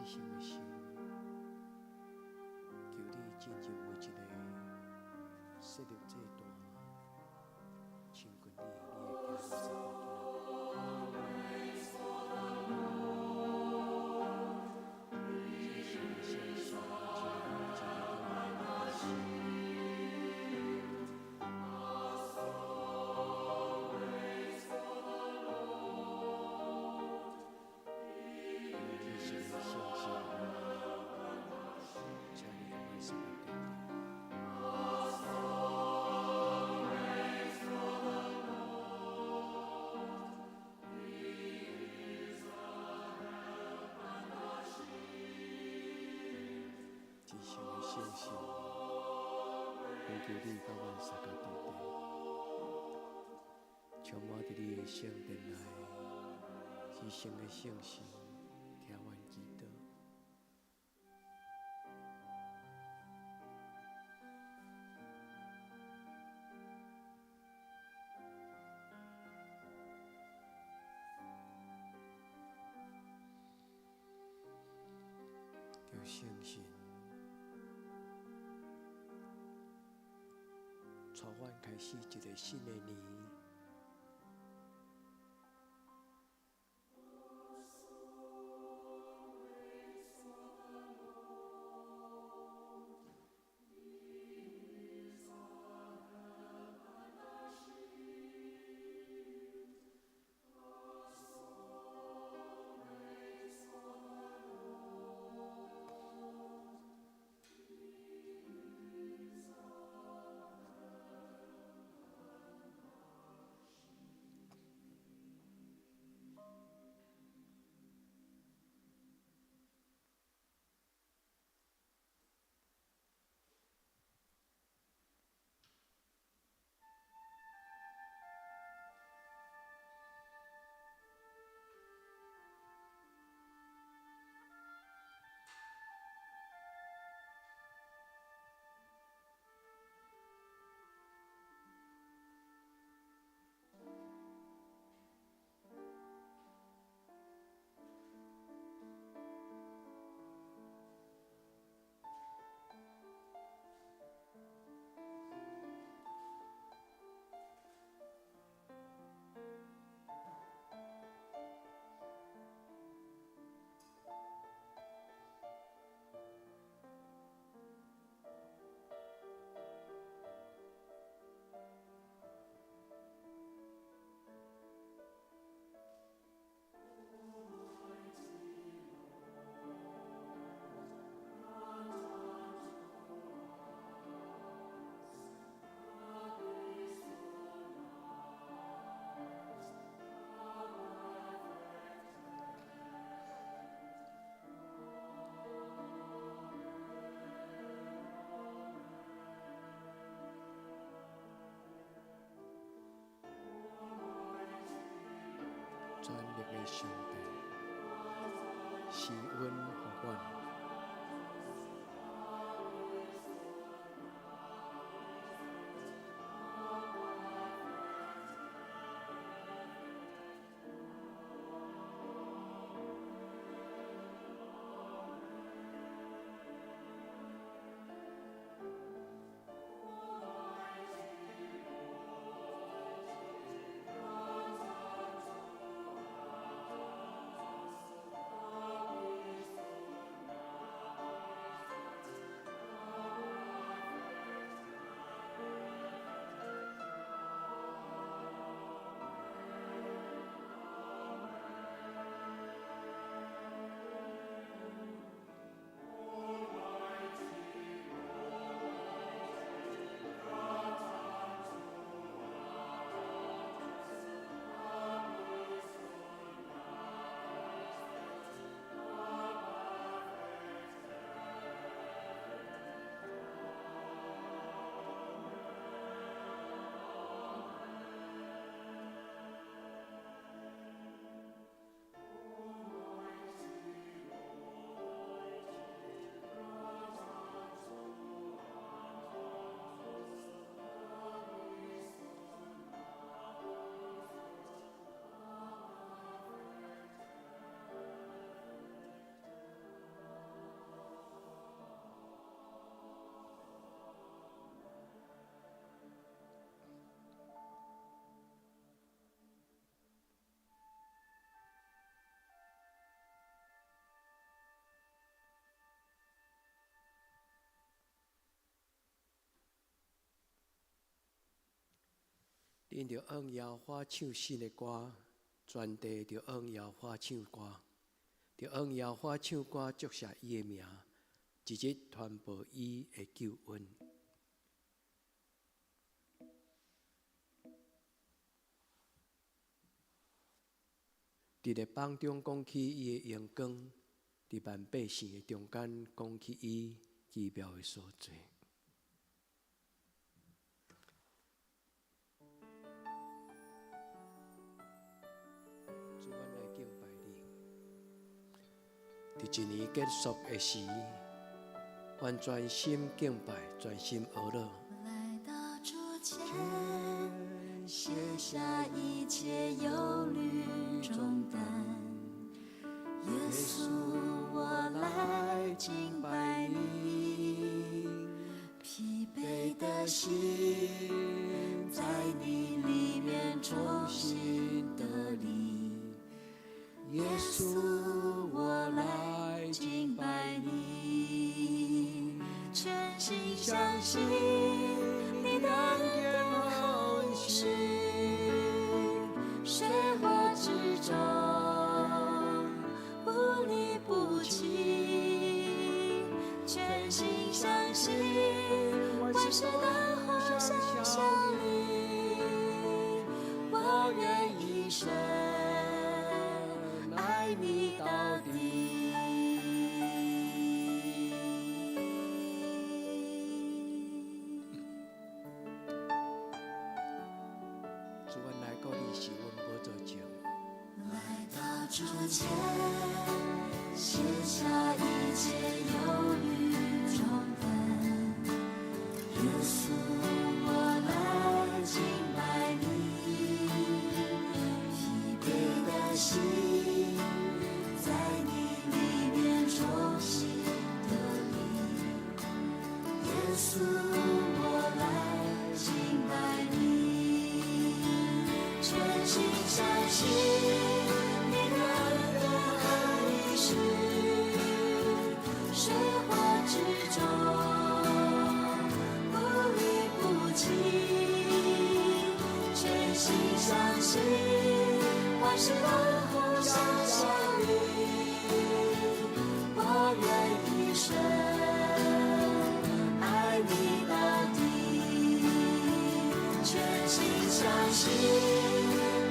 成的心，求你进入每一个设立这段，亲近你的家人求你甲阮三角地地，充满伫你的圣殿内，至圣的圣神，听阮祈祷。求圣神带阮开始一个新的年。全力的上帝，施恩予阮。因着按摇花唱新的歌，全地着按摇花唱歌，着按摇花唱歌，祝谢伊的名，一日传播伊的救恩。伫咧帮中讲起伊的荣光，伫万百姓的中间讲起伊奇妙的所在。主，阮来敬拜你。伫一年结束的时，阮专心敬拜，专心学乐。来到主前，卸下一切忧虑重担。耶稣，我来敬拜你，疲惫的心在你里面重新得力。耶稣，我来敬拜你，全心相信你的恩典和应许，水火之中不离不弃，全心相信万事都互相效力，我愿一生爱你到底。主，阮来到你是阮无做情。来到主前，卸下一切忧虑重担。耶稣，我来敬拜你，疲惫的心在你里面重新得力。耶稣，我来敬拜你，全心相信你的恩典和应许，水火之中不离不弃，全心相信万事都互相效力，我愿一生爱你到底，全心相信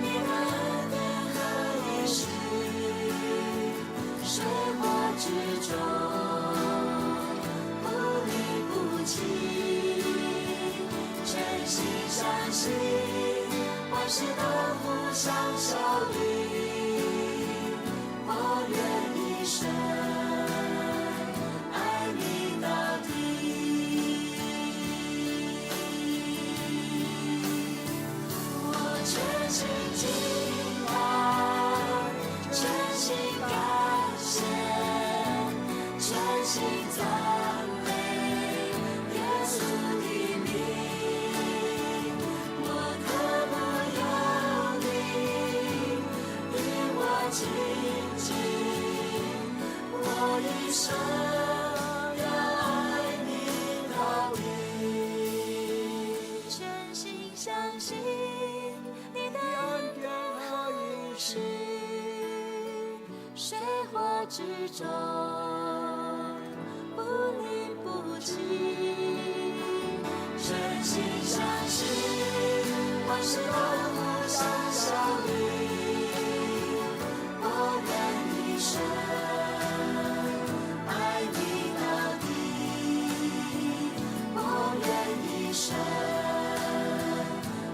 你的恩典和应许，水火之中不离不弃，全心相信万事都互相效力，我愿一生爱你到底。我全心敬拜，全心感谢，全心赞美耶稣的名。我渴慕有你与我亲近，我一生要爱你到底，全心相信你的恩典和应许，水火之中不离不弃，全心相信万事都互相效力，我愿一生爱你到底，我愿一生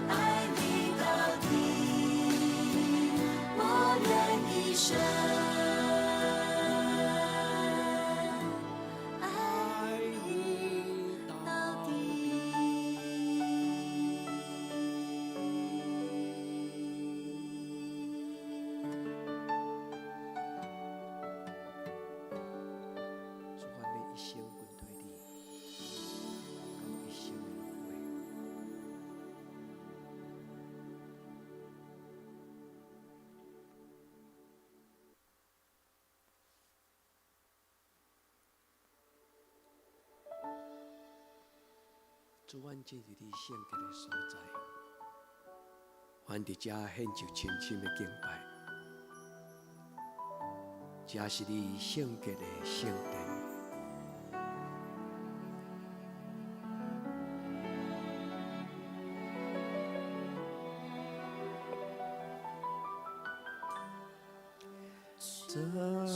爱你到底，我愿一生爱你到底。主，阮要一生跟随你，到一生的轮回。主，阮这是你圣洁的所在，凡伫遮献就清心的敬拜，这是你圣洁的圣殿。这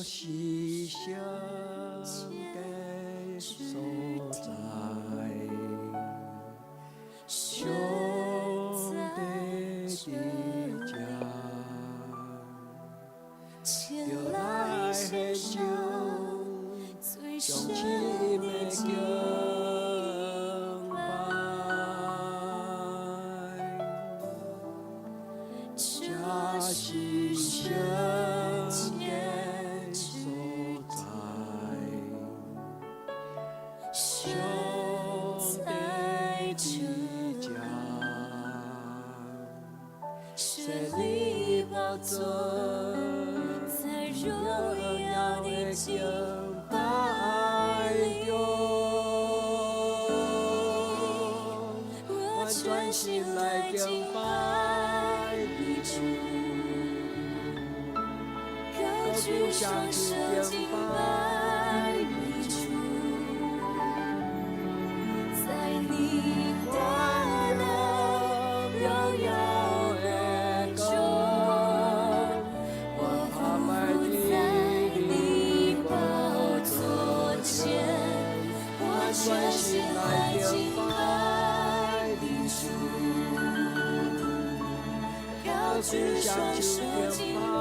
是圣洁所在，上帝的家，就来献上最深的敬拜，这是圣洁所在，上帝的家，设立宝座，在荣耀的敬拜中，我专心来敬拜你主，高举双手敬拜你主，在你大能荣耀的中，我趴拜在你宝座前，我专心来敬拜你主，高举双手敬拜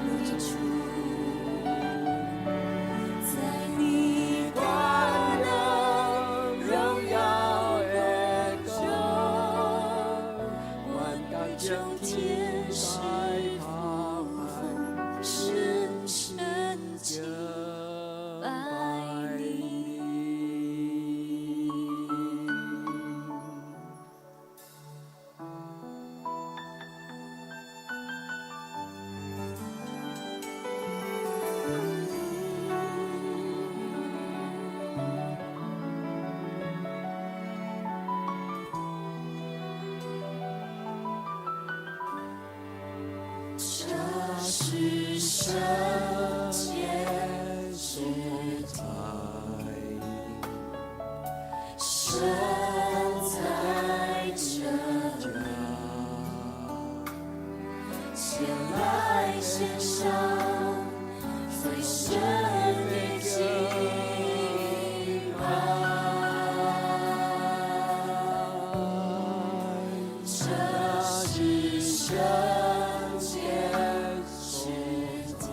你主，在你大能荣耀的中，万党整天在旁边深深敬拜你。这是圣洁所在，神在这家，前来献上最深的敬拜，这是圣洁所在，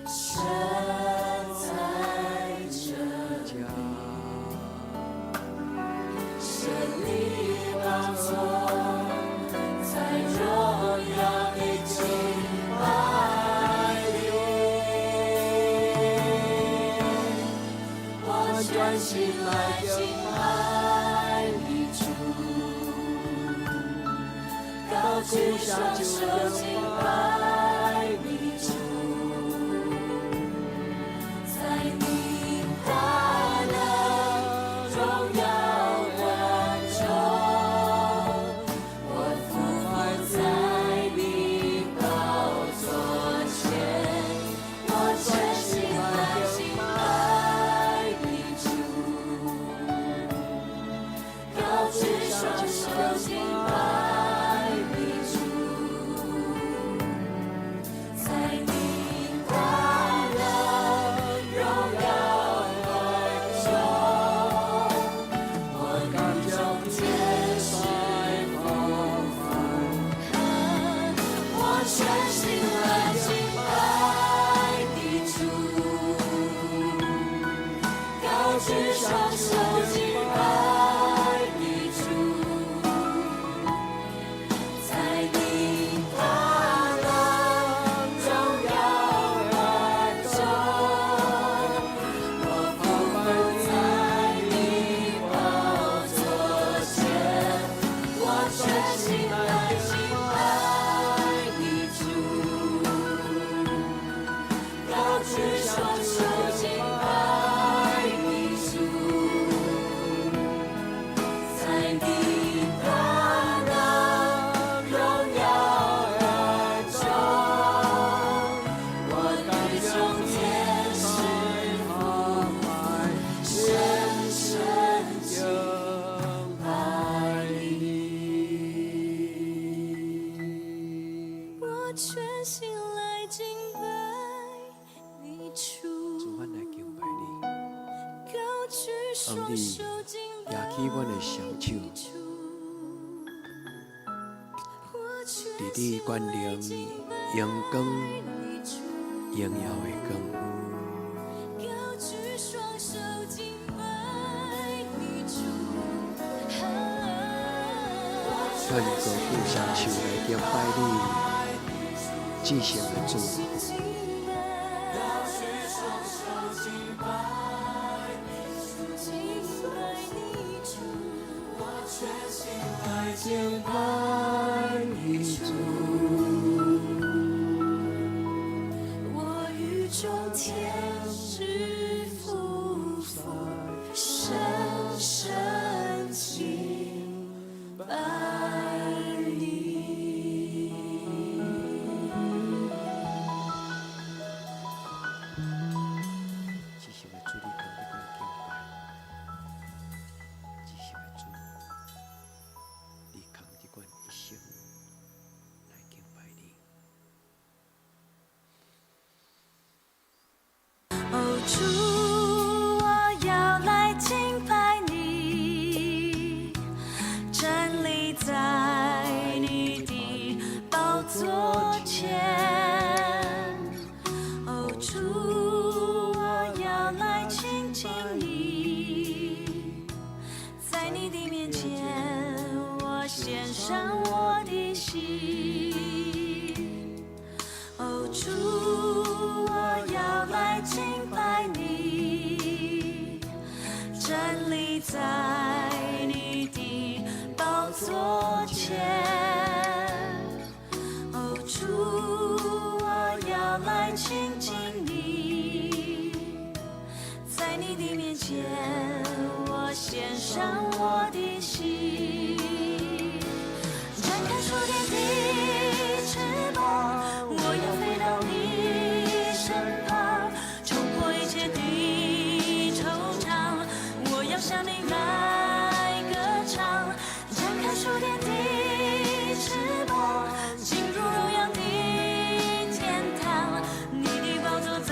神在这家，设立宝座，在荣耀的敬拜中，我专心来敬拜你主，高举双手敬拜你主，在你大能荣耀的中，我俯伏在你宝座前，我专心来敬拜你主，高举双手敬拜你主，敬拜你主，主，阮来敬拜你，高举双手敬拜举起阮的双手，伫你关联阳光、荣耀的光。高举双手敬拜你主，愿高举双手来敬拜你，至圣的主。敬拜你主，我与众天使夫妇深深敬拜你。至圣的主，你同你管敬拜，至圣的主。你扛一罐一生来敬拜你。哦，主，我要来敬拜你，站立在你的宝座前。哦，主，我要来亲近你，在你的面前。献上我的心，哦，主，我要来敬拜你，站立在你的宝座前。哦，主，我要来亲近你，在你的面前，我献上我的心。触天的翅膀，我要飞到你身旁，冲破一切的惆怅，我要向你来歌唱。展开触天的翅膀，进入荣耀的天堂，你的宝座在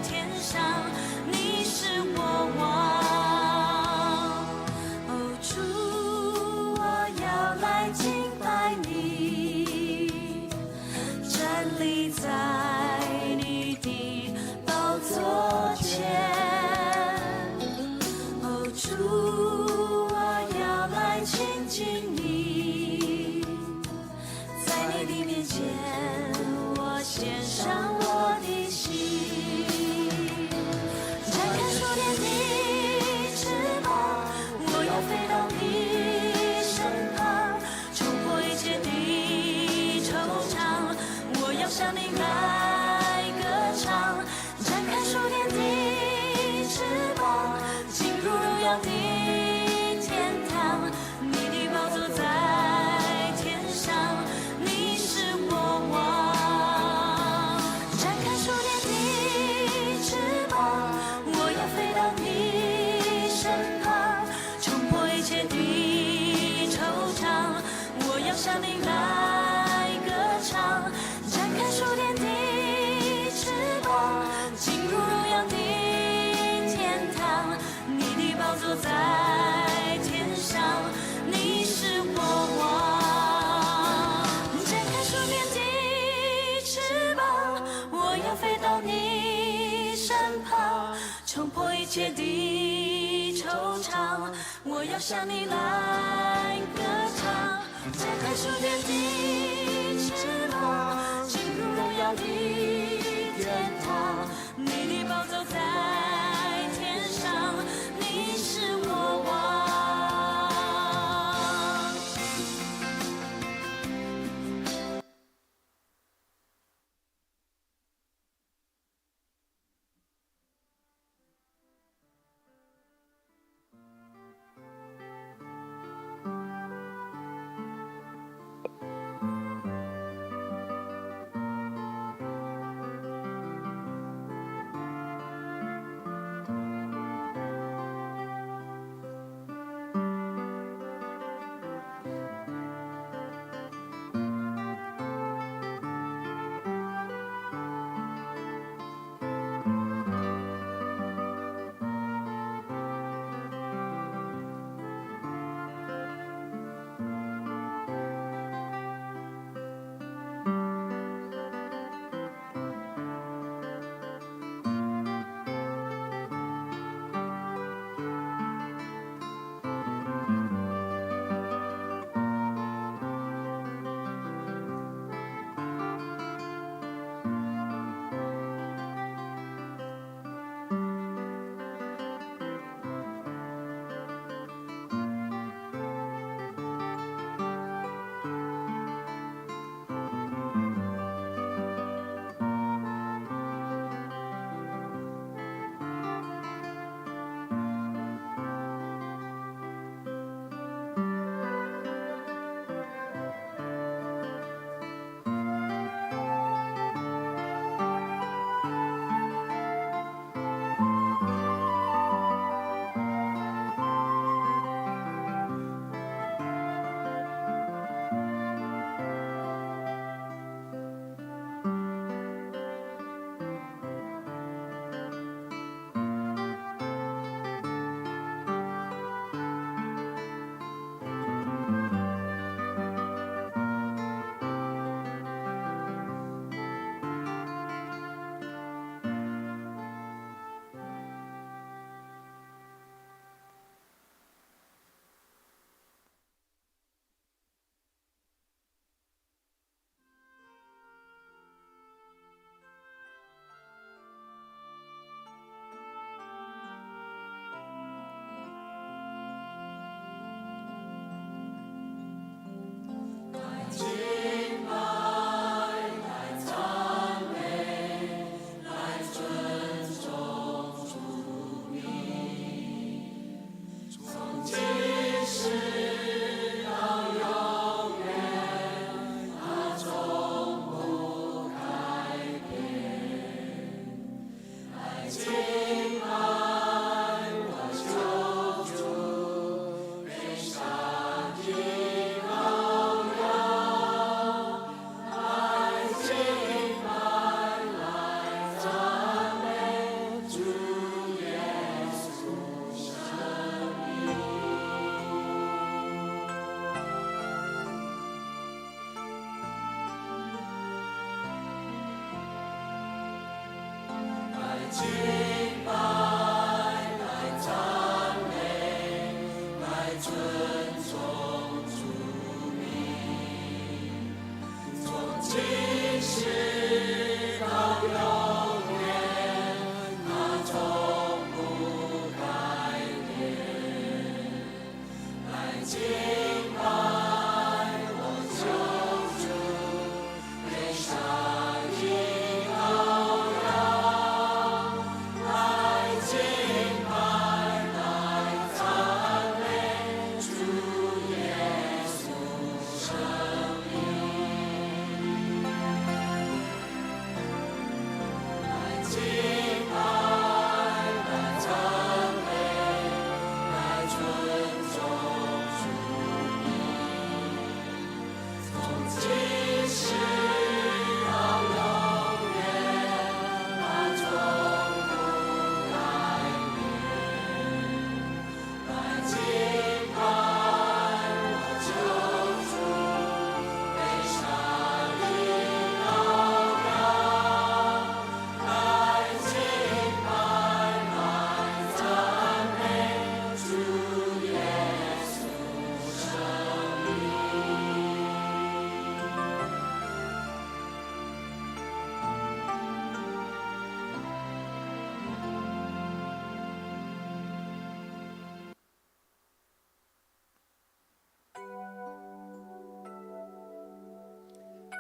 天上，你是我王。哦，主，我要来敬拜你，站立在你的宝座前。哦，主，我要来亲近你，在你的面前，我献上我的心。展开触天的翅膀，我要飞到你身旁，冲破一切的惆怅，我要向你来歌唱。展开触天的翅膀，进入荣耀的天堂，你的宝座在天上，你是我王。展开触天的翅膀，我要飞到你身旁，冲破一切的惆怅，我要向你来歌唱。展开触天的翅膀，进入荣耀的天堂，你的宝座在天上，你是我王。展开触天的翅膀，我要飞到你身旁，冲破一切的惆怅，我要向你来歌唱。展开触天的翅膀，进入荣耀的天堂，你的宝座在天上，你是我王。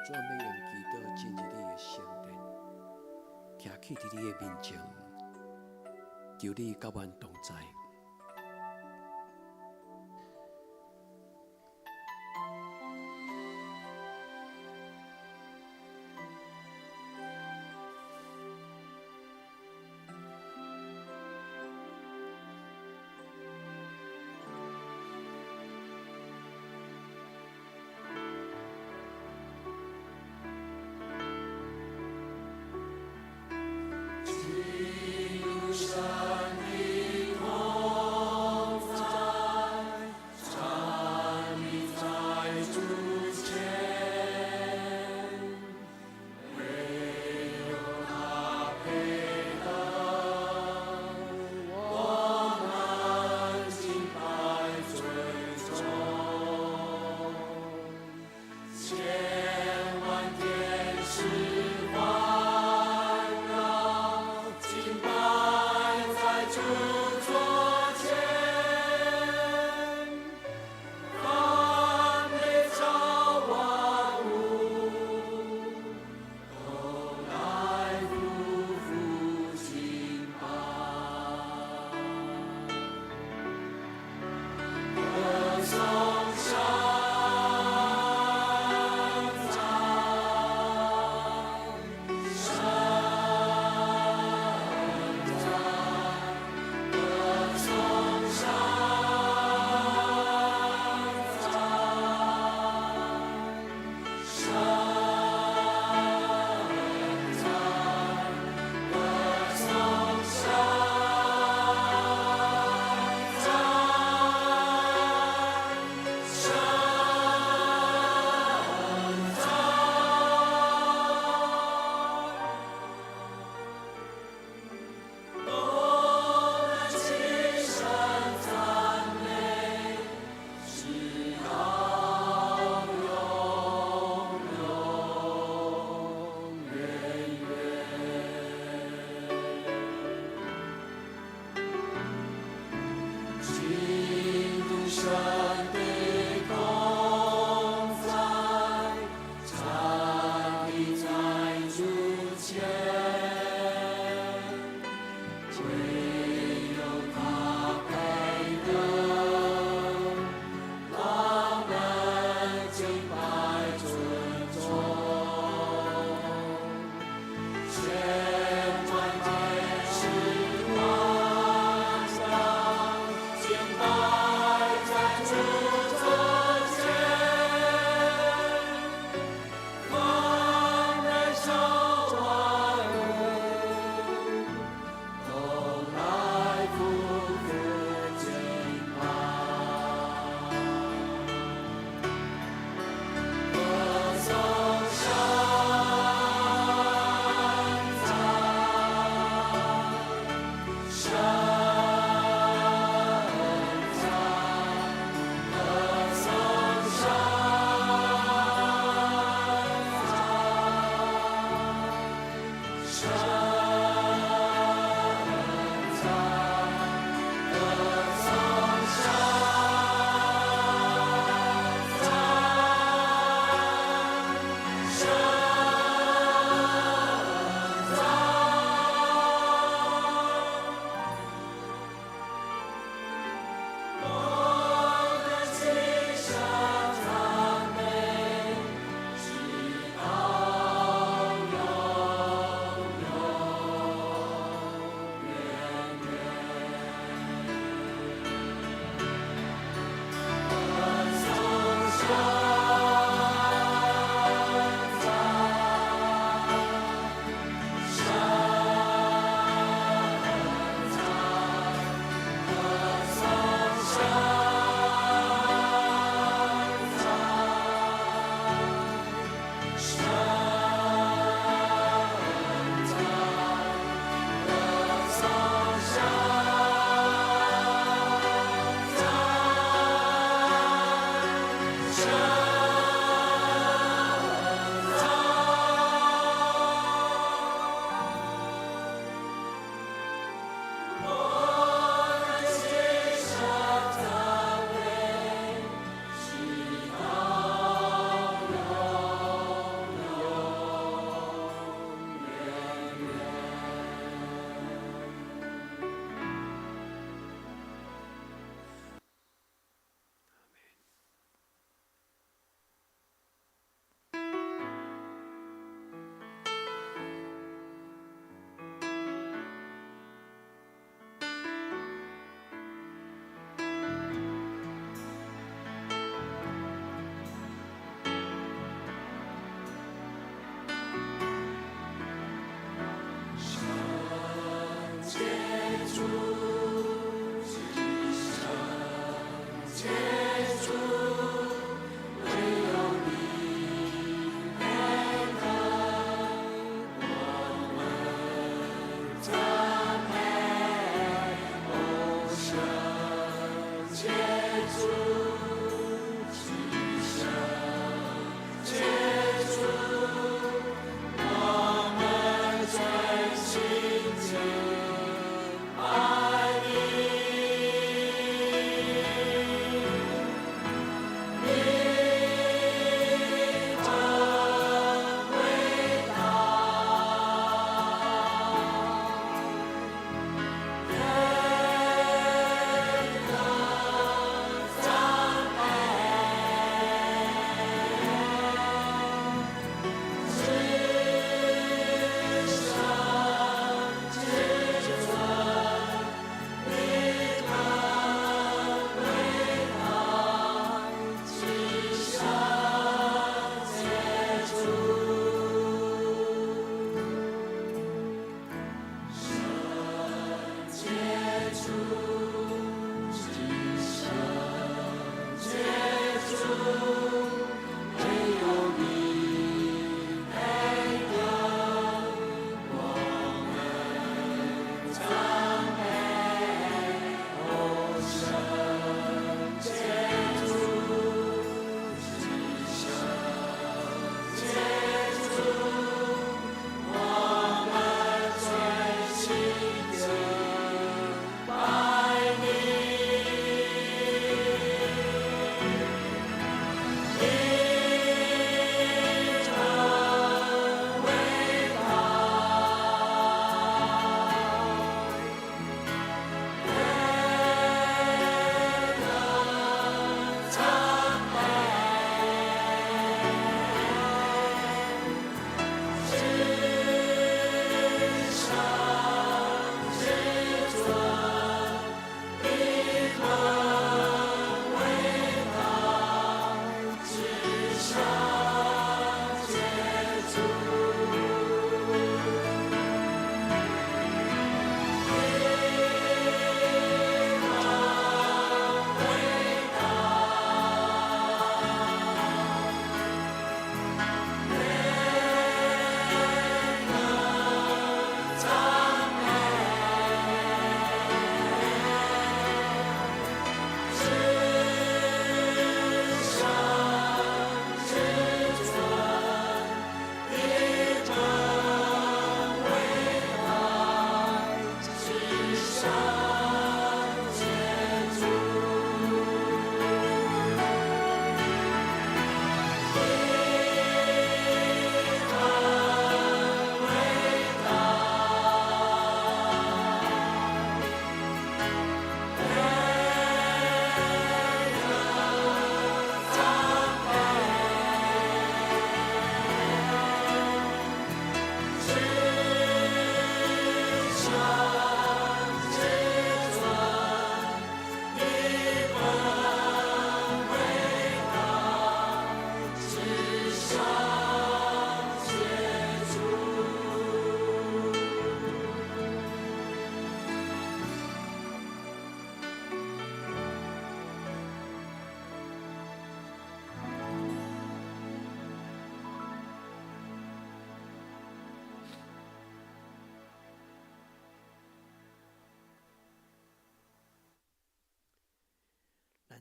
专门用祈祷进入你的圣殿，徛起伫你的面前，求你甲阮同在。进入神的光。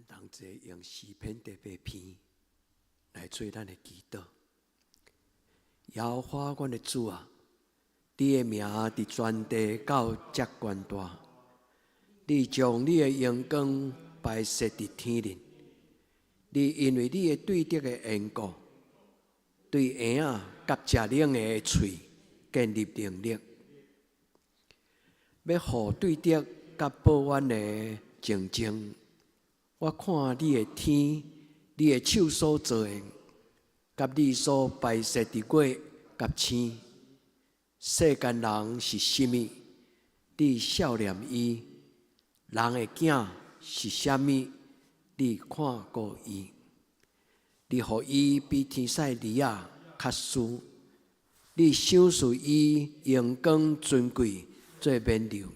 同齐用诗篇第8篇来做咱的祈祷。耶和华阮的主啊，你的名伫全地到遮悬大，你将你的荣光摆设伫天顶。你因为你的对德的缘故，对婴仔甲食冷的喙建立能力，要互对德甲保安的静静。我看你的天，你的手所做的，甲你所摆设的月甲星，世间人是甚物？你少年伊；人的囝是甚物？你看过伊。你互伊比天使利亚较殊，你赏赐伊荣光尊贵做冕旒。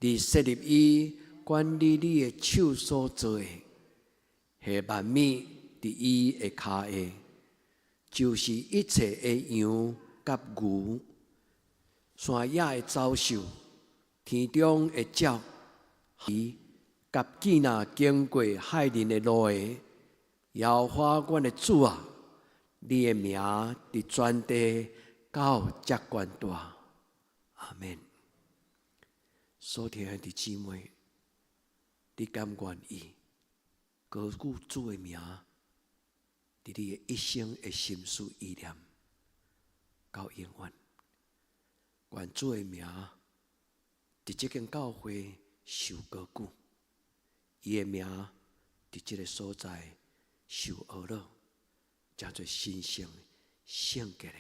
伫设立伊管理你的手所做的，下万米伫伊的骹下，就是一切的羊甲牛，山野的走兽，天中的鸟，鱼，甲见那经过海人的路的，耶和华阮的主啊，你的名伫全地到遮悬大，阿免。所听的弟姊妹，你甘愿意高举主的名，伫你的一生的心思意念到永远？愿主的名伫这间教会受高举，伊的名伫这个所在受呵乐，真做神圣圣洁的。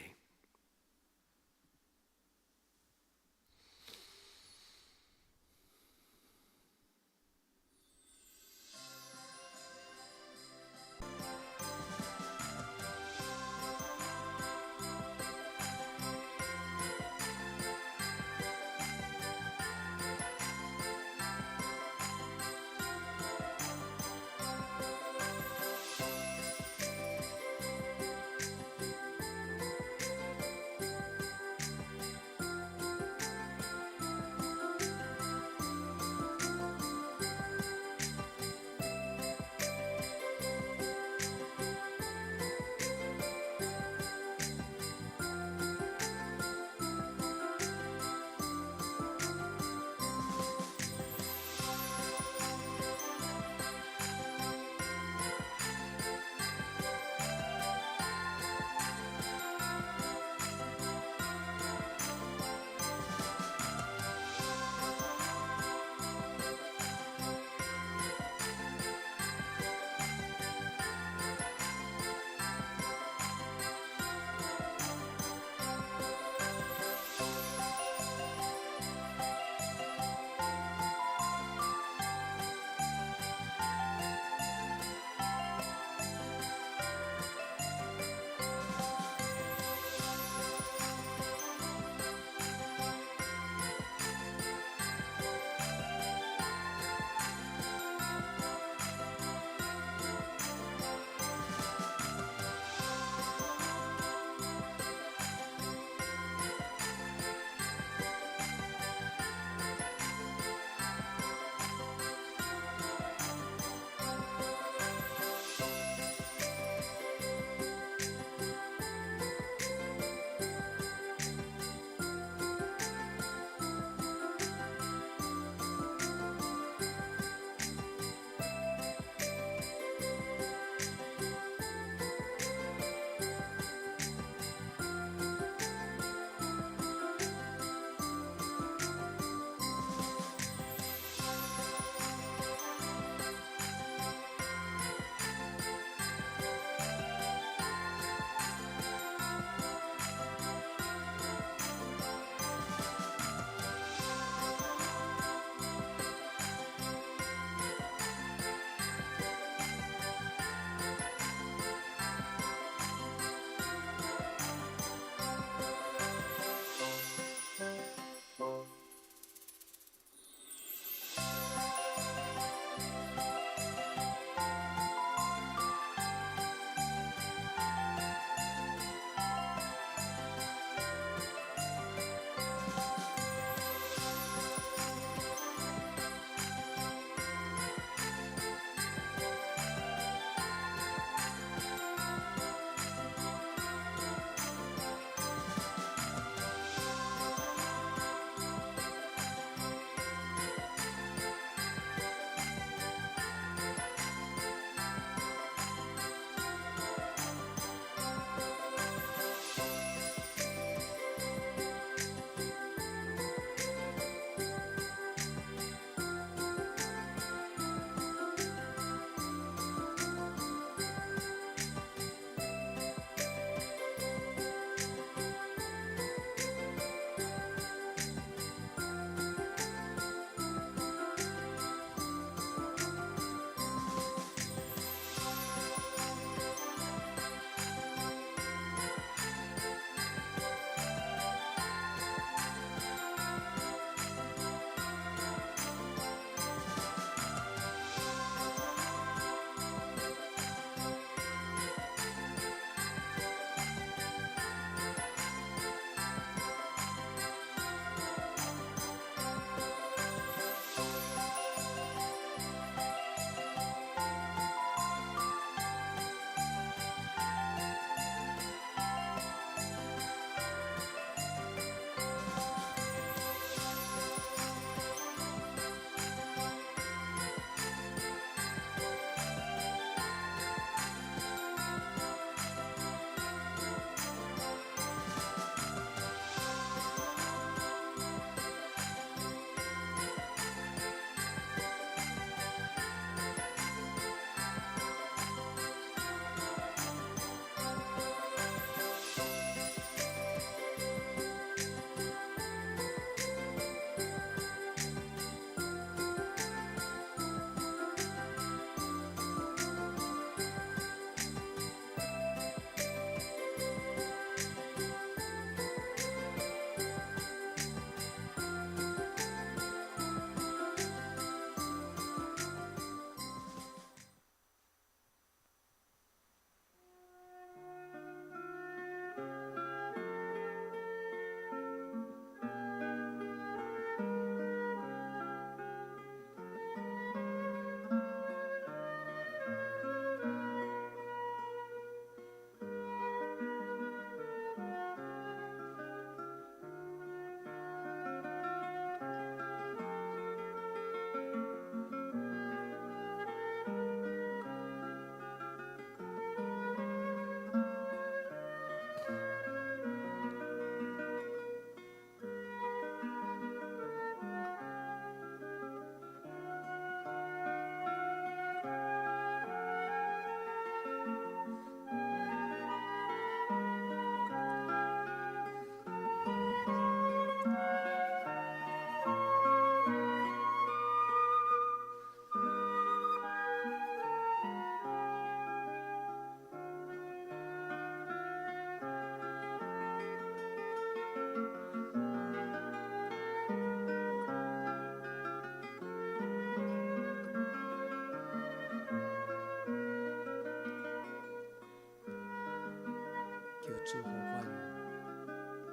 求主互阮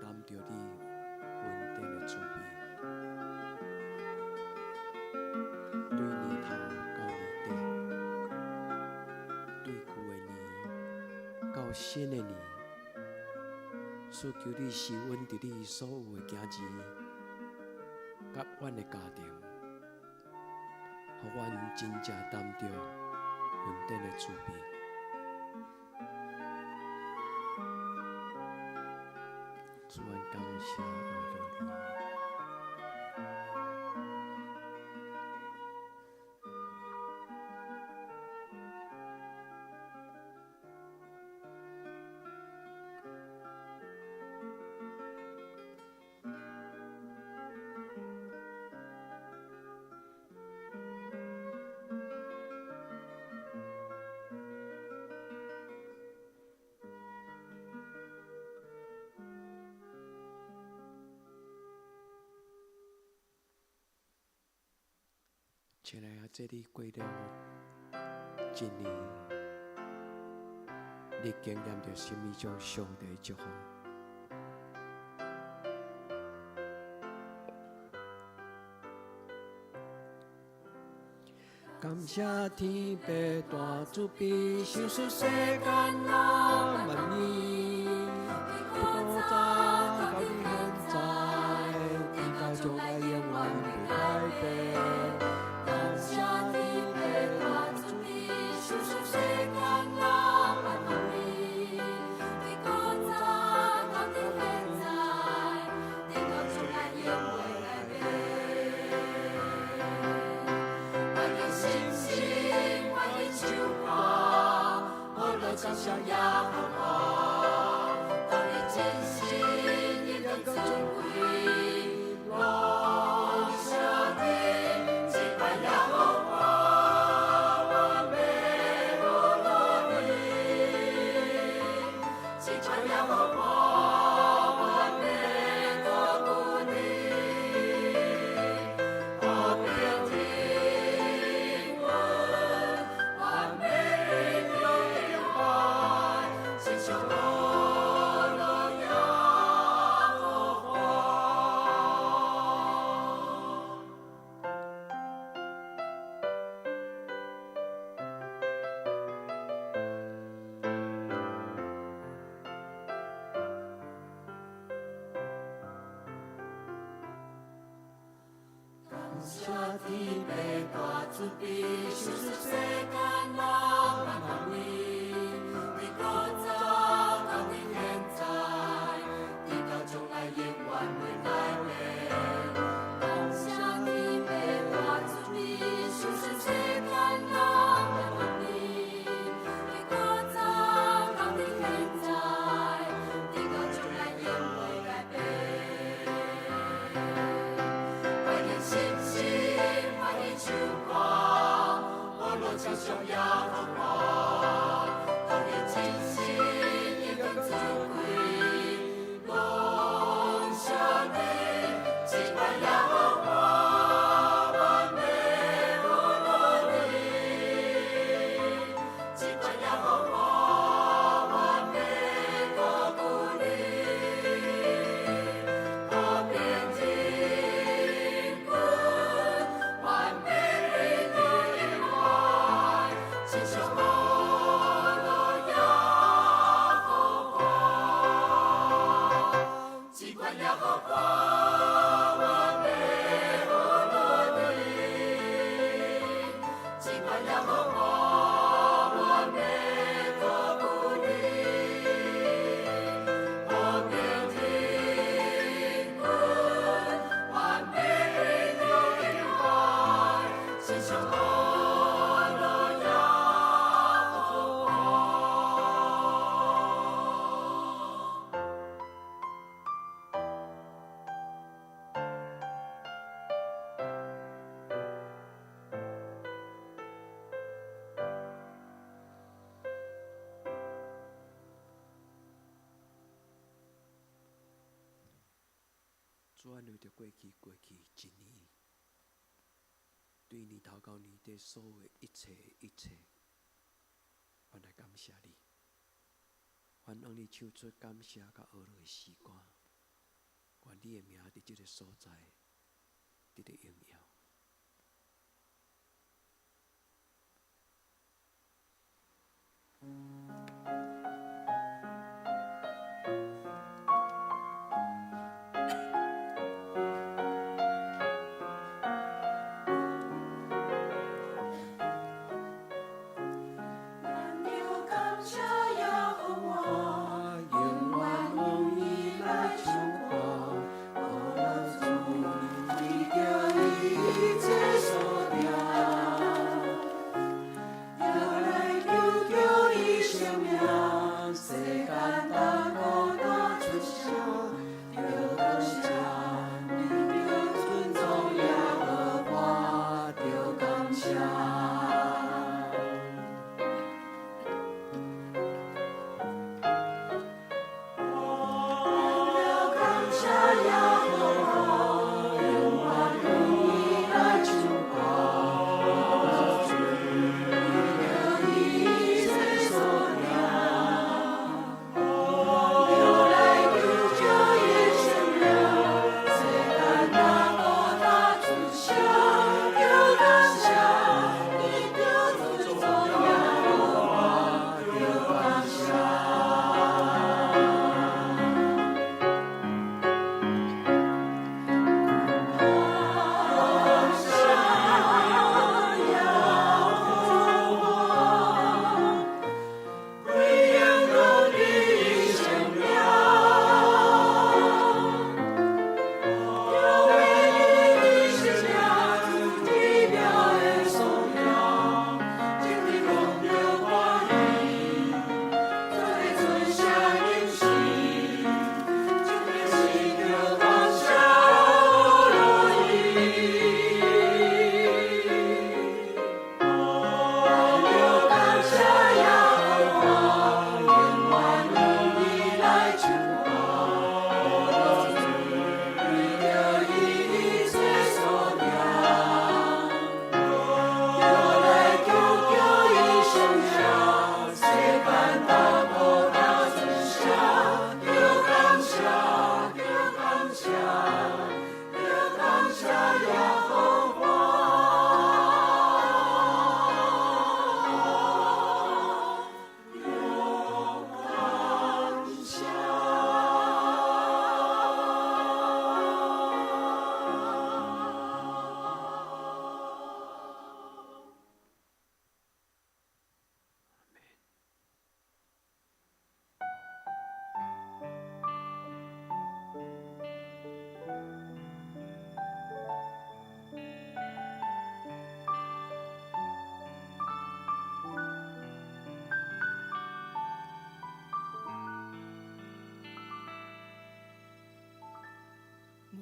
担着你稳定的慈悲，对年头到年底，对旧的年到新的年，所求你施恩伫你所有的行事，甲阮的家庭，互阮真正担着稳定的慈悲。主，阮感谢阿罗尼。亲爱的，这里过了一年，你经验着什么种上帝的祝福？感谢天父大慈悲，收拾世间人万年。古早到你现在，直到将来永远不改变。感谢天父大慈悲，收拾世间人万年。古早到你现在，直到将来永远改变。感谢耶和华，当你真心一个尊贵，荣耀你，敬拜耶和华，完美无落你，敬拜耶和华，完美多故你，我标定我完美的。谢天父大慈悲，收拾世间人万年。你古早到你现在，直到将来永远袂改变。感谢天父大慈悲，收拾世间人万年。你古早到你现在，直到将来永袂改变。唱颂耶和华，当你真心一个尊贵，荣耀你，敬拜耶和华，完美无落你，敬拜耶和华，完美多故你，我遍地滚，完美。主啊，为着过去一年，对年头到年底所有的一切，我来感谢你。欢迎你唱出感谢甲学落的诗歌，愿你的名伫这个所在得到荣耀。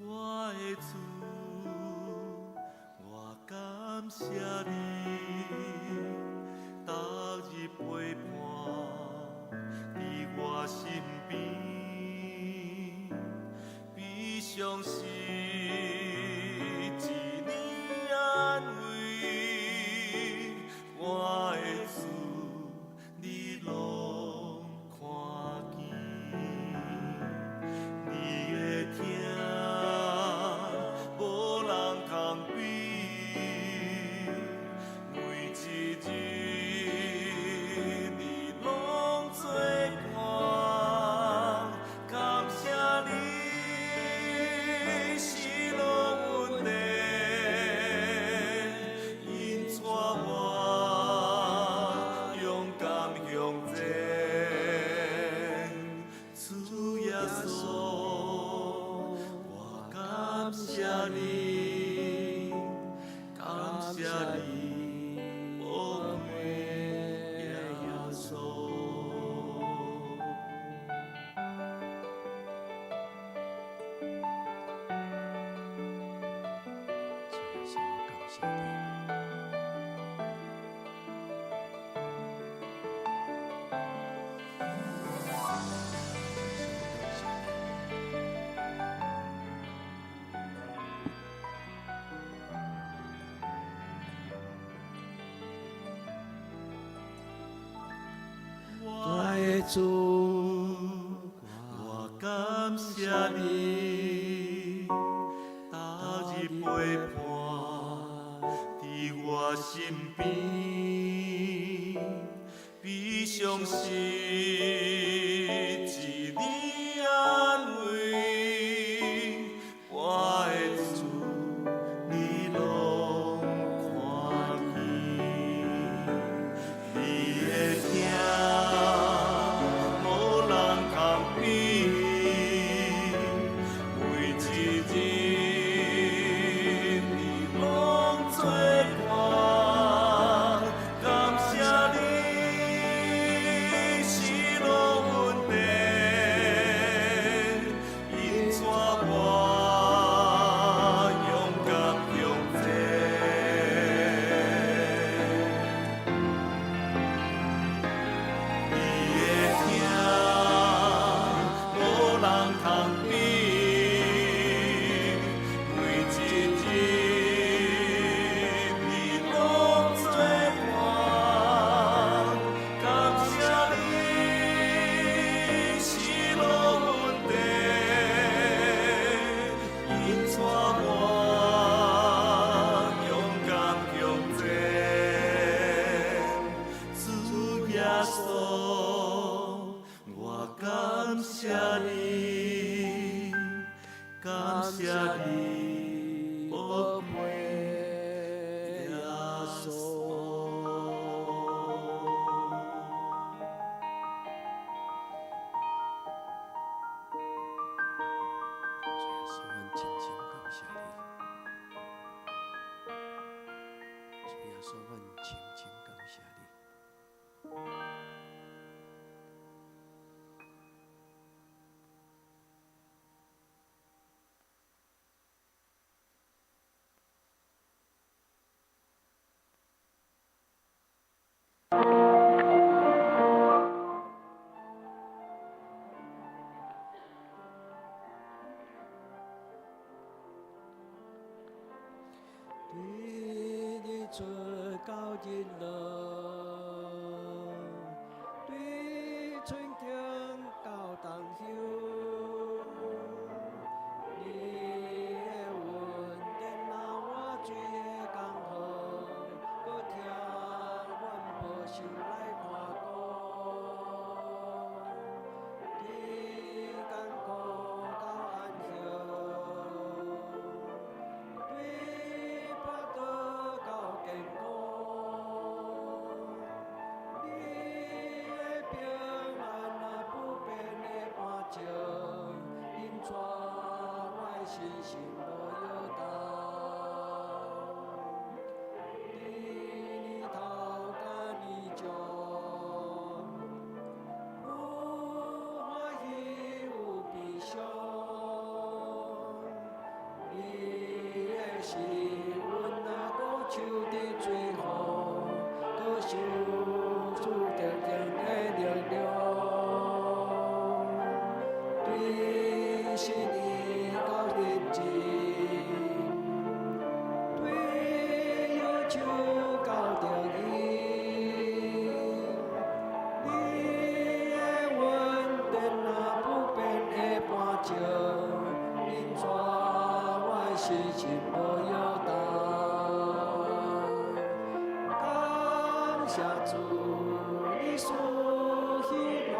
我的主，我感谢你，逐日陪伴伫我身边，比相思一年安慰。我的主，你拢看见，你的疼。无人通比，每一日你拢做伴，感谢你是拢稳定，引带我勇敢向前，主耶稣。感谢你，感谢你，宝贝耶稣。感谢你。主，伴，伫我身边，悲伤时一你安慰，我的主你拢看见，你的疼无人通比。每一日，你拢做伴，感谢你是路稳定，引带我勇敢向前。你的疼无人通比。感谢你，感谢你，宝贝耶稣。主耶稣，我深深感谢你。对你出高日落，对春天到冬秋，你的温暖让我水的江河，搁听阮无想来看顾，你艰苦到安息。心心无忧愁，你头甲你将，有欢喜有悲伤，你的是阮若搁手伫最雨，搁受主着天的力量，对是你。对忧愁到着伊，你的稳定若不变的伴照，因带我心情无忧愁。感谢主，你赐希望，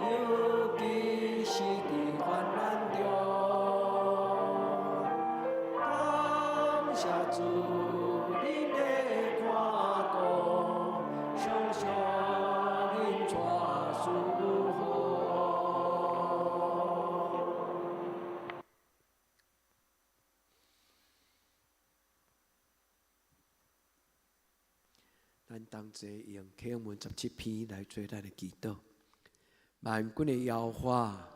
尤其是伫患难中。谢主，恁的看顾，常常恁带祝福。咱同齐用启示录17篇来做咱的祈祷。万军的耶和华，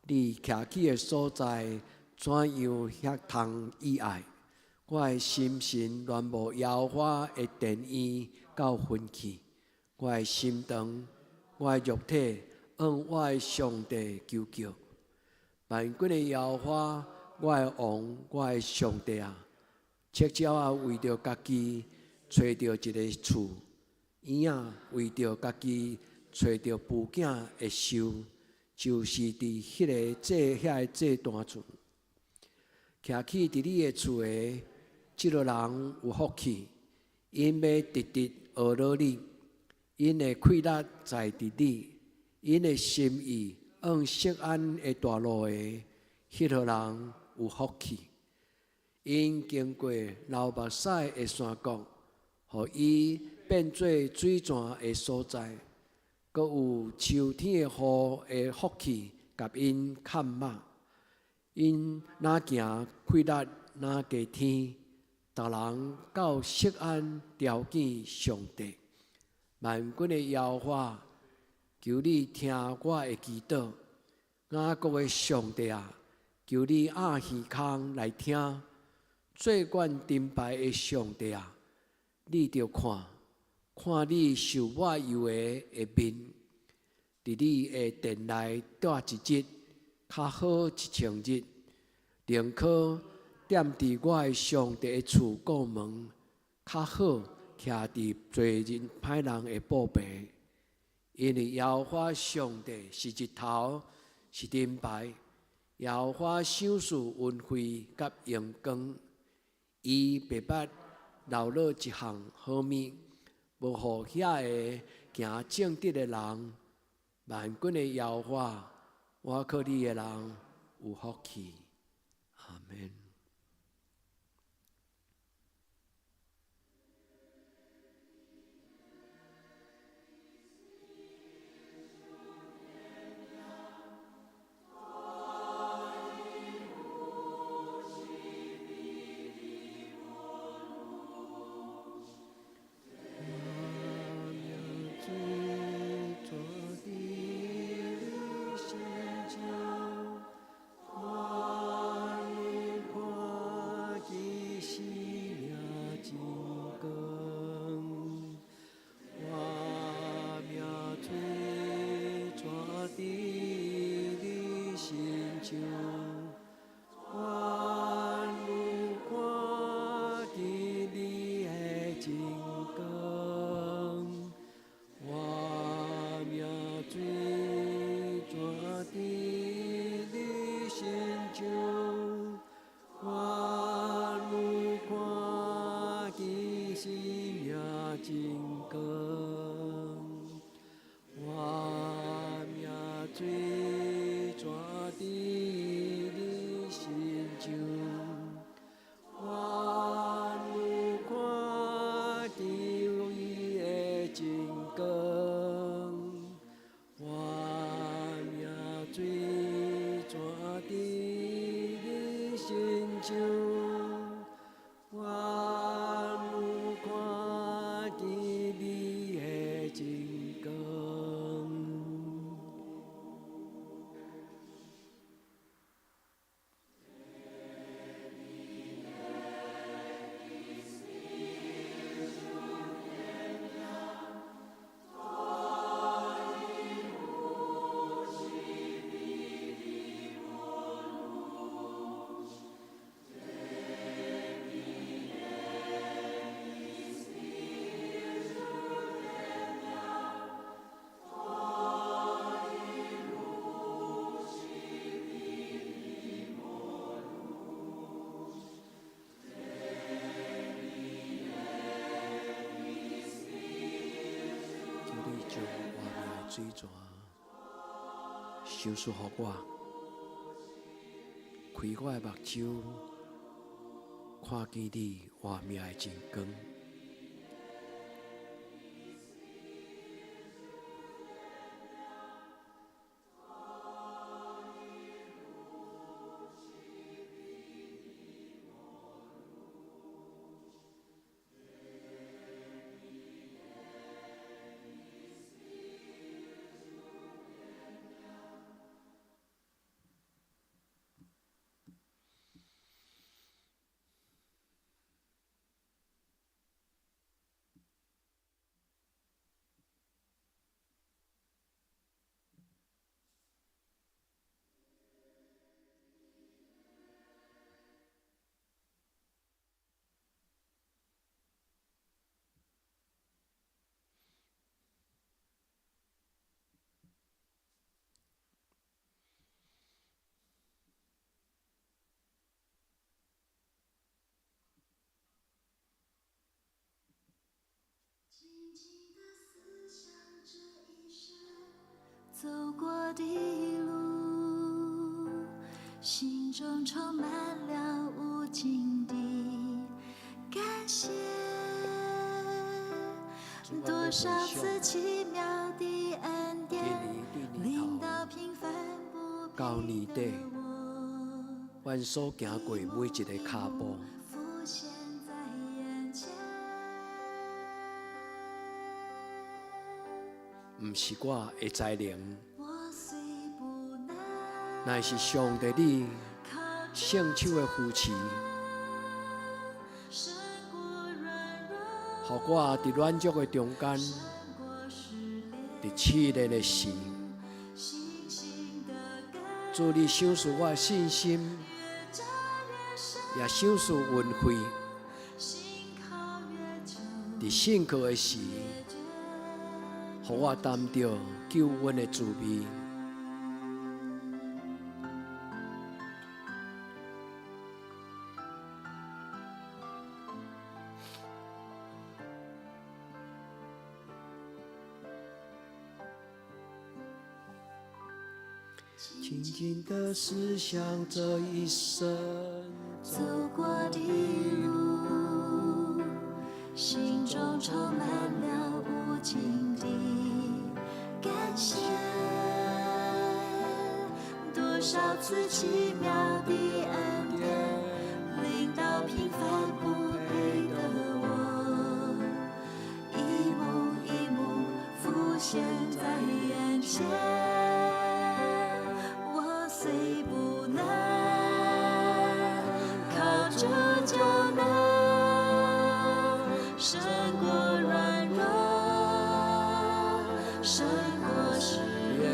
你徛起的所在，怎样遐通以爱？我的心神乱无耶和华的殿院到昏去，我的心肠，我的肉体，向我的上帝求救。万军的耶和华，我的王，我的上帝啊！赤鸟啊，为着家己找到一个厝；婴仔为着家己找到父囝的寿，就是伫迄个祭坛处。徛起伫你的厝的，即个人有福气，因要直直学落你，因的快乐在伫你，因的心意按锡安的大路的，迄个人有福气。因经过流目屎的山谷，互伊变做水泉的所在，阁有秋天的雨的福气，甲因看马。因哪行快乐哪加天，逐人到锡安朝见上帝。万军的耶和华，求你听我的祈祷。雅各的上帝啊，求你压耳孔来听。最管珍牌的上帝啊，你着看你受我忧的面，伫你的殿内住一日，较好1000日。宁可踮伫我的上帝的厝过门，较好徛伫罪人歹人的布棚。因为耶和华上帝是日头，是珍牌。耶和华赏赐恩惠甲阳光。伊白捌留落一项好物，无互遐个行正直的人。万军的耶和华，我靠你的人有福气。阿门。水泉赏赐予我，开我的目睭，看见你活命的真光。走过的路，心中充满了无尽的感谢。多少次奇妙的恩典，领到平凡不配的我，阮所行过每一个脚步，浮现在眼前。毋是我的才能，我虽不能乃是上帝你靠圣手的扶持，胜过软弱，互我伫软弱的中间，胜过失恋，伫试炼的时，星星的歌主你赏赐我的信心，越扎越深，也赏赐运费，心靠越久伫信靠的时，越觉。互我担着救恩的滋味。静静地思想这一生走过的路，心中充满了无尽的感谢。多少次奇妙的恩典，领到平凡不配的我，一幕一幕浮现在眼前。我虽不能靠主就能胜过软弱，胜过试炼，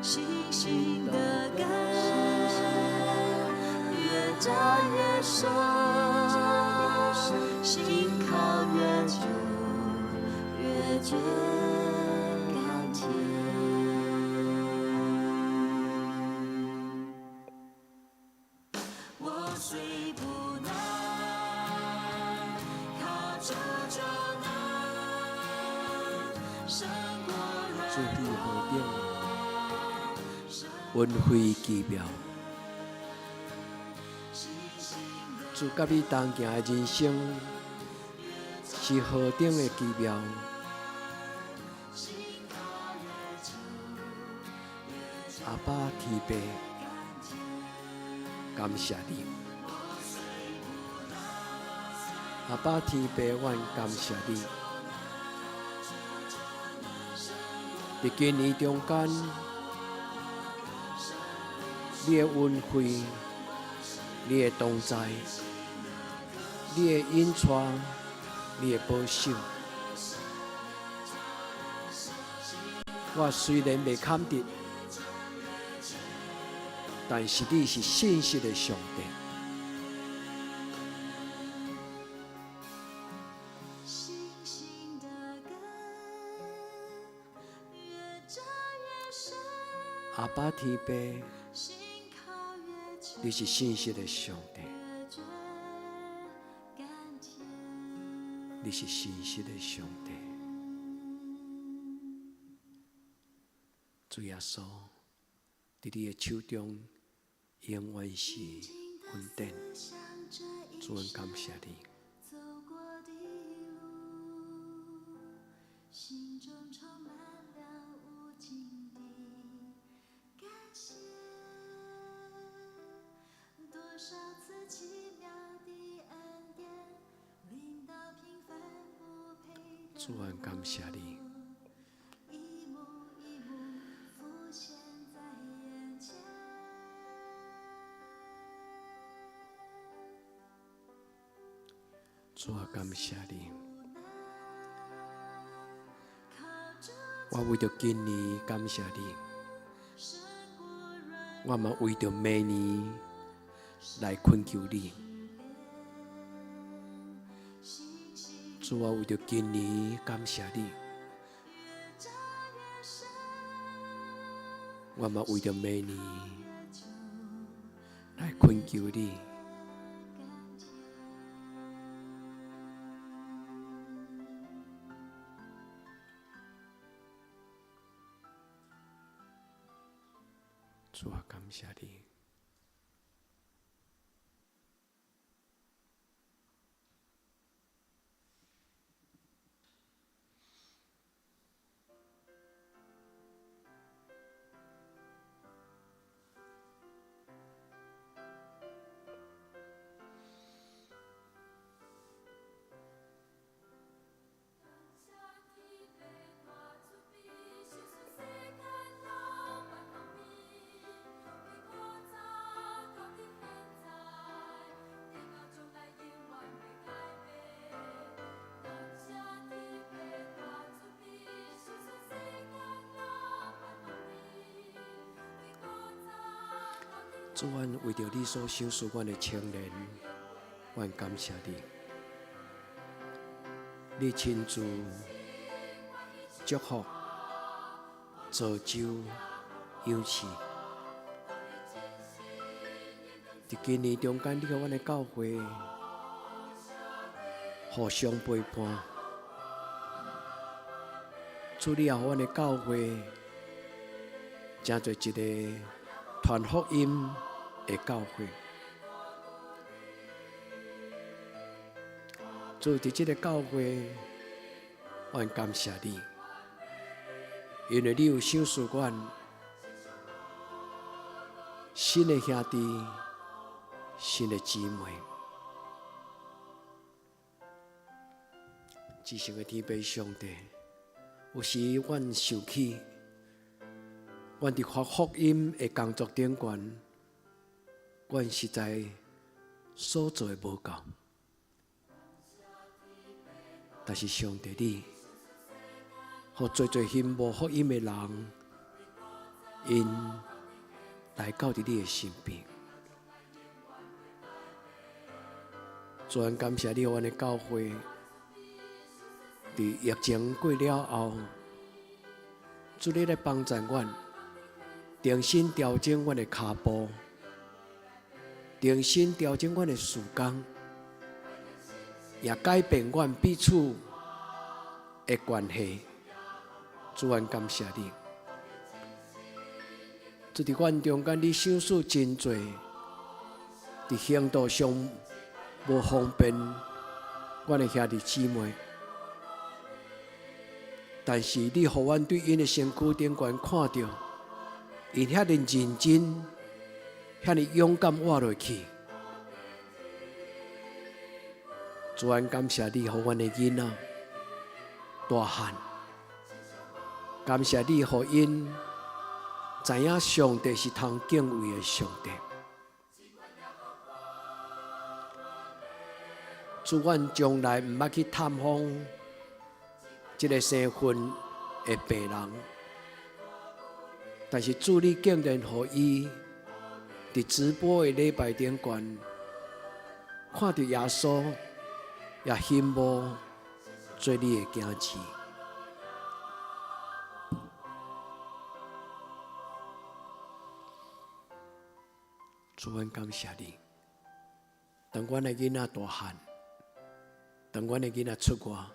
星星的根越扎越深，心靠越久越觉甘甜。我虽不能靠着就能胜过主软你何弱，定运费奇妙，主甲你同行的人生是何等的奇妙。阿爸天父，感谢你。阿爸天父，阮感谢你。伫今年中间，你的恩惠，你的同在，你的引带，你的保守。我虽然未堪得，但是你是信实的上帝。星星的根越扎越深，阿爸天父，心靠越久你是信实的上帝，越觉甘甜。你是信实的上帝。主耶稣，伫你的手中永远是稳定。主，阮感谢你。走过的路，心中充满了无尽的感谢。多少次奇妙的恩典，领到平凡不配的主，阮感谢你。我，一幕一幕浮现在眼前。主啊，感谢你！我为着今年感谢你，我嘛为着明年来恳求你。主啊，为着今年感谢你，我嘛为着明年来恳求你。主啊，感谢你。主，阮为着你所赏赐阮的青年，阮感谢你。你亲自祝福、造就、养赐。伫今年中间，你甲阮的教会互相陪伴，主，你也互阮的教会真做一个传福音的教会。主，伫这个教会，阮感谢你，因为你有赏赐阮新的兄弟、新的姊妹。至圣的天父上帝，有时阮想起，阮伫发福音的工作顶悬，阮实在所做的无够。但是上帝你，互做信无福音的人，因来到伫你的身边。主，阮感谢你，阮的教会伫疫情过了后，主你来帮助阮，重新调整阮的脚步，重新调整阮的时光。也改变阮彼此的关系。主，阮感谢你。主，伫阮中间，你赏赐真多，伫行道上无方便，阮的兄弟姊妹。但是你互阮对因的身躯顶悬看到，因遐尼认真，遐尼勇敢活落去。主，阮感谢你，互阮的囡仔大汉。感谢你，互因知影上帝是通敬畏的上帝。主，阮将来毋捌去探访这个生分的病人，但是主，你竟然互伊伫直播的礼拜顶悬，看到耶稣。也羡慕做你的囝子。主，阮感谢你。当阮的囡仔大汉，当阮的囡仔出外，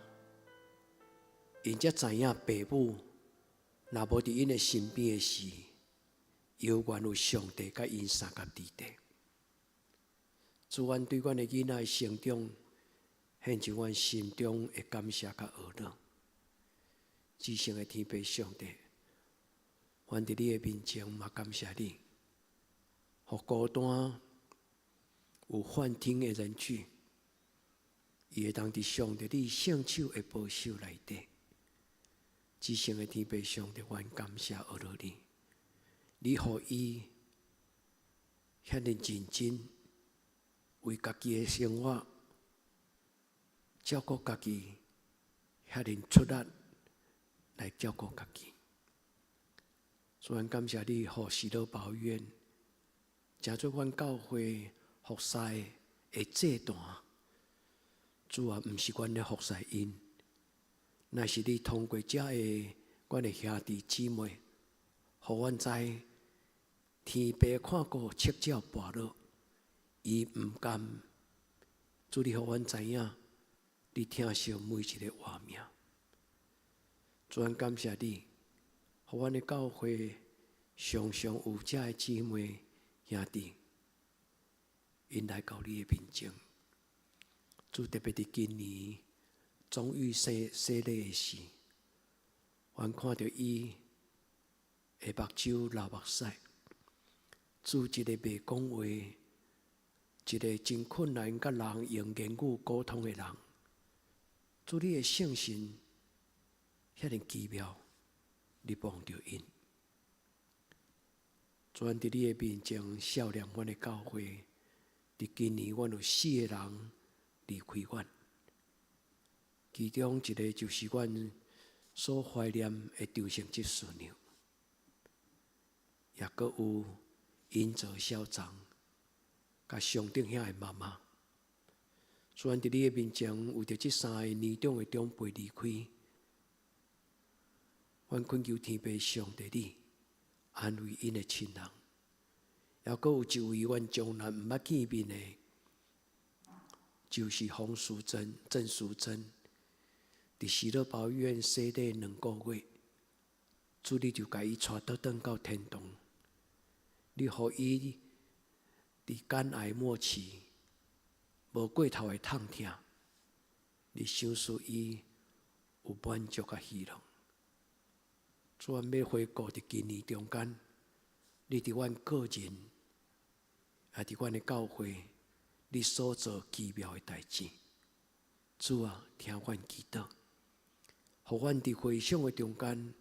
因才知影爸母若无伫因的身边的时，有缘有上帝甲因三甲伫地。主，阮对阮的囡仔的成长，献上阮心中的感谢甲懊恼。至圣的天父上帝，阮伫你的面前嘛感谢你，互孤单有幻听的人群，伊会当伫上帝你圣手的保守内底。至圣的天父上帝，阮感谢懊恼你，你互伊遐尼认真，为家己的生活照顾家己，遐尼出力来照顾家己。虽然感谢你，互许多抱怨，成做阮教会服侍的祭坛。主啊，毋是阮咧服侍因，乃是你通过遮的阮的兄弟姊妹，互阮知天父看过七照跋落，伊毋甘。主，你互阮知影，你疼惜每一个活命。主，阮感谢你，互阮的教会常常有遮的姊妹兄弟，因来到你的面前。主特别伫今年终于洗礼的时，阮看到伊的目睭流目屎。主一个袂讲话，一个真困难甲人用言语沟通的人，主你的圣神遐尼奇妙，你帮着因。主伫你的面前照亮阮的教会。伫今年，阮有4个人离开阮，其中一个就是阮所怀念的张成吉师娘，也阁有因泽校长，甲上顶遐的妈妈。虽然伫你的面前有着这3个年长的长辈离开，阮恳求天父上帝你安慰因的亲人。也阁有一位阮从来毋捌见面的，就是洪淑珍、郑淑珍，伫喜乐堡医院洗礼2个月，主你就甲伊带到天堂。你互伊伫肝癌末期无过头的痛痛，你想使伊有满足甲喜乐。主要回顾伫今年中间，你伫阮个人。也伫阮的教会，你所做奇妙的代志，主啊，听阮祈祷，互阮伫回想的中间，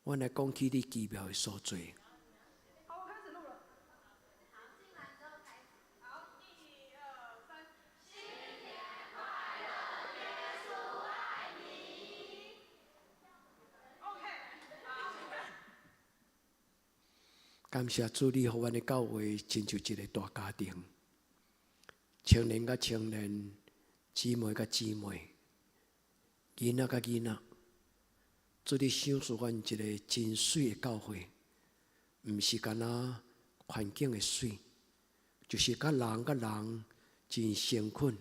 阮来讲起你奇妙的所做。好，我开始录了。好，进来之后开始。好，1、2、3。新年快乐，耶稣爱你。OK， 好。感谢主，你互阮的教会亲像一个大家庭，青年甲青年，姊妹甲姊妹，囡仔甲囡仔。主，你赏赐阮一个真水的教会，毋是干那环境的水，就是甲人真相捆、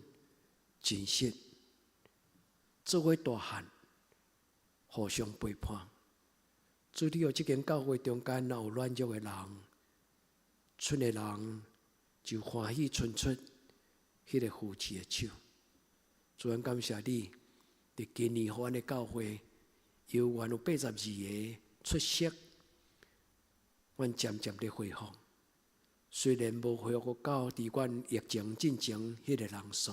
真实，做伙大汉，互相陪伴。主，你有这间教会中间若有软弱的人，剩的人就欢喜伸出迄个扶持的手。主，阮感谢你，伫今年互阮的教会由原有82个出色，阮渐渐地恢复。虽然无恢复到伫阮疫情进前迄个人数，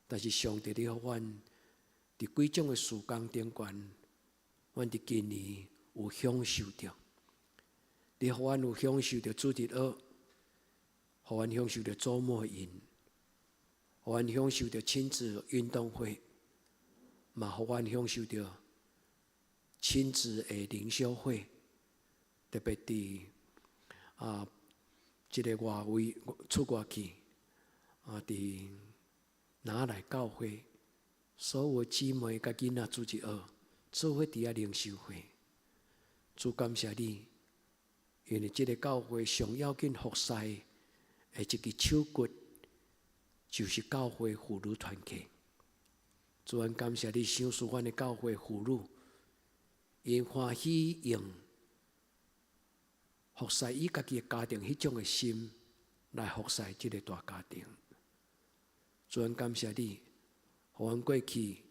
但是上帝你互阮伫几种的事工顶悬，阮伫今年有享受着，你互阮有享受着主日学，互阮享受着周末营，互阮享受着亲子运动会，嘛互阮享受着亲子的灵修会，特别伫一个外围出外去伫哪来教会，所有姊妹甲囡仔主日学做伙伫遐灵修会。主感谢你，因为这个教会上要紧服侍的一支手骨，就是教会妇女团契。主，阮感谢你赏赐阮的教会妇女，因欢喜用服侍伊家己的家庭迄种的心来服侍这个大家庭。主，阮感谢你，互阮过去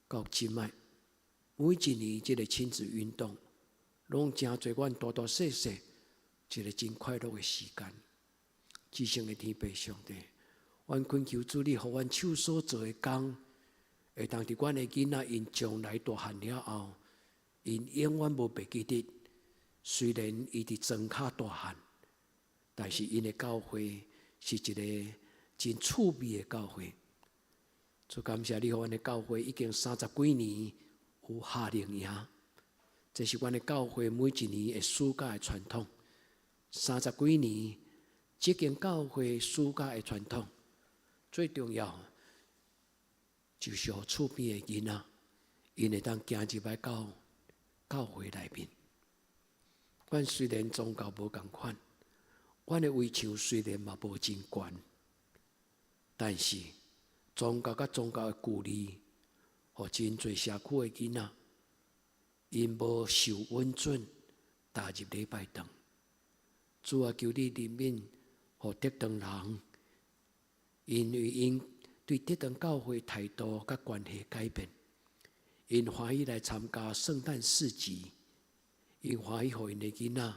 到即摆，每一年这个亲子运动。拢真侪阮大大细细一个真快乐的时间。至圣的天父上帝，阮恳求主你，互阮手所做的工，会当伫阮的囡仔因将来大汉了后，因永远无袂记得。虽然伊伫庄脚大汉，但是因的教会是一个真趣味的教会。主感谢你，互阮的教会已经30几年有夏令营。这是阮的教会每一年的暑假的传统，30几年，这间教会暑假的传统最重要，就是互厝边的囡仔，因会当行入来到教会内面。阮虽然宗教无共款，阮的围墙虽然嘛无真悬，但是宗教甲宗教的距离，互真侪社区的囡仔。因无受温准，踏入礼拜堂。主啊，求你怜悯，予得堂人，因为因对得堂教会态度甲关系改变，因欢喜来参加圣诞市集，因欢喜予因的囡仔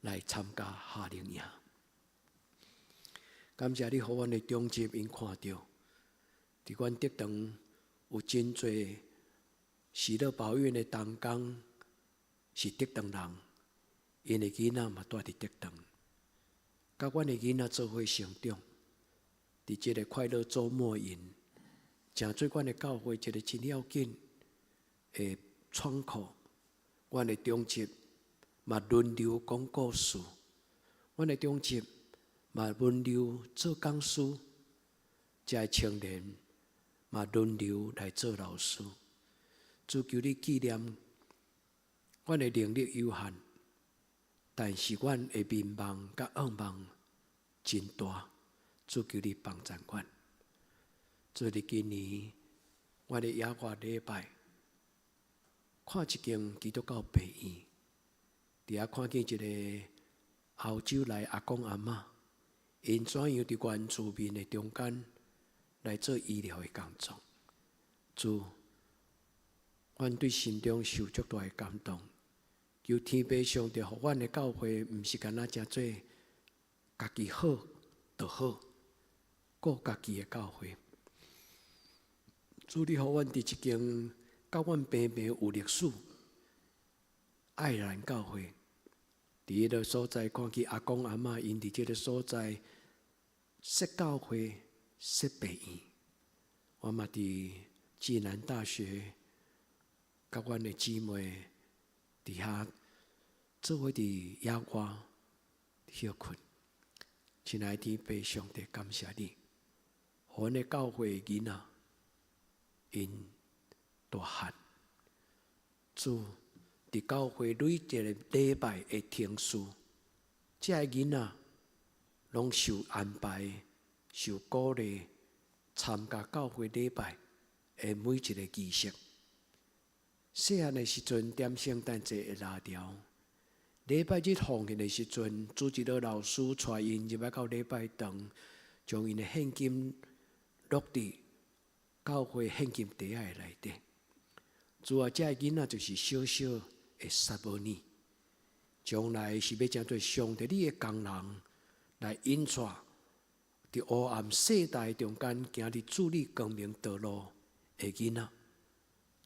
来参加夏令营。感谢你，予阮的中集因看到，伫阮得堂有真侪喜乐保院的同工是得堂人，因的囡仔嘛住伫得堂，甲阮的囡仔做伙成长。伫这个快乐周末营，成做阮的教会一个真要紧的窗口。阮的中集嘛轮流讲故事，阮的中集嘛轮流做讲师，这青年嘛轮流来做老师。主求你纪念，阮的能力有限，但是阮的民望甲愿望真大。主求你帮助阮。做伫今年，我的野外礼拜，看一间基督教病院，伫遐看见一个澳洲来阿公阿嬷，因怎样伫原住民的中间来做医疗的工作。主，阮对心中受足大的感动。求天父上帝，互阮的教会，毋是干那真做家己好就好。顾家己的教会，主你互阮伫一间甲阮平平有历史、爱尔兰教会，伫迄个所在看见阿公阿嬷因伫即个所在设教会、设病院。我嘛伫暨南大学，甲阮的姊妹伫遐做伙伫野外休困。亲爱的天父上帝，感谢你。互阮的教会囡仔，因大汉，主伫教会每一个礼拜的停事，这些囡仔拢受安排、受鼓励参加教会礼拜的每一个仪式。细汉的时阵，点圣诞节的拉条，礼拜日奉献的时阵，主持的老师带因入来到礼拜堂，将因的现金落伫教会现金袋仔内底。主啊，这囡仔就是小小的撒母耳，将来是要针对上帝你的工人来引带，伫黑暗世代中间行伫主你光明道路的囡仔。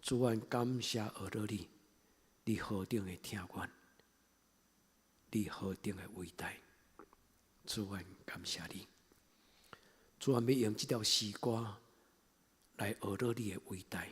主啊，感谢而乐你，你何等的听阮，你何等的伟大。主啊，感谢你。主啊，要用这条诗歌来学乐你的伟大。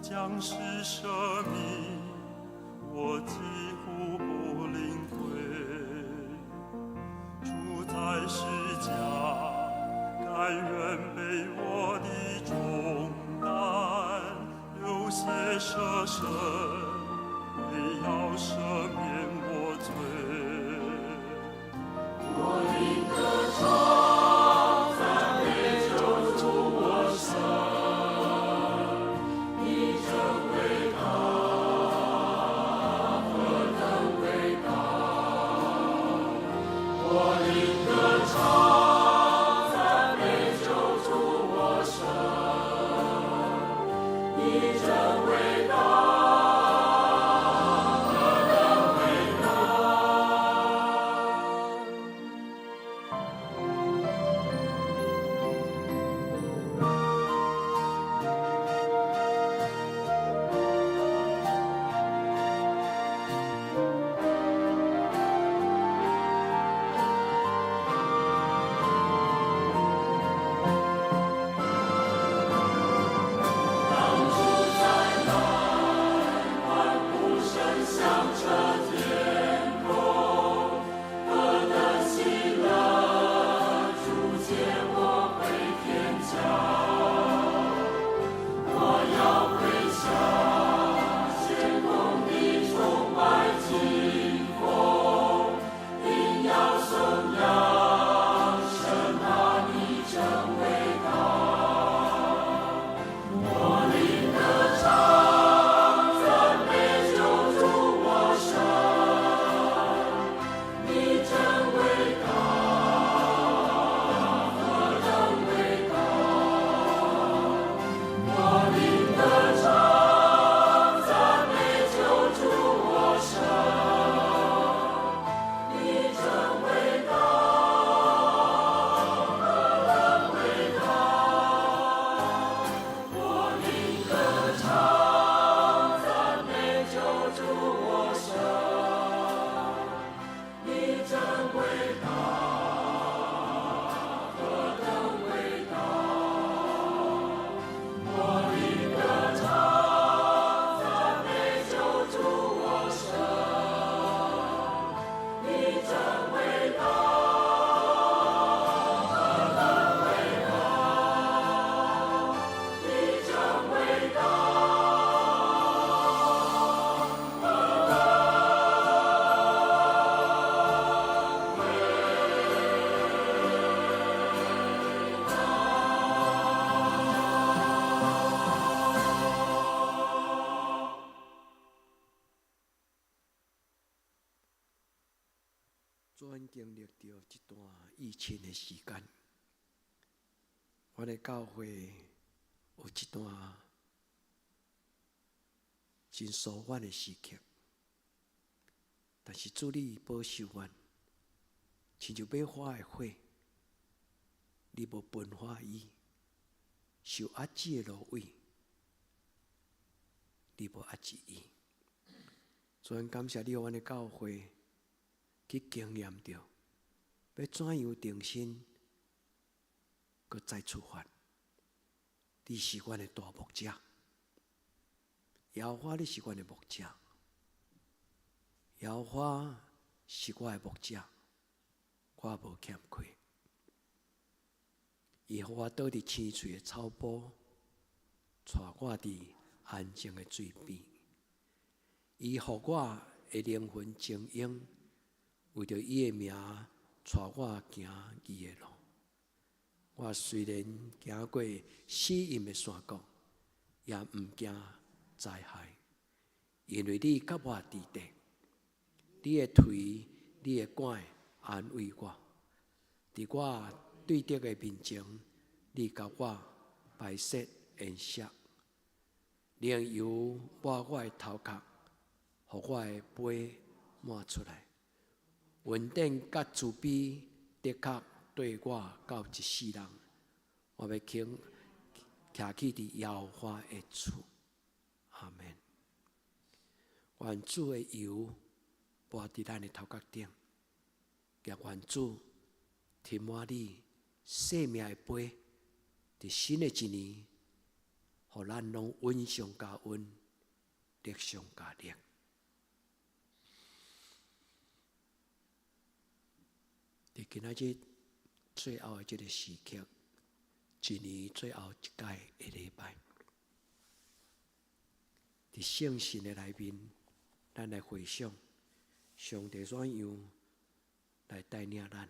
将是舍命，我几乎不领会。主在世家，甘愿被我的我神，你要赦免我罪。我应歌唱，赞美救主我神，你真伟大，何等伟大！我应歌唱，赞美救主我神，你真伟大。转经历到一段疫情的时间，我的教会有一段真疏远的时刻，但是主你保守我，亲像买花的火，你无分化伊，受压制的芦苇，你无压制伊。主，感谢你，阮的教会去经验到，要怎样重新，搁再出发。你是阮的大牧者，耶和华，你是阮的牧者，耶和华是我的牧者，我无欠亏。耶和华倒伫青翠的草坡，带我伫安静的水边。伊互我的灵魂精英，为着伊的名，带我行伊的路。我虽然行过死荫的山谷，也毋惊灾害，因为你甲我伫地，你的腿、你的管安慰我。伫我对敌的面前，你甲我摆设筵席，灵油抹我的头壳，互我的杯满出来。恩典甲慈悲的确对我到一世人，我要徛起伫耶和华的厝。阿门。愿主的油抹伫咱的头壳顶，也愿主填满你生命的杯，伫新的一年，互咱拢温上加温，力上加力。伫今仔日最后的这个时刻，一年最后一届的礼拜，伫圣神的内面，咱来回想上帝怎样来带领咱。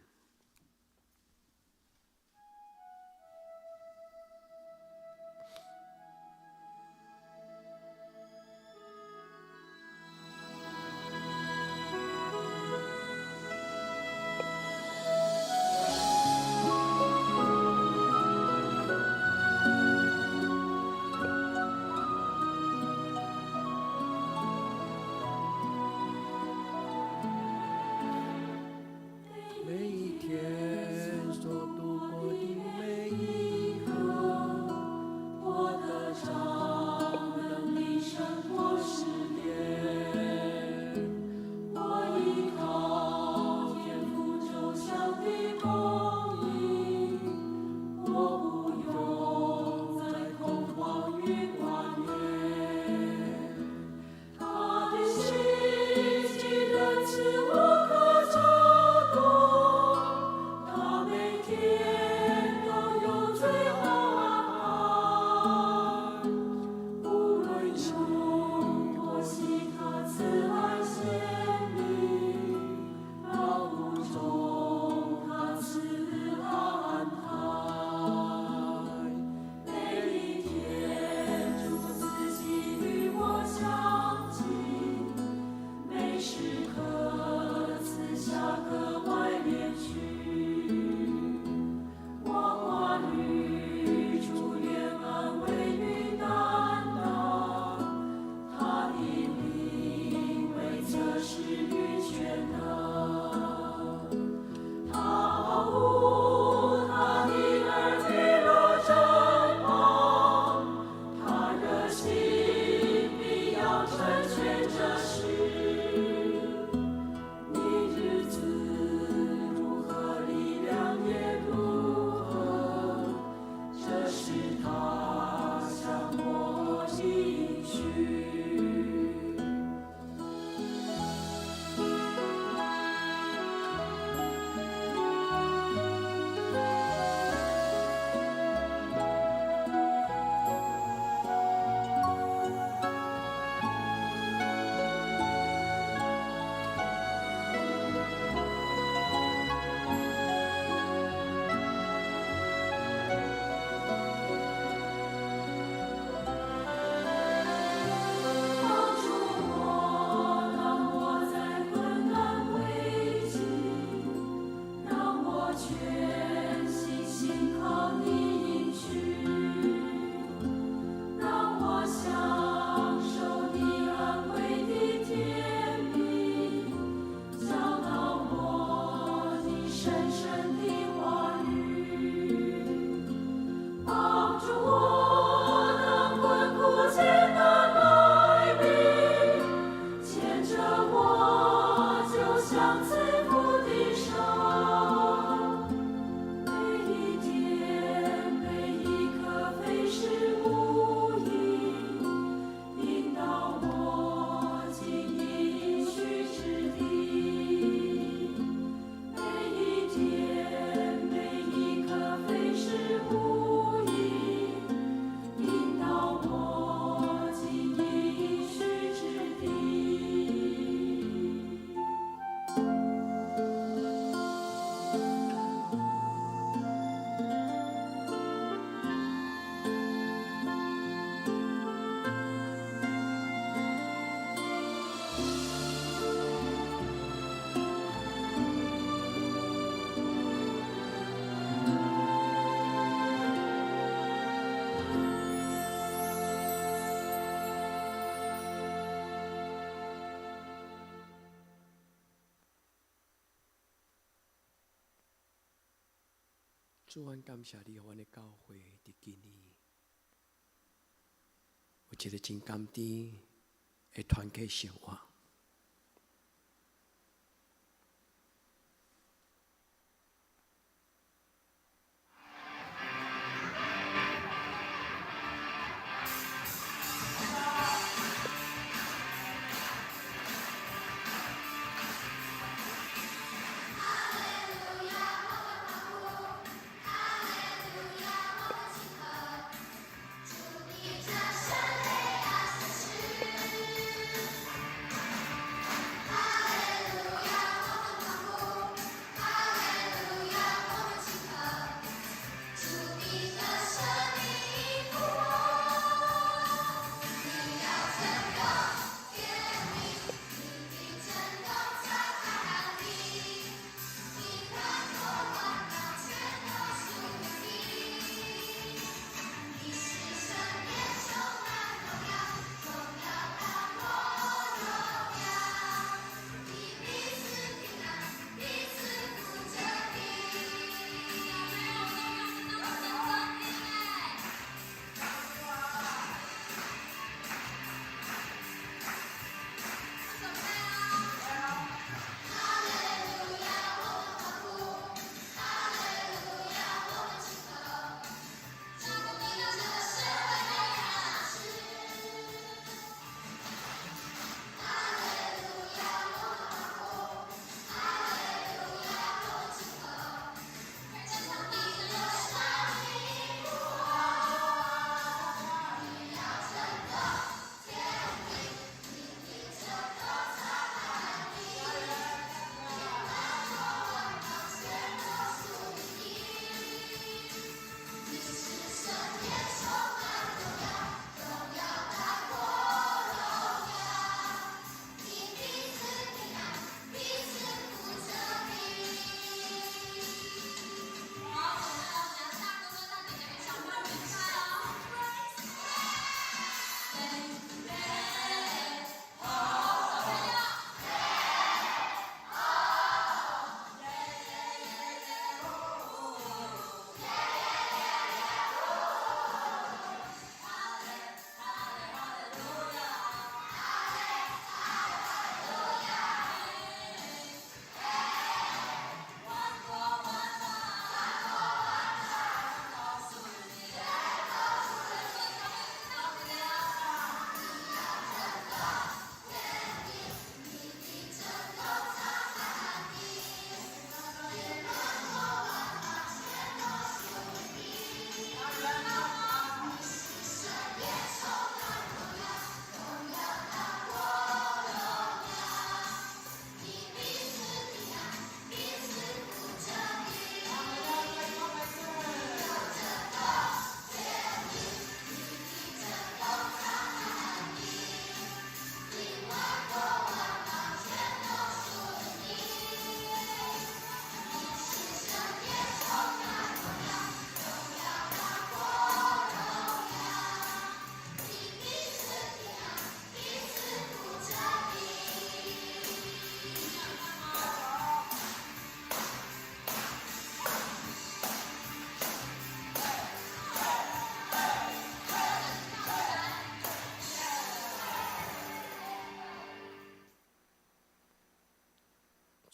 主，阮感谢你，阮的教会伫今年有一个真甘甜的团契生活。主，你这圣灵啊，是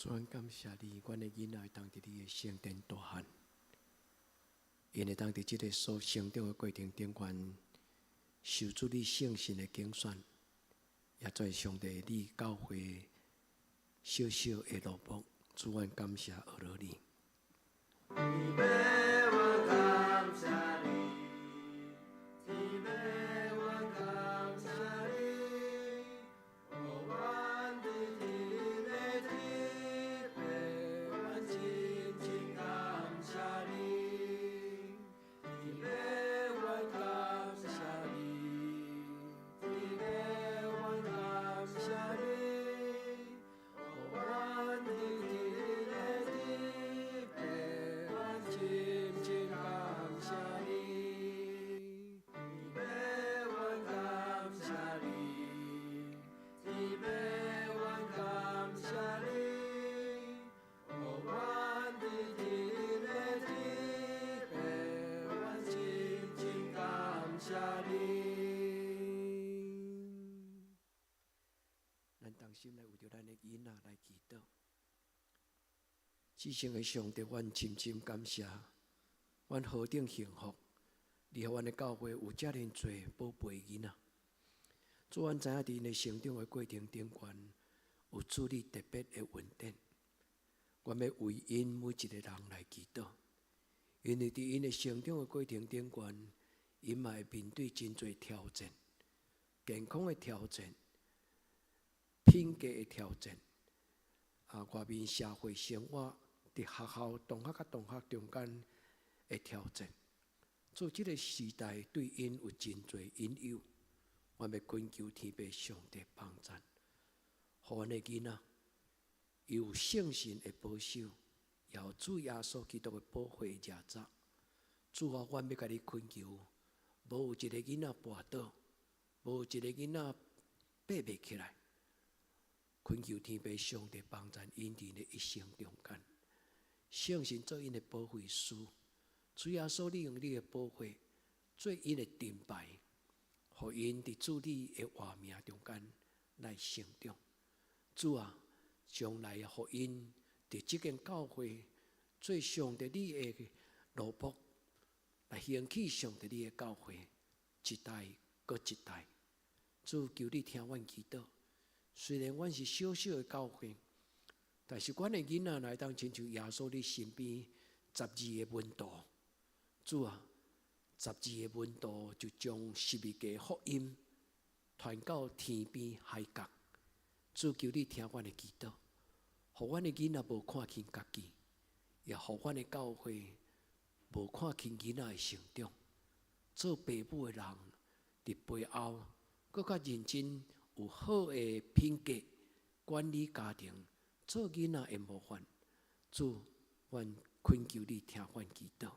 主，阮感谢你，阮的囡仔会当伫你的圣殿大汉，因会当伫即个所成长的过程顶悬，受主你圣神的拣选，也在上帝你教会小小的路幕，主，阮感谢阿罗你。咱同心来为着咱的囡仔来祈祷。至圣的上帝，阮深深感谢，阮何等幸福！你互阮的教会有遮尔侪宝贝囡仔。主，阮知影伫因的成长的过程顶悬，有主你特别的恩典。阮要为因每一个人来祈祷，因为伫因的成长的过程顶悬，因嘛会面对真侪挑战，健康的挑战。品格的挑战，外面社会生活，伫学校同学甲同学中间的挑战，做这个时代对因有真侪引诱，我要恳求天父上帝帮助，互阮的囡仔有圣神的保守，也有主耶稣基督的保护的遮罩。主啊，阮要甲你恳求，无有一个囡仔跋倒，无有一个囡仔爬袂起来。恳求天父上帝帮助因伫的一生中间，圣神做因的保惠师，主耶稣利用你的保护，做因的盾牌，互因伫主你的话名中间来成长。主啊，将来互因伫即间教会做上帝你的路幕，来兴起上帝你的教会，一代搁一代。主，求你听阮祈祷。虽然阮是小小的教会，但是阮的囡仔来当亲像耶稣你身边12个门徒。主啊，12个门徒就将12个福音传到天边海角。主，求你听阮的祈祷，互阮的囡仔无看轻家己，也互阮的教会无看轻囡仔的成长。做爸母的人伫背后更较认真。有好的品格，管理家庭，做囡仔的模范。主，阮恳求你听阮祈祷。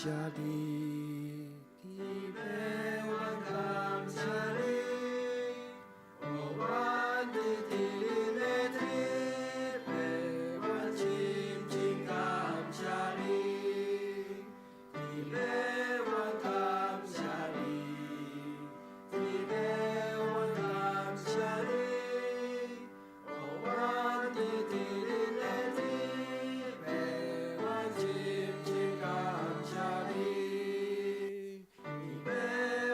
谢你，你百万感谢你，我愿的天的天，百万亲亲感谢你，你百万感谢你，你百万感谢你，我愿的天的天，百万亲亲感谢你。你百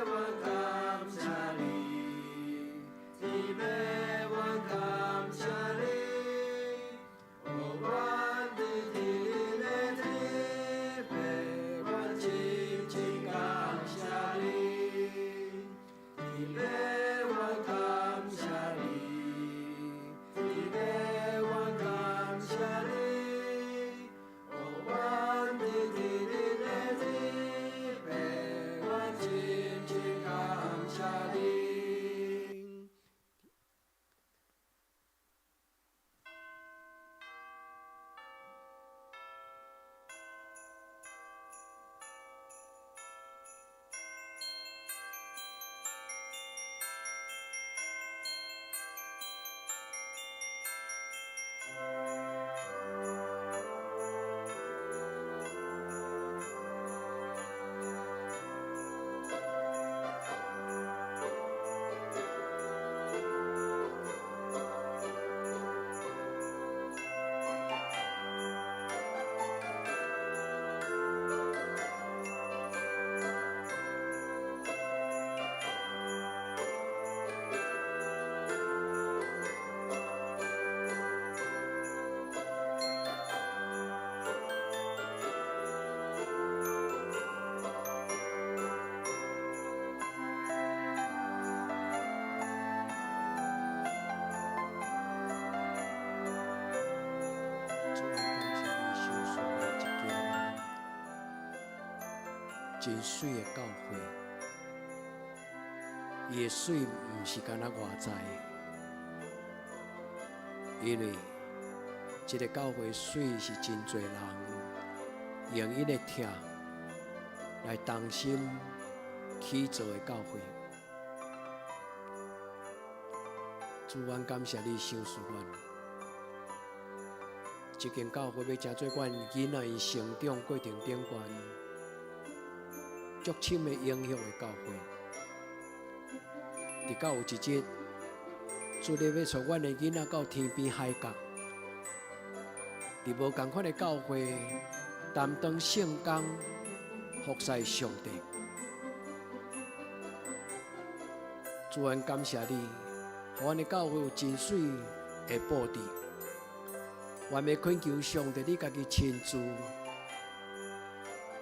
万感谢你，你百万感谢你，我愿的天的天，百万亲亲感谢你，你百万感谢你，你百万感谢你，我愿的天的天，百万亲亲感谢你。真水的教会，伊的水毋是干那外在的，因为这个教会水是真侪人用伊的疼来同心起造的教会。主，阮感谢你赏赐阮，这间教会要成做阮囡仔伊成长过程顶悬足深的影响的教会。直到有一日，主你要带阮的囡仔到天边海角，伫无同款的教会担当圣工，服侍上帝。主，阮感谢你，互阮的教会有真水的布置。阮要恳求上帝，你家己亲自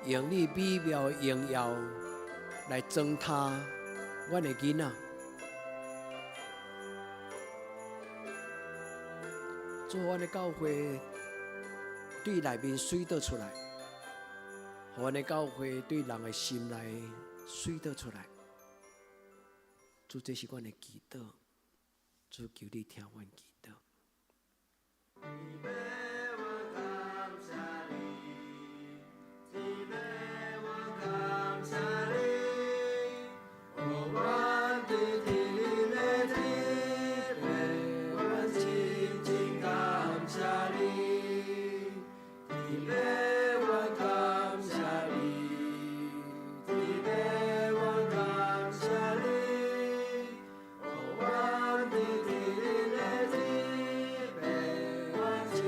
用你美妙的荣耀来装他阮的囡仔。做阮的教会对内面水倒出来，互阮的教会对人的心内水倒出来。主，这是阮的祈祷，主求你听阮祈祷。你百万感谢你，你百万感谢你，我愿的天的天，百万亲亲感谢你，你百万感谢你，你百万感谢你，我愿的天的天，百万亲。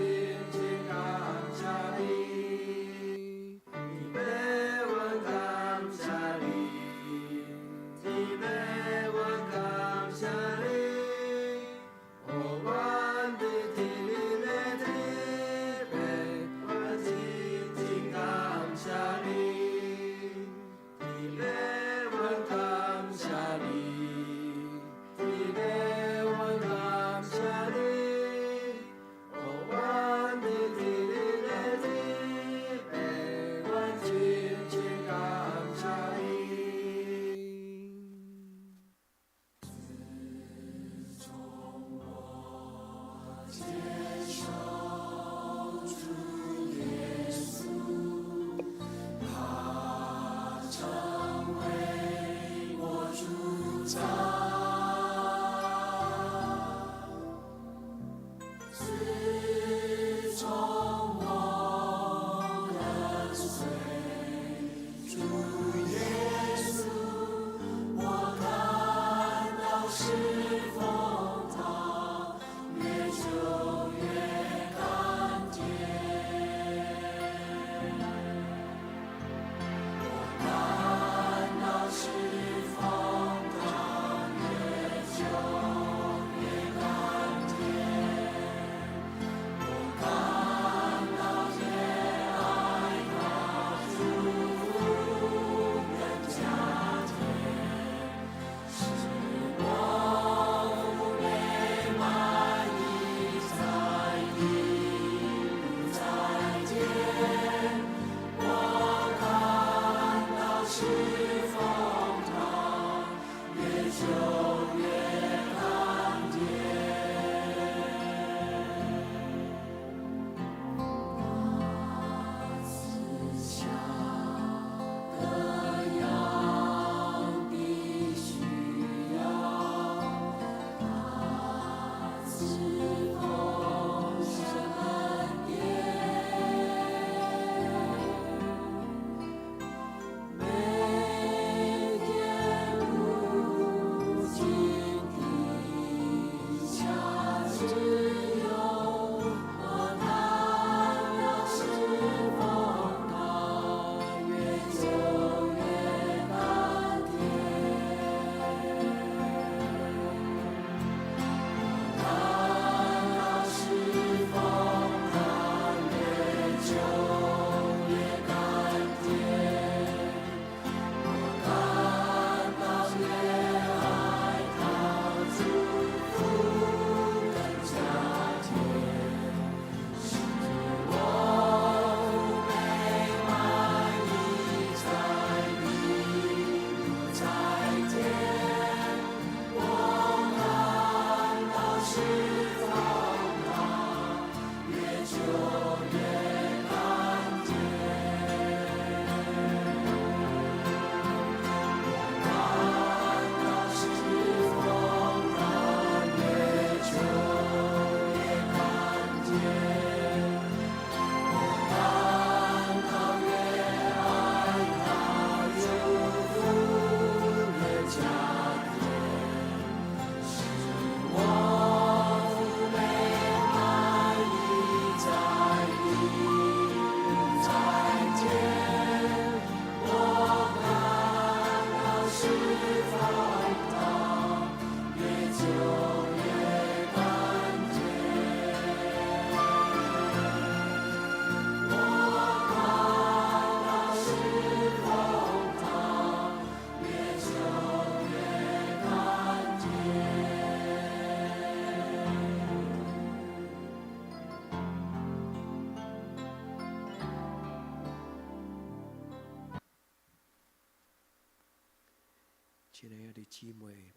亲爱的姊妹，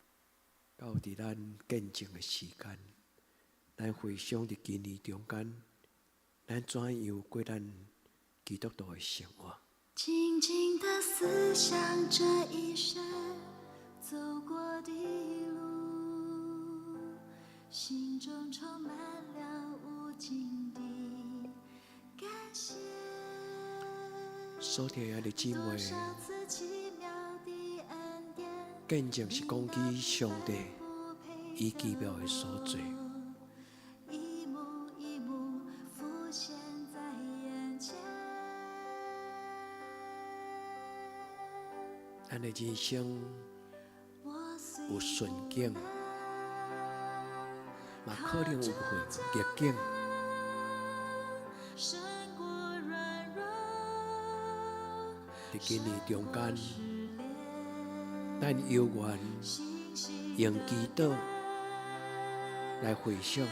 到伫咱见证的时间，咱回想伫今年中间，咱怎样过咱基督徒的生活？静静地思想这一生走过的路，心中充满了无尽的感谢。所听的姊妹，多少次奇妙的恩典，见证是讲起上帝伊奇妙的所在。一幕一幕浮现在眼前。咱的人生我虽有顺境，嘛可能有份逆境。胜过软弱，伫今年中间，咱犹原用祈祷来回想。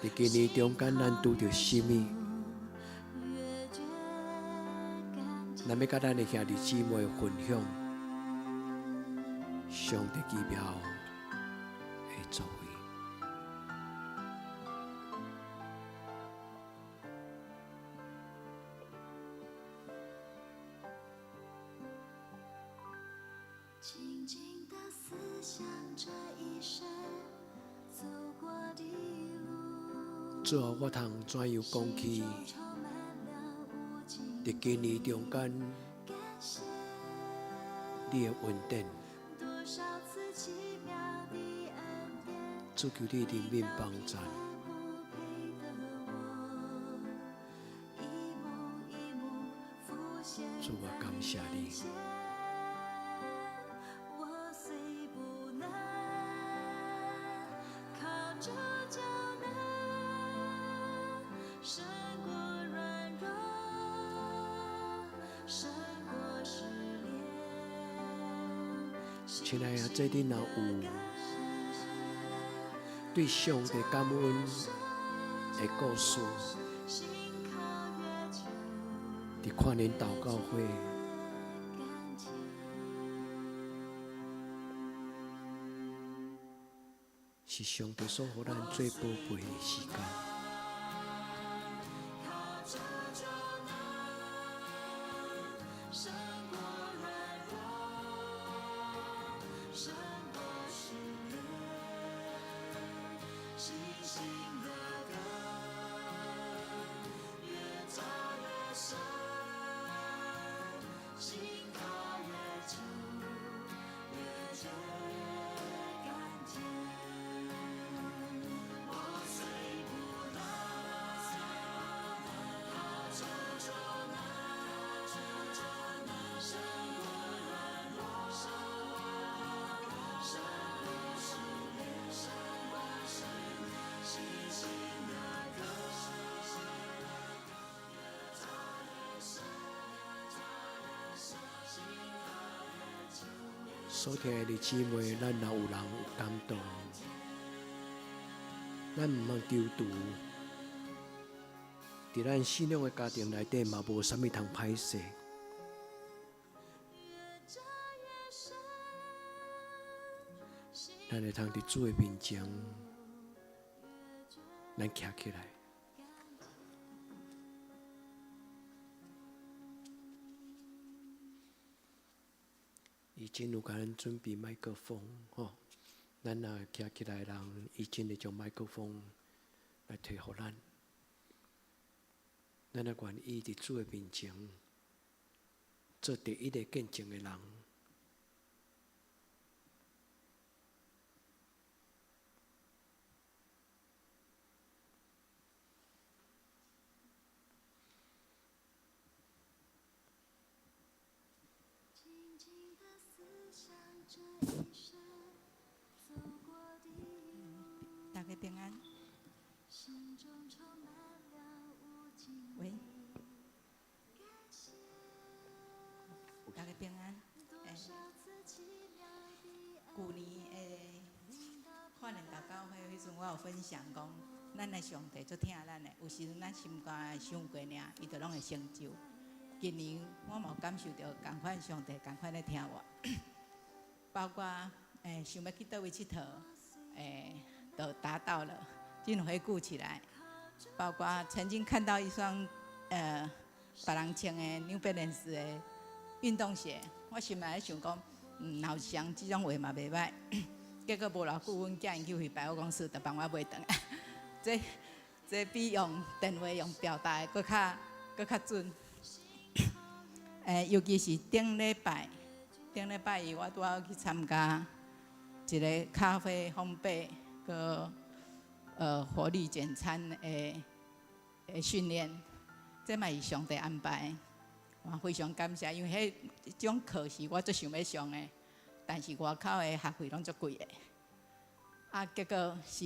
伫今年中间，咱拄着什么？咱要甲咱的兄弟姊妹分享上帝奇妙的作为。静静地思想这一生走过的路，最后我通怎样讲起？充满了无尽伫今年中间，感谢。你的恩典，多少次奇妙的恩典，主求你怜悯帮助。不配得我，一幕一幕浮现主啊，感谢你。我虽不能靠主就能胜过软弱，胜过失恋。亲爱的，这你若有对上帝感恩的故事，心靠月球伫看恁祷告会，感情。是上帝所予咱最宝贝的时间。胜过软弱，胜过失恋，星星的歌越照越深，心靠越近，越觉甘甜。我虽不能靠主就能胜过软弱，胜过失恋，星星的歌越照越深，心靠越近。所听的姊妹，咱若有人有感动，咱毋通丢除。伫咱信仰的家庭内底嘛，无啥物通歹势。咱会通伫主的面前，咱徛起来。已经有甲咱准备麦克风，吼，咱若徛起来的人，已经会将麦克风来摕互咱。咱也愿意伫主的面前，做第一个见证的人。静静地思想这一生走过的路，大家平安。心中充满了无尽喂，感谢。大家平安。多少次奇妙的旧年跨年大教会迄阵，我有分享讲，咱的上帝足疼咱的，有时阵咱心肝想过尔，伊就拢会成就。今年我嘛有感受到同款上帝同款咧听我，包括想要去倒位佚佗，都达到了，尽回顾起来，包括曾经看到一双别人穿的 New Balance 的运动鞋，我心内想讲，若有像这种话嘛袂歹。结果无偌久，阮囝因去百货公司，就帮我买回来。这比用电话用表达的搁较准。尤其是顶礼拜我拄好去参加一个咖啡烘焙个活力简餐的训练，这嘛是上帝安排，我非常感谢，因为迄种课是我最想要上的。但是外口的学费拢足贵的，结果是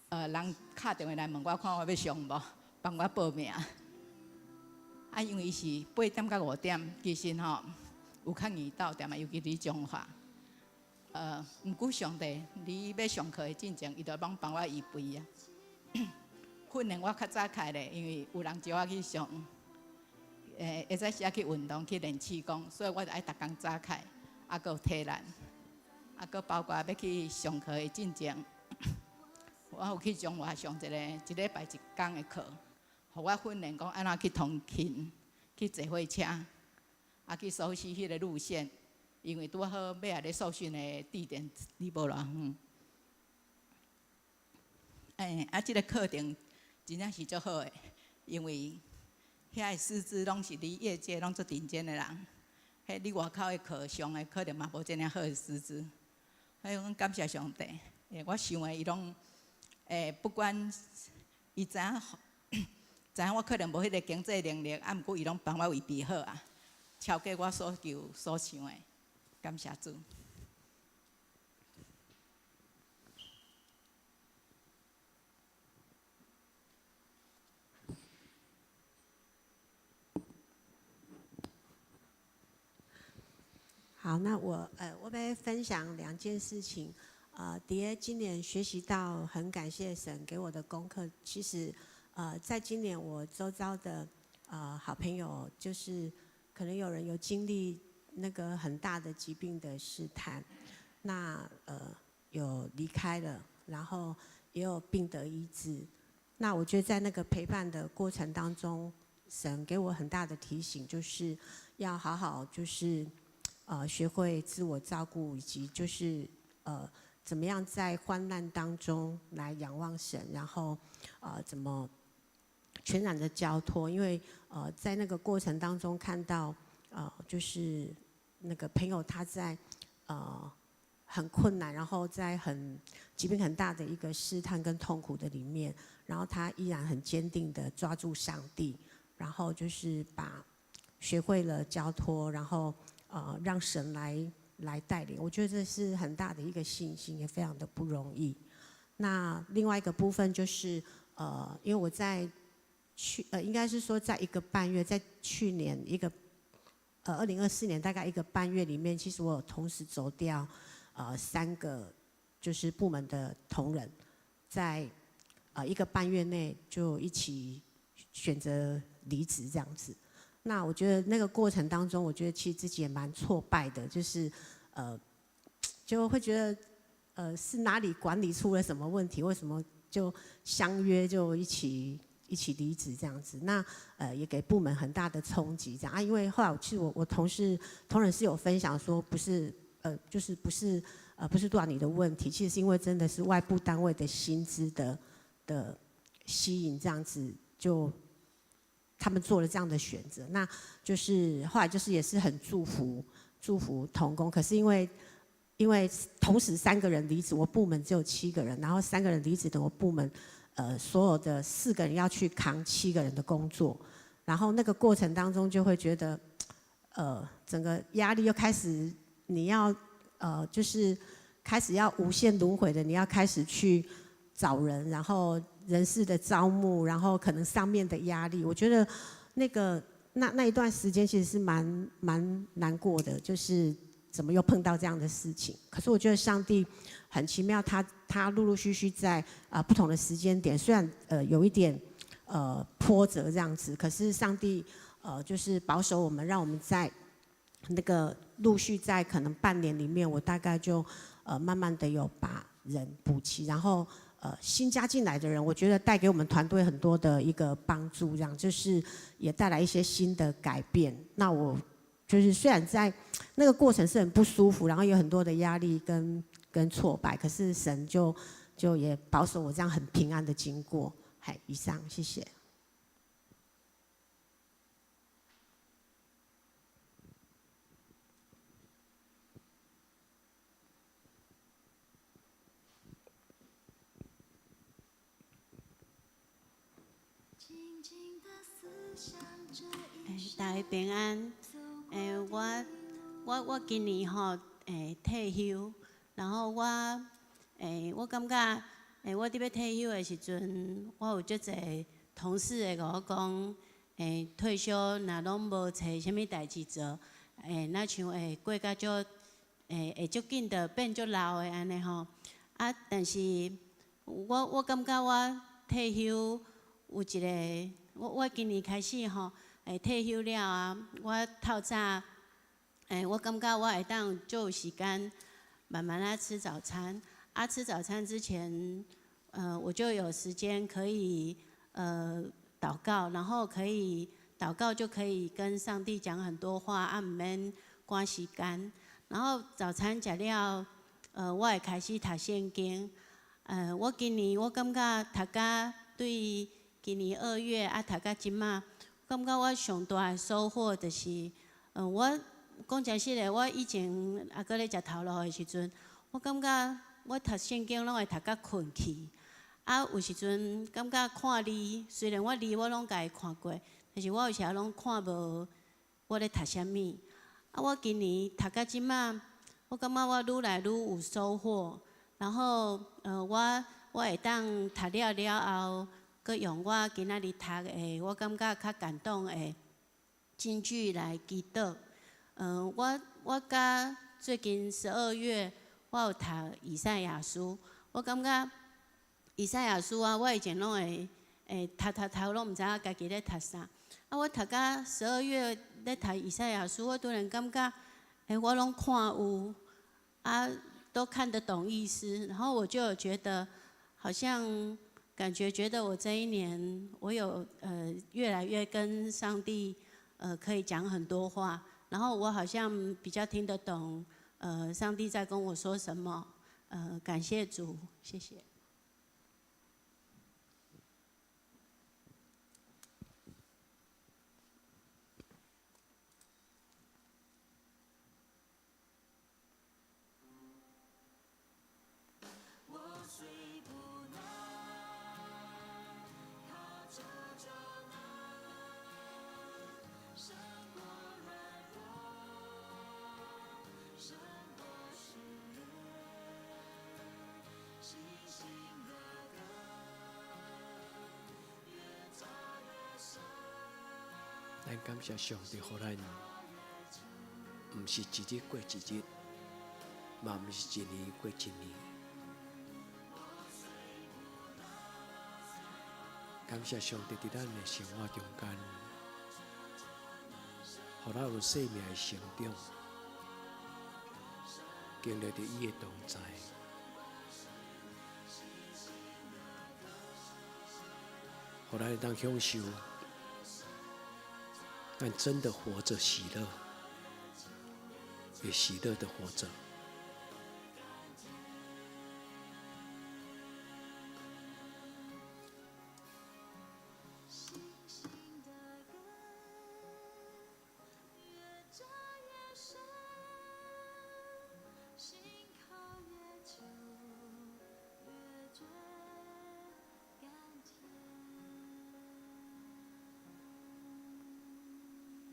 人打电话来问我，看我要上无，帮我报名。因为是8点到5点，其实有较易到点嘛，尤其伫中华。毋过上帝，你要上课的进前，伊就帮我预备啊。训练我较早开咧，因为有人招我去上，会使时去运动去练气功，所以我就爱逐工早开。搁有体力，搁包括要去上课的进前，我有去中华上一礼拜1天的课，互我训练讲安怎去通勤，去坐火车，去熟悉迄个路线，因为拄好要来咧受训的地点离无偌远。这个课程真正是足好的，因为遐的师资拢是伫业界拢足顶尖的人。你外口的课上的可能嘛无这样好的师资，所以阮感谢上帝。我想的伊拢，不管伊知影我可能无迄个经济能力，毋过伊拢帮我预备好啊，超过我所求所想的。感谢主。好，那我要分享2件事情。第一，今年学习到很感谢神给我的功课。其实，在今年我周遭的好朋友，就是可能有人有经历那个很大的疾病的试探，那有离开了，然后也有病得医治。那我觉得在那个陪伴的过程当中，神给我很大的提醒，就是要好好就是学会自我照顾，以及就是怎么样在患难当中来仰望神，然后怎么全然的交托。因为在那个过程当中看到就是那个朋友他在很困难，然后在疾病很大的一个试探跟痛苦的里面，然后他依然很坚定的抓住上帝，然后就是学会了交托，然后让神来带领。我觉得这是很大的一个信心，也非常的不容易。那另外一个部分就是因为我在应该是说在1个半月，在去年2024年大概1个半月里面，其实我有同时走掉3个就是部门的同仁，在1个半月内就一起选择离职这样子。那我觉得那个过程当中，我觉得其实自己也蛮挫败的，就是就会觉得是哪里管理出了什么问题，为什么就相约就一起离职这样子？那也给部门很大的冲击这样啊。因为后来其实我同仁是有分享说，不是就是不是多少你的问题，其实是因为真的是外部单位的薪资的吸引这样子，就他们做了这样的选择。那就是后来就是也是很祝福同工，可是因为同时3个人离职，我部门只有7个人，然后3个人离职的我部门所有的4个人要去扛7个人的工作，然后那个过程当中就会觉得整个压力又开始，你要就是开始要无限轮回的，你要开始去找人，然后人事的招募，然后可能上面的压力，我觉得那一段时间其实是蛮难过的，就是怎么又碰到这样的事情。可是我觉得上帝很奇妙，他陆陆续续在不同的时间点，虽然有一点波折这样子，可是上帝就是保守我们，让我们在那个陆续在可能半年里面，我大概就慢慢的有把人补齐，然后新加进来的人，我觉得带给我们团队很多的一个帮助，这样就是也带来一些新的改变。那我就是虽然在那个过程是很不舒服，然后有很多的压力跟挫败，可是神就也保守我这样很平安的经过。嗨，以上，谢谢。静静地思想着大家平安。我今年吼退休，然后我感觉我伫要退休的时阵，我有足侪同事会甲我讲，退休若拢无找啥物代志做，那像会过甲足会足紧的变足老的安尼吼。啊，但是我感觉我退休有一个，我今年开始吼，退休了啊，我透早，我感觉我会当就有时间慢慢啊吃早餐。啊，吃早餐之前，我就有时间可以祷告，然后可以祷告就可以跟上帝讲很多话，啊，唔免赶时间。然后早餐食了，我会开始读圣经。我今年我感觉读到对今年2月啊读到即马，感觉我上大的收获就是，我讲真实的，我以前还搁咧食头路的时阵，我感觉我读圣经拢会读到困去。啊，有时阵感觉看字，虽然我字我拢家己看过，但是我有时候拢看无我咧读啥物。啊，我今年读到即马，我感觉我愈来愈有收获。然后我会当读了后，佮用我今仔日读的，我感觉较感动的金句来祈祷。我甲最近12月，我有读以赛亚书，我感觉以赛亚书啊，我以前拢会读，拢毋知影家己咧读啥。啊，我读到12月咧读以赛亚书，我突然感觉，我拢看有，啊，都看得懂意思。然后我就有觉得，好像觉得我这一年，我有越来越跟上帝可以讲很多话，然后我好像比较听得懂上帝在跟我说什么。感谢主，谢谢。咱感谢上帝，互咱毋是一日过一日，嘛毋是一年过一年。感谢上帝伫咱的生活中间，互咱有生命的成长，经历着伊的同在，互咱会当享受。但真的活着喜乐，也喜乐的活着。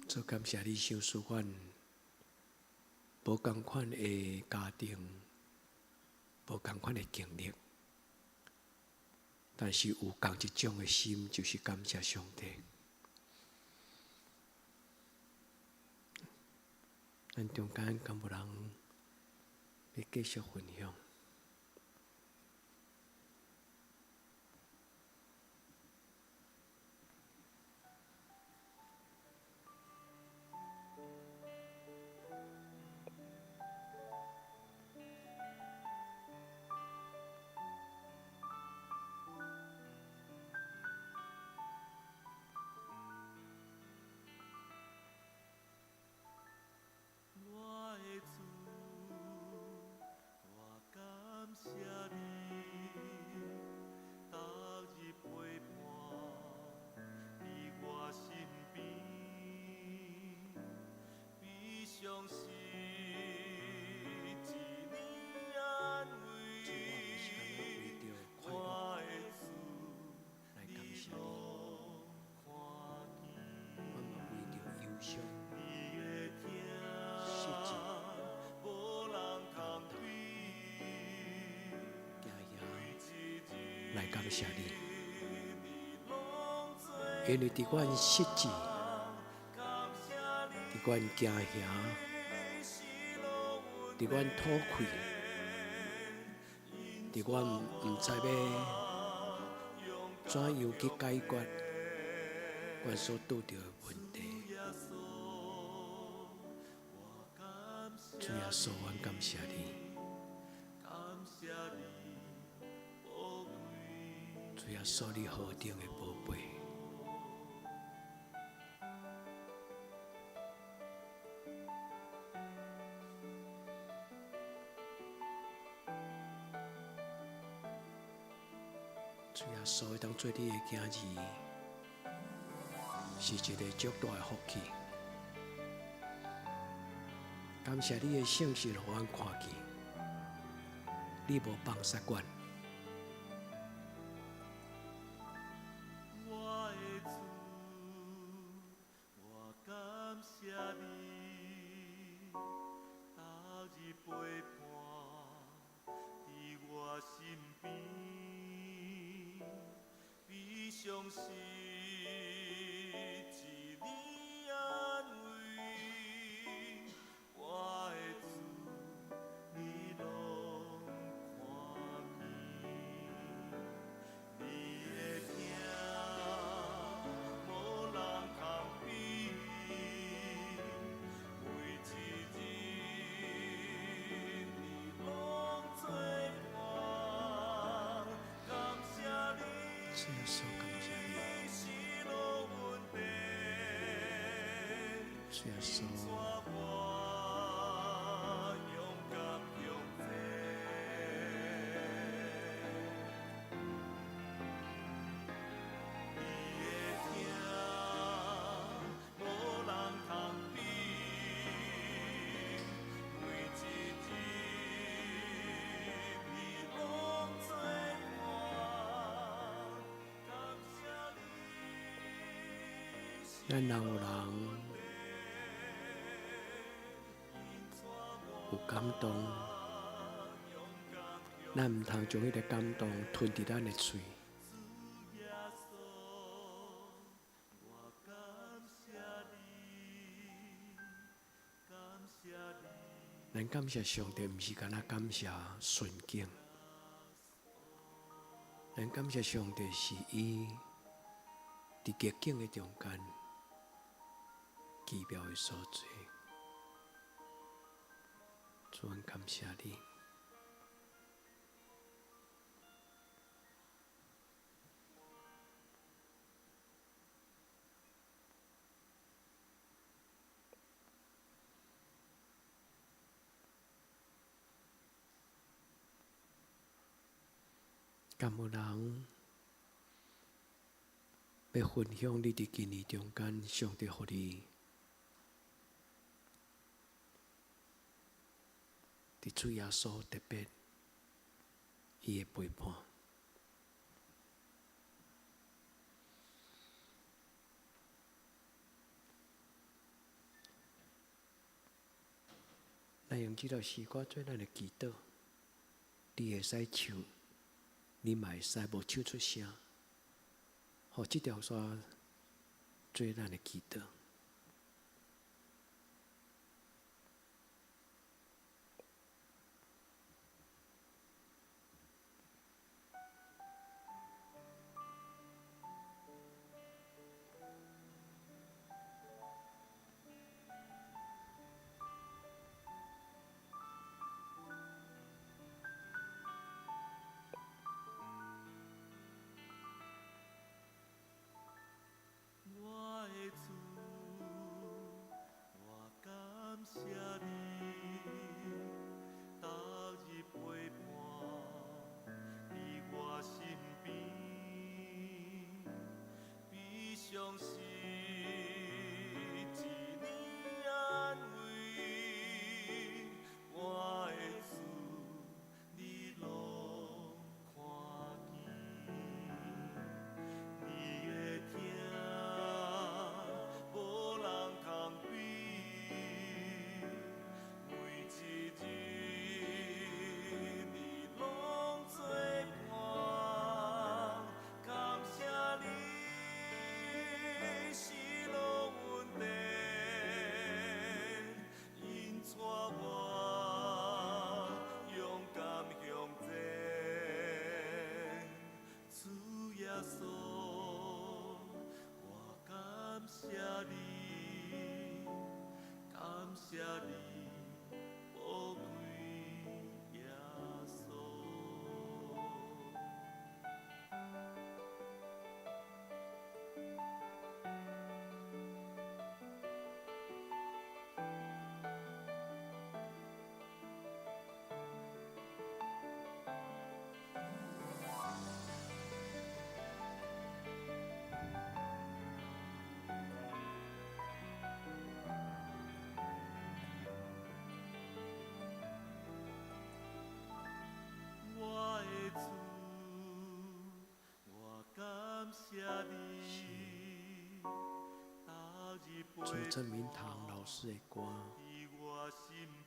主感谢你赏赐阮无同款的家庭，无同款的经历，但是有同一种的心，就是感谢上帝。咱中间敢有人要继续分享？常是一年安慰，我的主你拢看见，我嘛为着忧伤、你的失志、听，无人通比，惊讶来感谢你，因为伫阮失志、伫阮惊吓、伫阮吐气、伫阮毋知要怎样去解决阮所拄着的问题。主耶稣，阮感谢你。主耶稣，你何等的宝贝！主耶稣，当做你的囝儿，是一个足大的福气。感谢你的圣神，互阮看见，你无放杀阮。我的主，我感谢你，逐日陪伴伫我身边，比上是一年安慰。我的主，你拢看见。你的听，无人通比，每一日你拢做伴，感谢你，主耶稣，感谢你。是路阮地，主耶稣，我勇敢向前。你的听，无人通比，每一日你拢做伴，感谢你。咱人有人有感动，咱毋通将迄个感动吞伫咱的嘴。耶稣，我感谢你，感谢你。咱感谢上帝，毋是干那感谢顺境，咱感谢上帝是伊伫逆境的中间奇妙的所在。主，阮感谢你。敢有人要分享你伫今年中间上帝互你伫主耶稣特别伊的陪伴？咱用这条诗歌做咱的祈祷，你会使唱，你嘛会使无唱出声，互这条线做咱的祈祷。我的主。稣，我感谢你，感谢你，宝贵耶稣。我的主，我感谢你，昨日主陪郑明堂老师的歌，在我身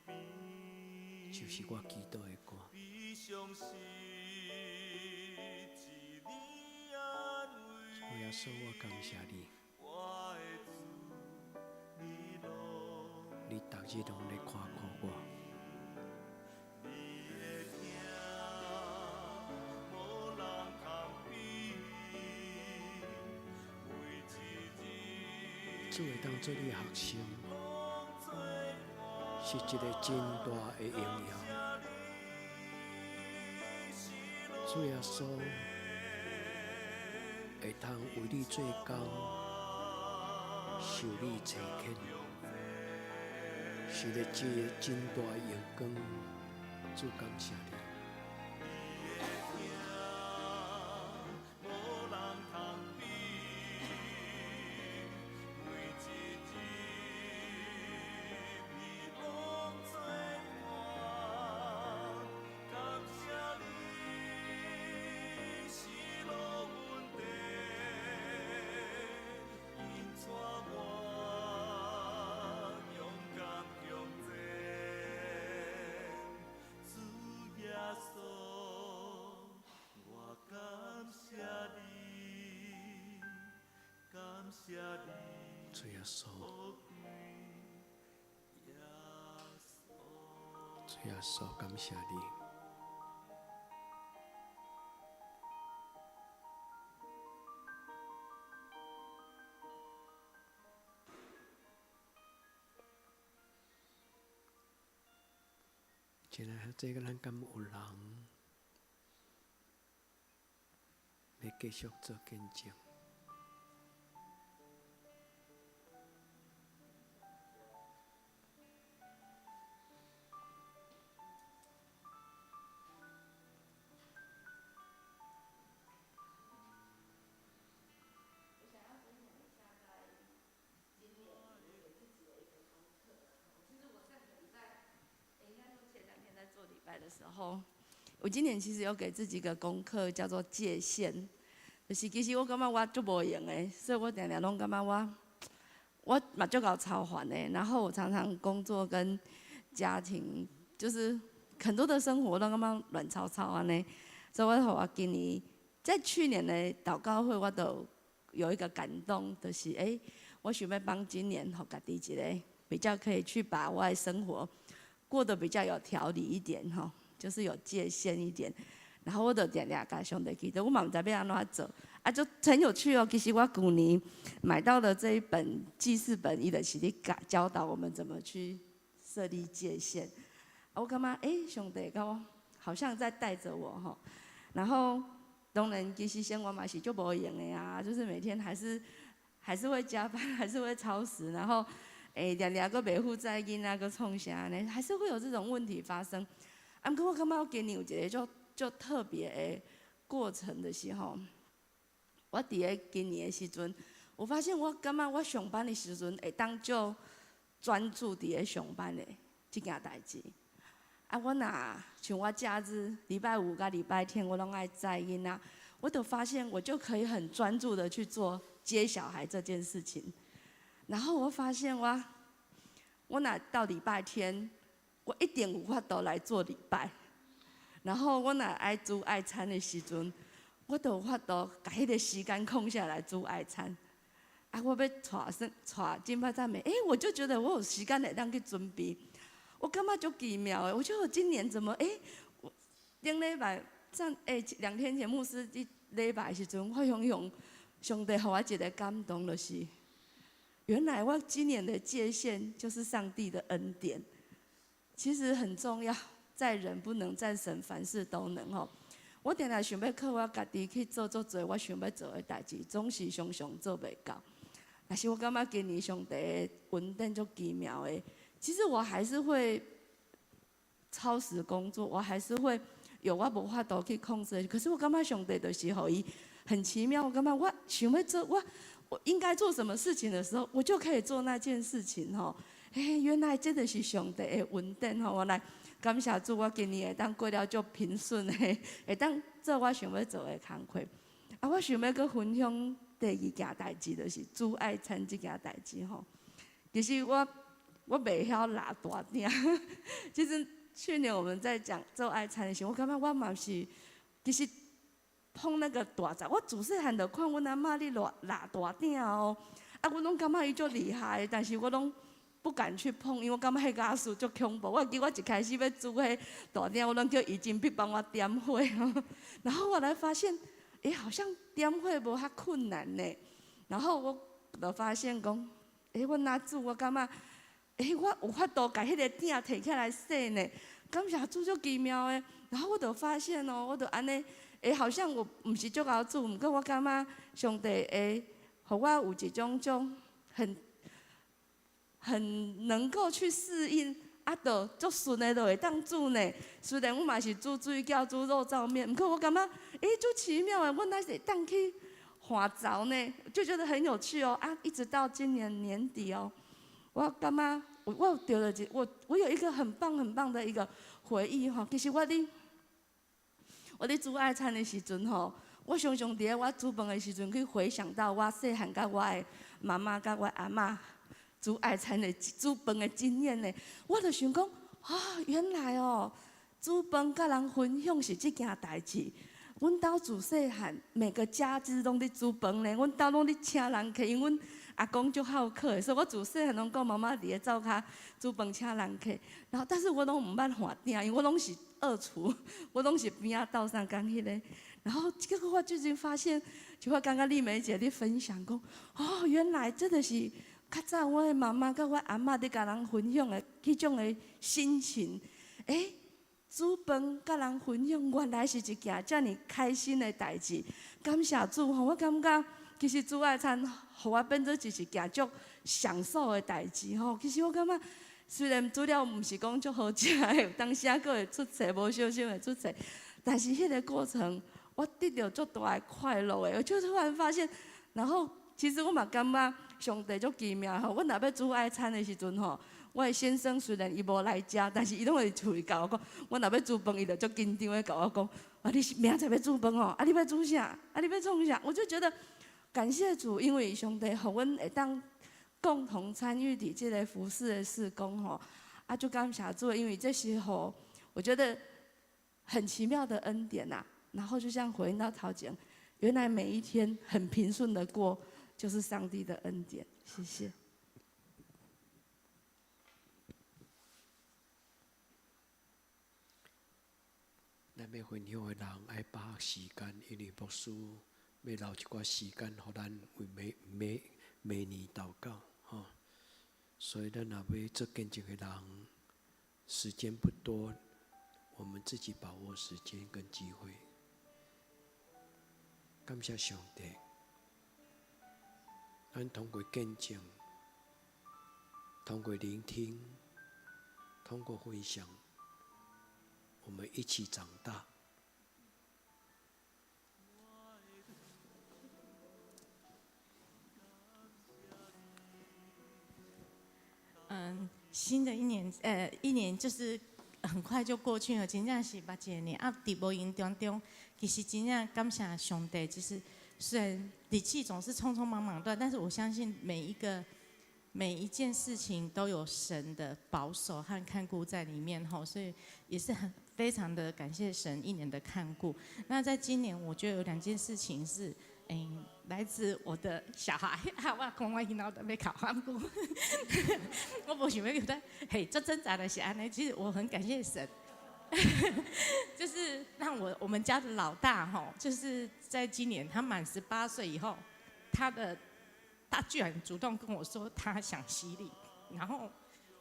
边，就是我祈祷的歌。比伤心一年安主慰。耶稣，我感谢你，我的主，你拢你逐日拢咧看顾我。你的听，无人通比，每一日主会当做你的学生，拢做我是一个真大的荣耀。主耶稣会通为你做工，受你差遣，是咧这个真大的荣光。主感谢你。无人通比，每一日你拢做我，感谢你是路阮地，引带我勇敢向前。主耶稣，我感谢你，感谢你，主耶稣，宝贵耶稣。主耶稣，感谢你。今日这个咱敢有人要继续做见证？的时候，我今年其实有给自己一个功课，叫做界限。就是其实我感觉我足无用的，所以我常常拢感觉我嘛足够超凡的。然后我常常工作跟家庭，就是很多的生活都感觉乱糟糟安尼。所以我今年在去年的祷告会，我都有一个感动，就是我想要帮今年互家己一个比较可以去把我的生活过得比较有条理一点吼，就是有界限一点。然后我就常常甲上帝祈祷，我嘛唔知要安怎做，啊，就很有趣哦。其实我去年买到了这一本记事本，伊就是咧教导我们怎么去设立界限。我感觉上帝甲我好像在带着我吼。然后当然其实生活嘛是足无用的啊，就是每天还是会加班，还是会超时，然后常常个袂负债囡仔个创啥呢，还是会有这种问题发生。啊，不过我感觉我今年有一个就特别的过程的时候，我伫个今年的时阵，我发现我感觉我上班的时阵会当就专注伫个上班的这件代志。啊，我若像我假日礼拜五甲礼拜天我拢爱载囡仔，我就发现我就可以很专注的去做接小孩这件事情。然后我发现我若到礼拜天，我一定有法度来做礼拜。然后我若爱煮爱餐的时阵，我就有法度把迄个时间空下来煮爱餐。啊，我要带金巴赞美，我就觉得我有时间来当去准备。我感觉就奇妙的，我觉得我今年怎么我顶礼拜2天前牧师礼拜的时阵，我用上帝给我一个感动，就是原来我今年的界限就是上帝的恩典。其实很重要，在人不能，在神凡事都能吼。我定定想要靠我家己去做多我想要做的代志，总是常常做袂到。但是我感觉今年上帝的恩典足奇妙的。其实我还是会超时工作，我还是会有我无法度去控制的。可是我感觉上帝就是互伊很奇妙。我感觉我想要做我应该做什么事情的时候，我就可以做那件事情吼。原来这就是上帝的恩典吼！我来感谢主，我今年会当过了足平顺的，会当做我想要做的工课。我想要搁分享第二件代志，就是煮爱餐这件代志吼。其实我袂晓拿大鼎，其实去年我们在讲做爱餐的时候，我感觉我嘛是，其实碰那个大灶，我自细汉就看阮阿嬷咧拿大鼎哦，我拢感觉伊足厉害，但是我拢不敢去碰，因为我感觉迄个事足恐怖。我记我一开始要煮迄大鼎，我拢叫怡珍必帮我点火，然后我来发现，好像点火无遐困难呢。然后我就发现讲，我哪煮我感觉。我有法度把迄个鼎摕起来洗呢，感谢主足奇妙的。然后我就发现我就安尼，好像我毋是足够煮，毋过我感觉上帝会，互我有一种很能够去适应，就足顺的就会当煮呢。虽然我嘛是煮水饺、煮肉燥面，毋过我感觉足奇妙的，阮还是会当去换灶呢，就觉得很有趣哦。一直到今年年底哦。我感觉我丢了我有一个很棒的一个回忆吼。其实我咧煮爱餐的时阵吼，我常常伫我煮饭的时阵去回想到我细汉甲我的妈妈甲我阿嬷煮爱餐的煮饭的经验呢。我就想讲原来煮饭甲人分享是这件代志。阮兜自细汉每个假日拢咧煮饭呢，阮兜拢咧请人客，因为阮阿公足好客的，所以我自细汉拢讲妈妈伫咧灶骹煮饭请人客。然后，但是我拢毋捌换鼎，因为我拢是二厨，我拢是边仔斗相共迄个。然后结果我最近发现，就我刚刚丽梅姐咧分享讲，原来真的是较早我的妈妈甲我阿嬷咧甲人分享的迄种的心情，煮饭甲人分享，原来是一件遮尔开心的代志。感谢主吼，我感觉其实煮爱餐，互我变做就是一件足享受的代志吼。其实我感觉，虽然煮了毋是讲足好食的，当时还佫会出错，无小心会出错，但是迄个过程，我得到足大的快乐的。我就突然发现，然后其实我嘛感觉上帝足奇妙吼。阮若要煮爱餐的时阵吼。我的先生虽然伊无来食，但是伊拢会厝里甲我讲，我若要煮饭，伊就足紧张的甲我讲，你明仔载要煮饭哦，你要煮啥？你要创啥？我就觉得感谢主，因为上帝互阮会当共同参与伫这个服侍的事工吼，就感谢主，因为这时候我觉得很奇妙的恩典呐。然后就像回应到陶姐，原来每一天很平顺的过，就是上帝的恩典。谢谢。咱要分享的人爱把握时间，因为牧师要留一寡时间，互咱为明年祷告吼。所以咱若要做见证的人，时间不多，我们自己把握时间跟机会。感谢上帝，咱通过见证，通过聆听，通过分享。我们一起长大。新的一年就是很快就过去了，真正是捌一个年。伫无形当中，其实真正感谢上帝，就是虽然日子总是匆匆忙忙的，但是我相信每一件事情都有神的保守和看顾在里面吼，所以也是非常的感谢神一年的看顾。那在今年，我觉得有2件事情是，来自我的小孩，我讲我囡仔都要考反骨，我无想要叫他，足挣扎的是安尼。其实我很感谢神，就是让我们家的老大哈，就是在今年他满18岁以后，他居然主动跟我说他想洗礼，然后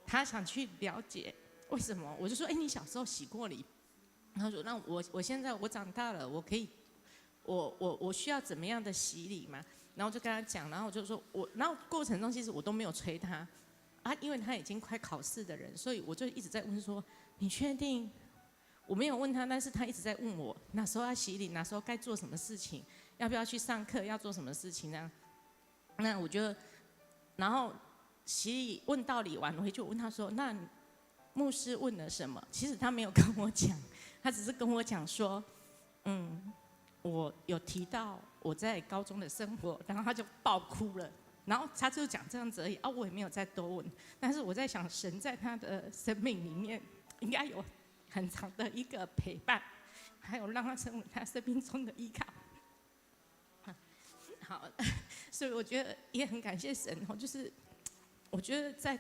他想去了解为什么。我就说，你小时候洗过礼？他说，那我现在我长大了，我可以，我需要怎么样的洗礼嘛？然后就跟他讲，然后我就说然后过程中其实我都没有催他，因为他已经快考试的人，所以我就一直在问说，你确定？我没有问他，但是他一直在问我哪时候要洗礼，哪时候该做什么事情，要不要去上课，要做什么事情呢？那我就，然后洗礼问道理完，我回去问他说，那牧师问了什么？其实他没有跟我讲，他只是跟我讲说，我有提到我在高中的生活，然后他就爆哭了。然后他就讲这样子而已我也没有再多问。但是我在想，神在他的生命里面应该有很长的一个陪伴，还有让他成为他生命中的依靠。好，所以我觉得也很感谢神就是我觉得在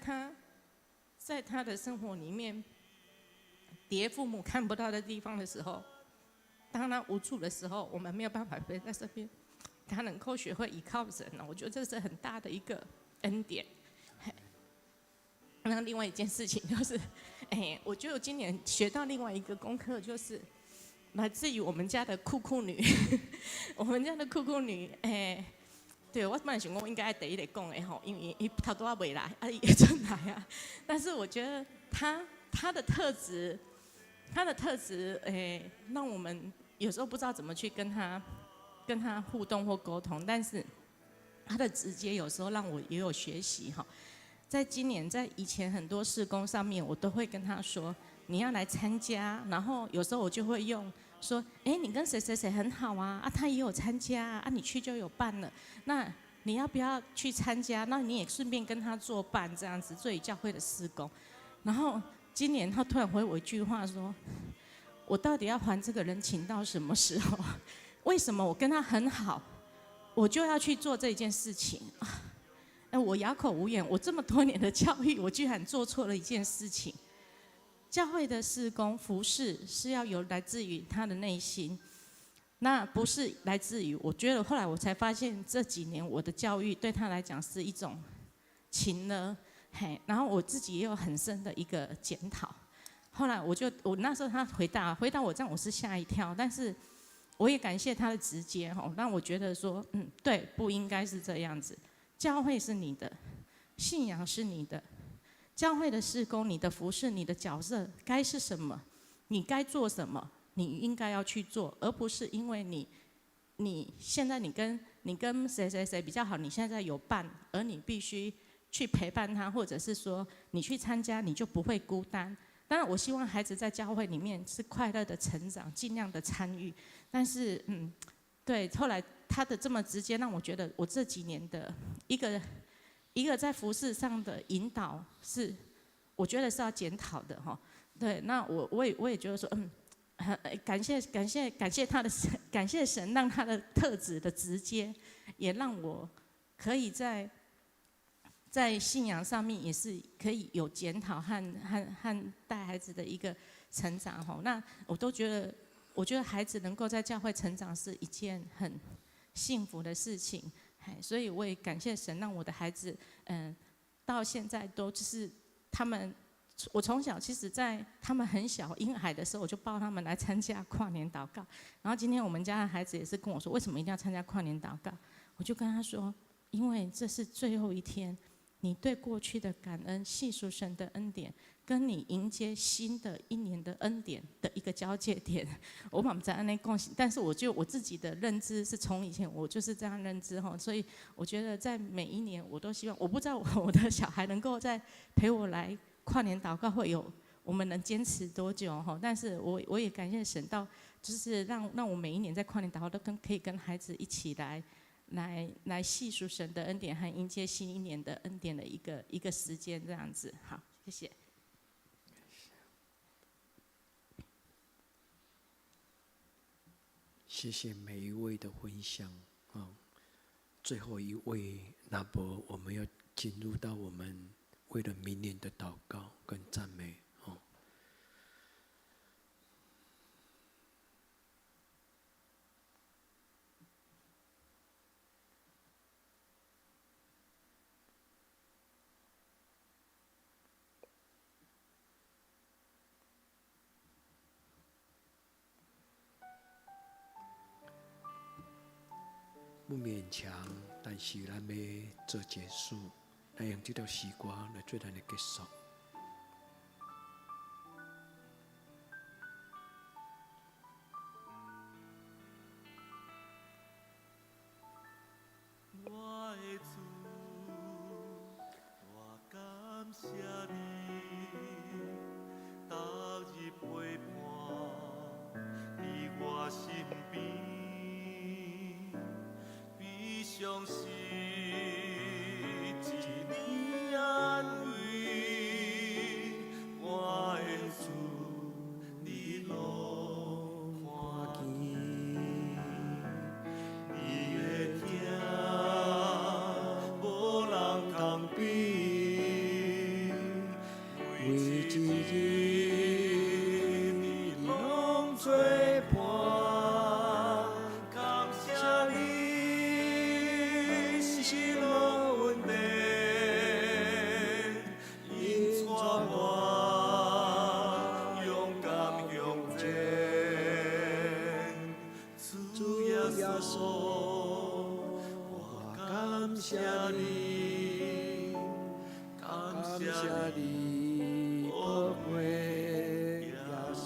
他的生活里面，爹父母看不到的地方的时候，当他无助的时候，我们没有办法陪在身边，他能够学会依靠神我觉得这是很大的一个恩典。那另外一件事情就是，我觉得我今年学到另外一个功课，就是来自于我们家的酷酷女。我们家的酷酷女，对我本来想讲应该第一个讲的吼，因为伊头拄仔未来，伊会出来啊。但是我觉得她的特质，让我们有时候不知道怎么去跟她互动或沟通，但是她的直接有时候让我也有学习哈。在今年，在以前很多事工上面，我都会跟他说，你要来参加。然后有时候我就会用说，你跟谁谁谁很好啊，他也有参加你去就有伴了。那你要不要去参加？那你也顺便跟他作伴，这样子做教会的事工。然后今年他突然回我一句话说，我到底要还这个人情到什么时候？为什么我跟他很好，我就要去做这件事情？我哑口无言，我这么多年的教育，我居然做错了一件事情。教会的事工服事是要有来自于他的内心，那不是来自于。我觉得后来我才发现，这几年我的教育对他来讲是一种情呢，然后我自己也有很深的一个检讨。后来我那时候他回答我这样，我是吓一跳，但是我也感谢他的直接让我觉得说，对，不应该是这样子。教会是你的，信仰是你的，教会的事工、你的服事、你的角色该是什么，你该做什么，你应该要去做，而不是因为你现在你跟谁谁谁比较好，你现在有伴，而你必须去陪伴他，或者是说你去参加，你就不会孤单。当然，我希望孩子在教会里面是快乐的成长，尽量的参与。但是，对，后来他的这么直接，让我觉得我这几年的一个在服事上的引导是，我觉得是要检讨的对，那我也觉得说，感谢他的神，感谢神让他的特质的直接，也让我可以在信仰上面也是可以有检讨和带孩子的一个成长那我都觉得。我觉得孩子能够在教会成长是一件很幸福的事情，所以我也感谢神，让我的孩子，到现在都就是他们，我从小其实在他们很小婴孩的时候，我就抱他们来参加跨年祷告。然后今天我们家的孩子也是跟我说，为什么一定要参加跨年祷告？我就跟他说，因为这是最后一天，你对过去的感恩，细数神的恩典。跟你迎接新的一年的恩典的一个交界点，我们在那共行，但是我自己的认知是从以前我就是这样认知所以我觉得在每一年我都希望，我不知道我的小孩能够在陪我来跨年祷告会有我们能坚持多久但是我也感谢神到就是让我每一年在跨年祷告都可以跟孩子一起来细数神的恩典和迎接新一年的恩典的一个时间这样子。好，谢谢。谢谢每一位的分享最后一位，那么我们要进入到我们为了明年的祷告跟赞美不勉强，但是咱要做结束，咱用这条诗歌来做咱的结束。我的主，我感谢你，逐日陪伴伫我身边，比相思一年安慰。我的主，你拢看见，你的听。无人通比，每一日你拢作伴，感谢你是路稳定，引带我勇敢向前，主耶稣。感谢你，感谢你，宝贵耶稣。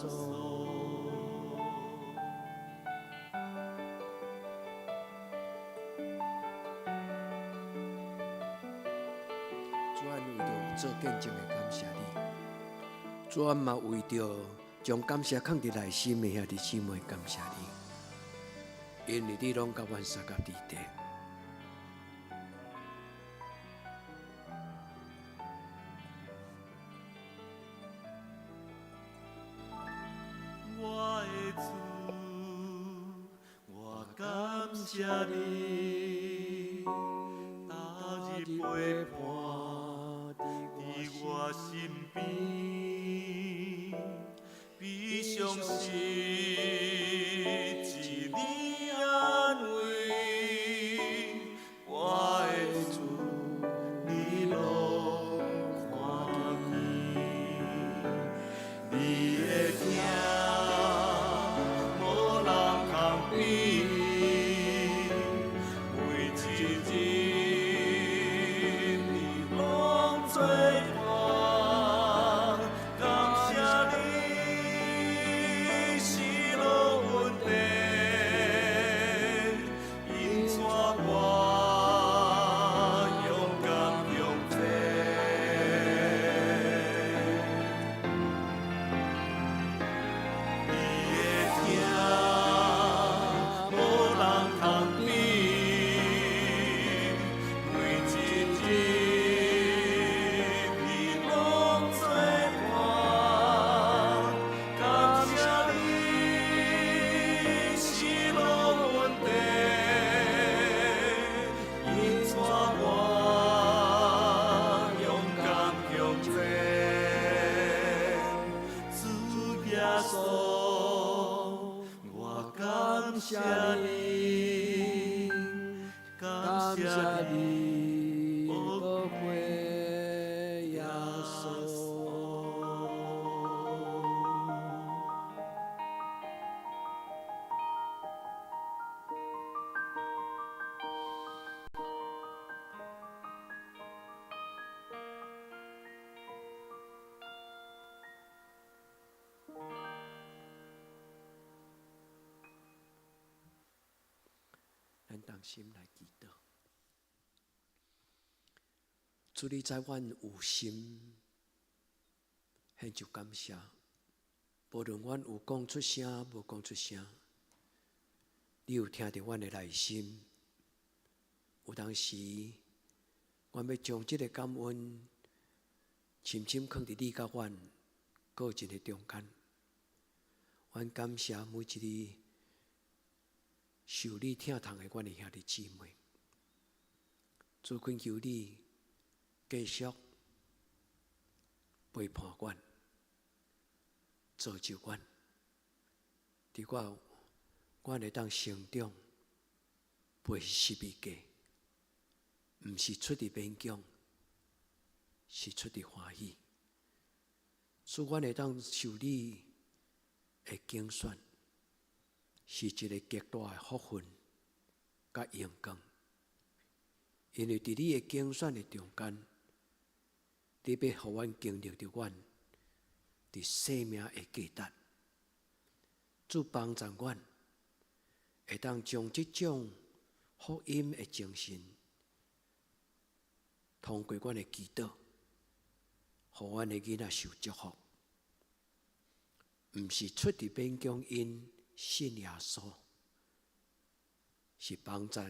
主安为着做见证的感谢你，主安嘛为着将感谢放伫内心的兄弟姊妹感谢你，因为你拢甲阮三甲伫地。我的主，我感谢你，逐日陪伴伫我身边，比相思一年安慰。我的主，你拢看见，你的听。谢你，感谢你，宝贵耶稣。咱同心来祈祷，主你知阮有心，献上感谢。无论阮有讲出声，无讲出声，你有听到阮的内心。有当时，阮要将这个感恩深深放伫你甲阮个人的中间。阮感谢每一个受你疼痛的阮的兄弟姊妹，主恳求你继续陪伴阮，造就阮，伫阮会当成长，不是物价，毋是出于勉强，是出于欢喜。使阮会当受你的拣选。是一个极大的福分，甲阳光，因为伫你的竞选的中间，你要互阮经历着阮伫生命的价值，主帮助阮，会当将即种福音的精神，通过阮的祈祷，互阮的囡仔受祝福。毋是出伫勉强因信耶稣，是帮助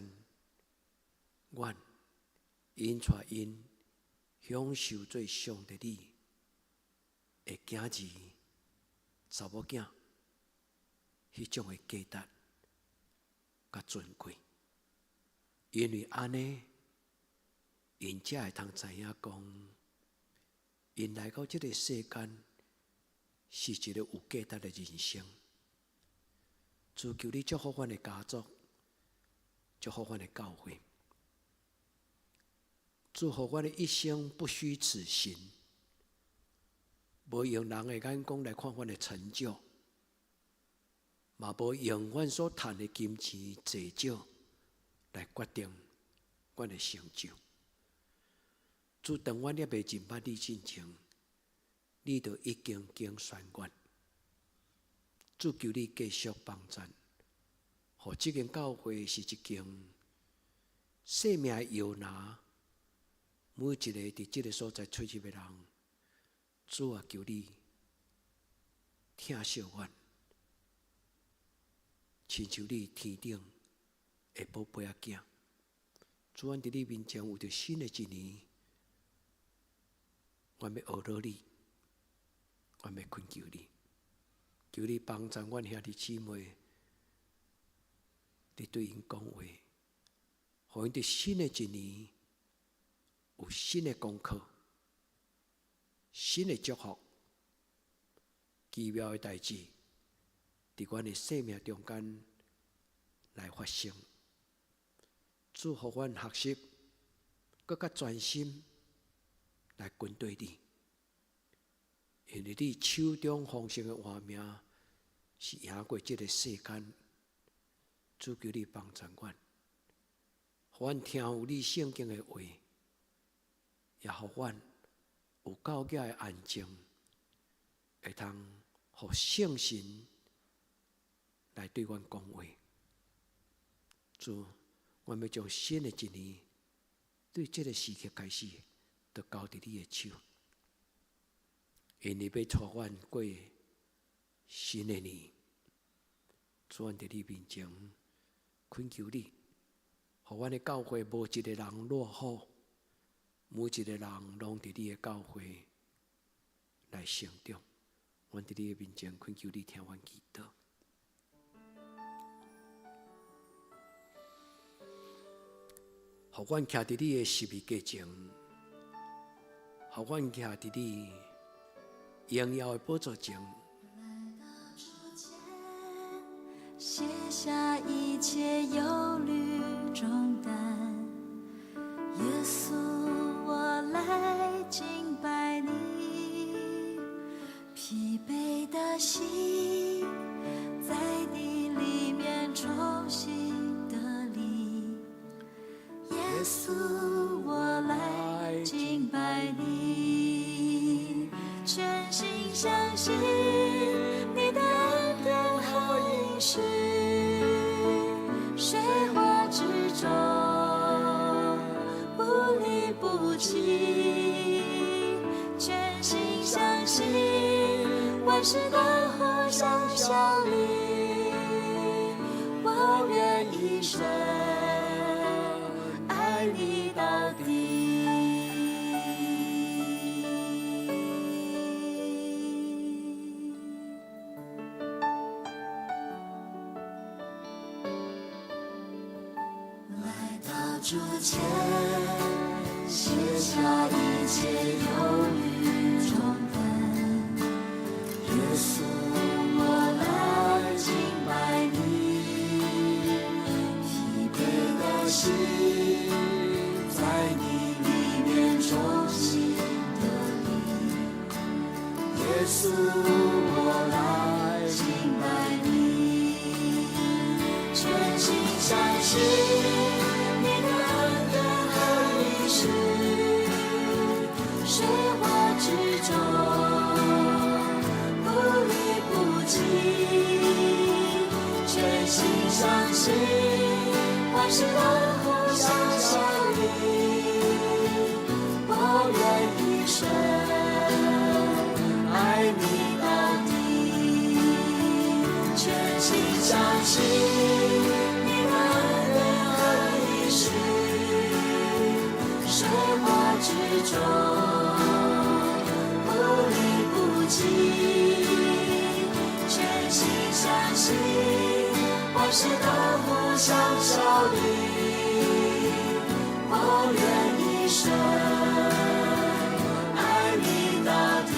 阮引带因享受做上帝你的囝儿、查某囝迄种的价值甲尊贵，因为安尼，因才会通知影讲，因来到这个世间。是一个有价值的人生。主求你祝福阮的家族，祝福阮的教会，祝福阮的一生不虚此行，无用人的眼光来看阮的成就，嘛无用阮所赚的金钱济少来决定阮的成就。主当阮也未尽捌你进前，你就已经竞选阮，主求你继续帮助，互这间教会是一间生命的摇篮，每一个伫这个所在出入的人，主啊，求你疼惜阮，亲像你天顶的宝贝仔囝。主，阮伫你面前有着新的一年，阮要学了你。阮要恳求你，求你帮助阮兄弟姊妹，你对因讲话，互因伫新的一年有新的功课、新的祝福、奇妙的代志，伫阮的生命中间来发生。祝福阮学习，更加专心来跟对你。因为你手中丰盛的画面是赢过这个世间，主求你帮助阮，互阮听有你圣经的话，也互阮有够格的安静，会通互圣神来对阮讲话。主，阮要将新的一年对这个时刻开始，就交伫你的手。因为要带阮过新的年，主，阮伫你面前恳求你，互阮的教会无一个人落后，每一个人拢伫你的教会来成长。阮伫你的面前恳求你，听阮祈祷。互阮徛伫你的十字架前，互阮徛伫你荣耀的宝座前，卸下一切忧虑重担，耶稣，我来敬拜你，疲惫的心在你里面重新得力，耶稣，我来敬拜你，全心相信你的恩典和应许，水火之中不离不弃，全心相信万事都互相效力，我愿一生爱你到底。主前，卸下一切忧虑重担，耶稣，我来敬拜你，疲惫的心在你里面重新得力，耶稣，我来敬拜你，全心相信水火之中不离不弃，全心相信万事都互相效力。我愿一生爱你到底，全心相信你的恩典和应许，水火之中不离不弃，全心相信万事都互相效力。我愿一生爱你到底，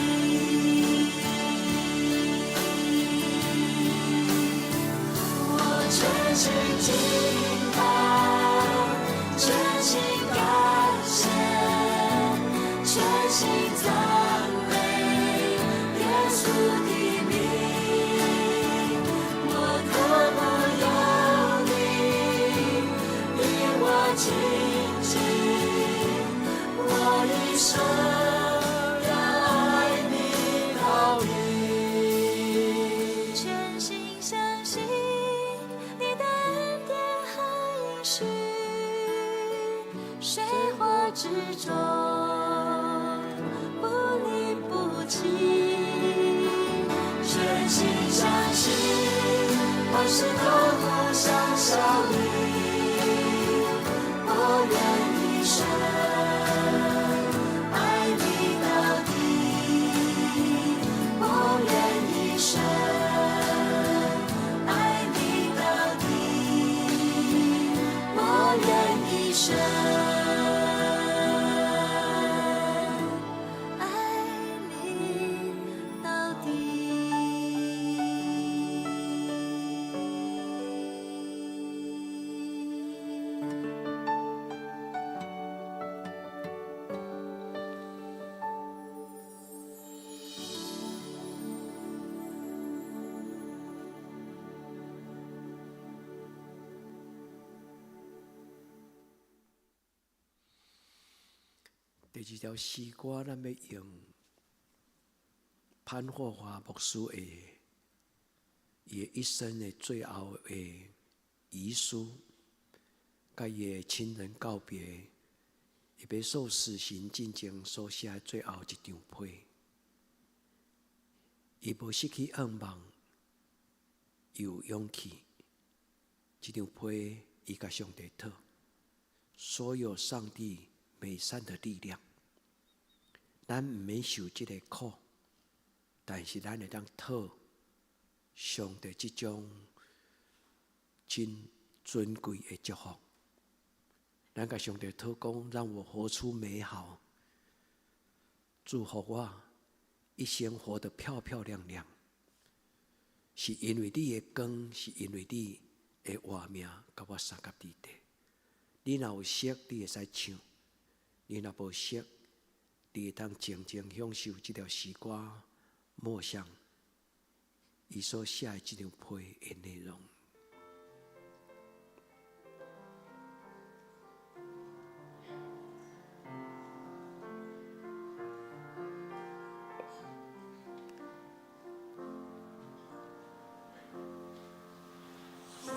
我全心敬拜，全心感谢，全心赞美耶稣的名。我渴慕有你，令我亲近，我一生要爱你到底。全心相信你的恩典和应许，水火之中不离不弃，全心相信万事都互相效力。我愿一生爱你到底，我愿一生爱你到底，我愿一生爱你到底。第二条诗歌，咱要用潘霍华牧师伊一生的最后的遗书，甲伊的亲人告别，伊要受死刑进前所写的最后一张批。伊无失去愿望，有勇气。这张批，伊甲上帝讨，所有上帝美善的力量。咱毋免受这个苦，但是咱会当讨上帝这种真尊贵的祝福。咱甲上帝讨讲，让我活出美好，祝福我一生活得漂漂亮亮，是因为你的光，是因为你的活命，甲我三甲地地。你若有识，你会使唱；你若无识，你会当静静享受这条诗歌，默想伊所写的这张批的内容。我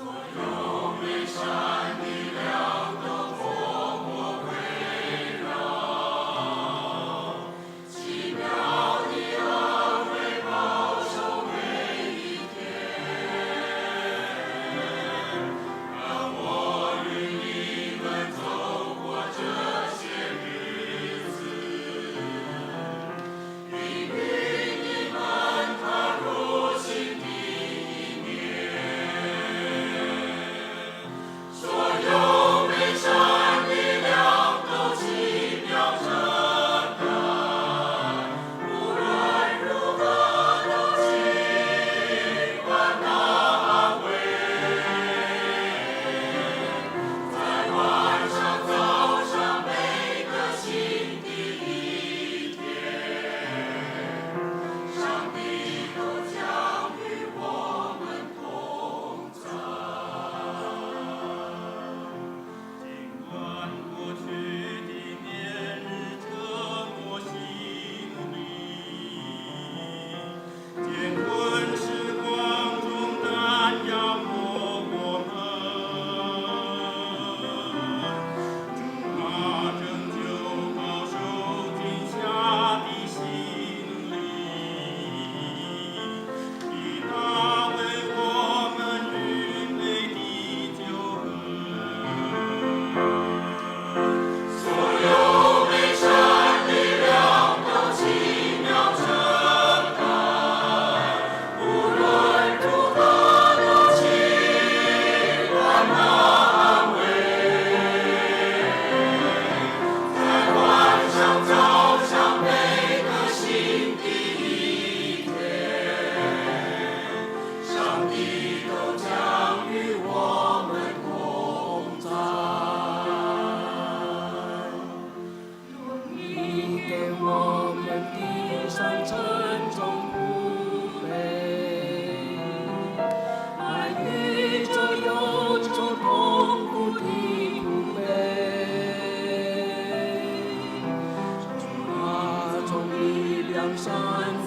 善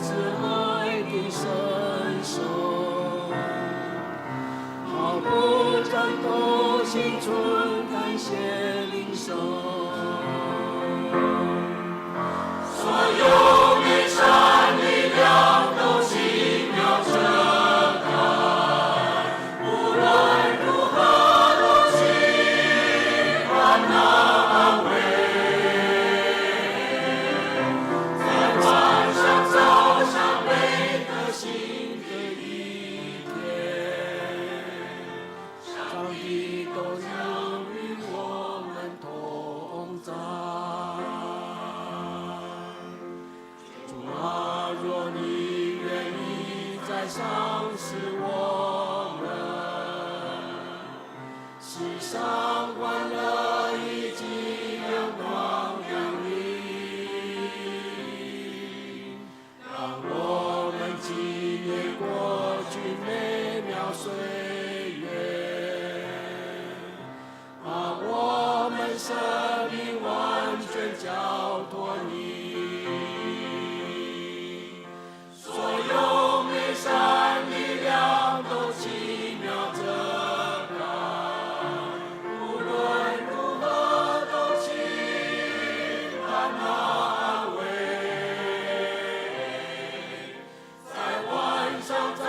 慈爱的伸手，毫不战斗，心存感谢领受。所有美善力量都奇妙震撼，无论如何都期盼那安慰。在晚上、早上每个新的一天，上帝都要与我们同在。主啊，若你愿意再赏赐我们世上欢乐以及阳光亮丽，让我们纪念过去美妙岁月，把我们生命完全交托你。所有美善力量都奇妙震撼，无论如何都期盼那安慰。在晚上、早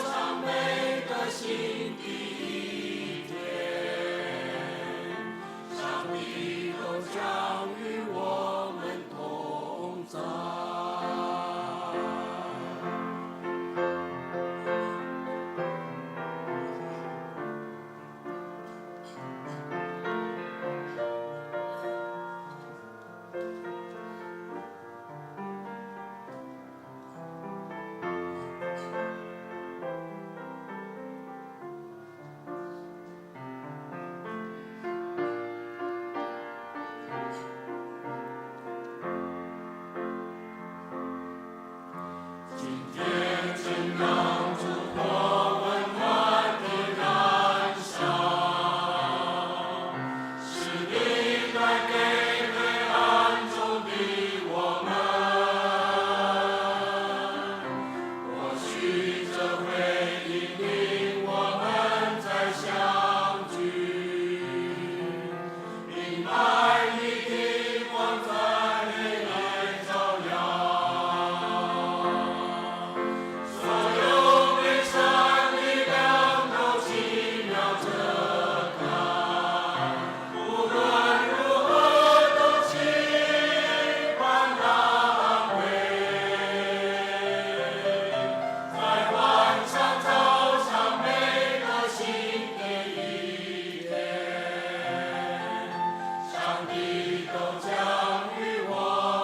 上每个新的一天，上帝都将与我们同在。今天正让烛火温暖地燃烧，是你带给黑暗中的我们，或许这会引领我们再相聚，明白你的光在黑夜照耀。所有美善力量都奇妙震撼，无论如何都期盼那安慰。在晚上、早上每个新的一天，上帝都将与我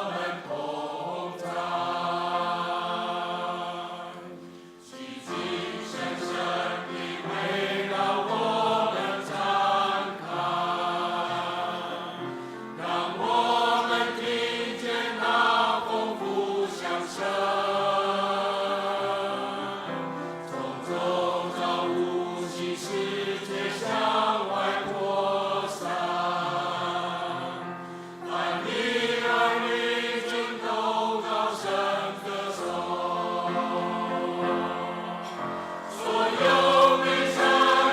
们同在。奇迹深深地围绕我们展开，让我们听见那丰富响声，从周遭无形世界向外扩散，凡你儿女尽都高声歌颂。所有美善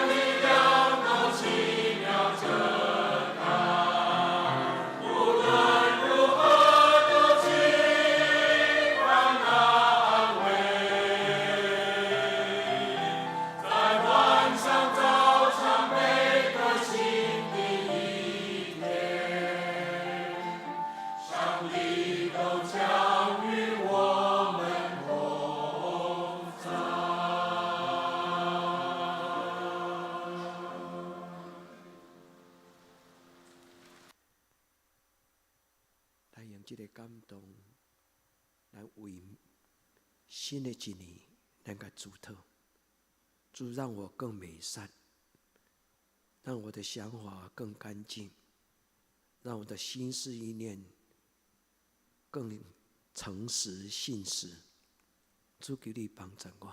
力量都奇妙震撼，无论如何都期盼那安慰。在晚上、早上每个新的一天，上帝都将与我们同在。咱用这个感动，咱为新的一年，咱个祝祷，主让我更美善，让我的想法更干净，让我的心思意念更诚实信实。主求你帮助我，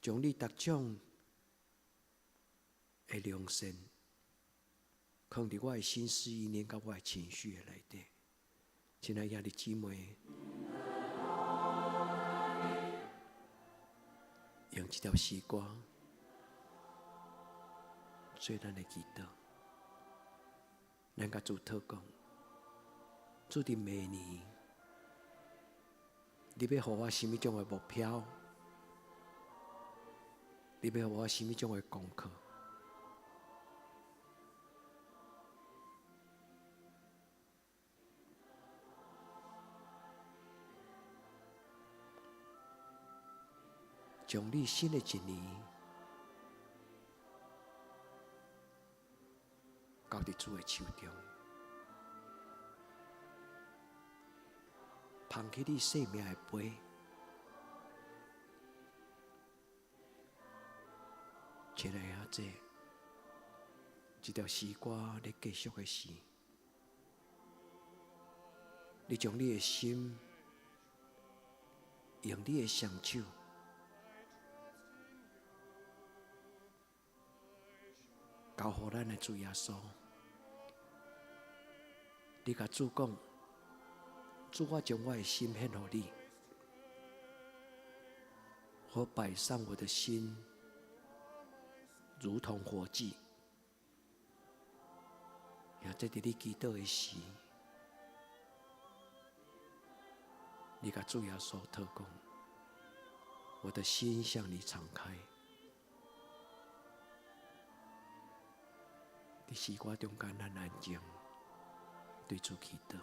将你各种的良善放伫我的心思意念甲我的情绪的内底。亲爱的姊妹，用这条诗歌做咱的祈祷。咱甲主祷讲，主伫明年，你要予我什么种的目标？你要予我什么种的功课？将你新的一年交伫主的手中，捧起你生命的杯，亲爱的仔，这条诗歌咧继续的时，你将你的心用你的双手。交予咱的主耶稣，你甲主讲，主，我将我的心献予你，我摆上我的心，如同火祭。也在伫你祈祷的时，你甲主耶稣祷讲，我的心向你敞开。伫诗歌中间，咱安静对主祈祷。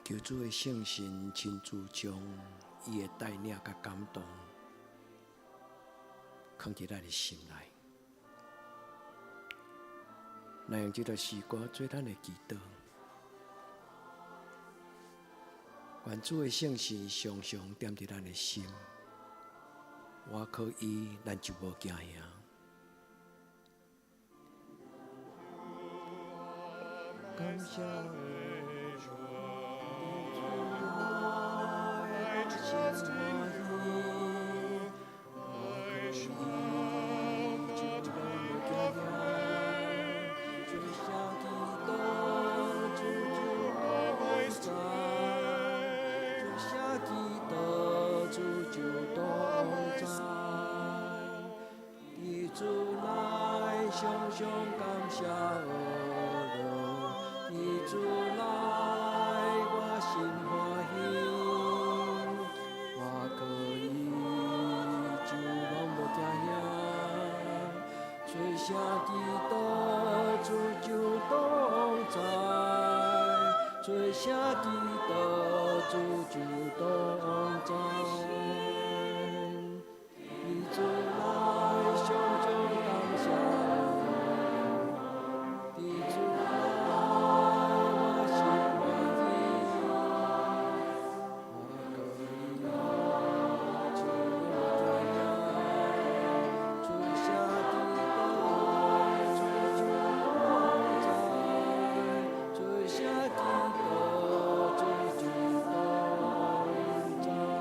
求主的圣神亲自将伊的带领甲感动放伫咱的心内，来用这条诗歌做咱的祈祷。愿主的圣神常常踮伫咱的心，我靠伊，咱就无惊吓。感谢。常常感谢阿罗，地主来我心欢喜，我可以就拢无惊遐，吹声伫倒主就当知，吹声伫倒主就当知。地主来常常感谢阿罗，地主来我心欢喜，我可以就拢无惊遐，吹声伫倒主就当知，吹声伫倒主就当知。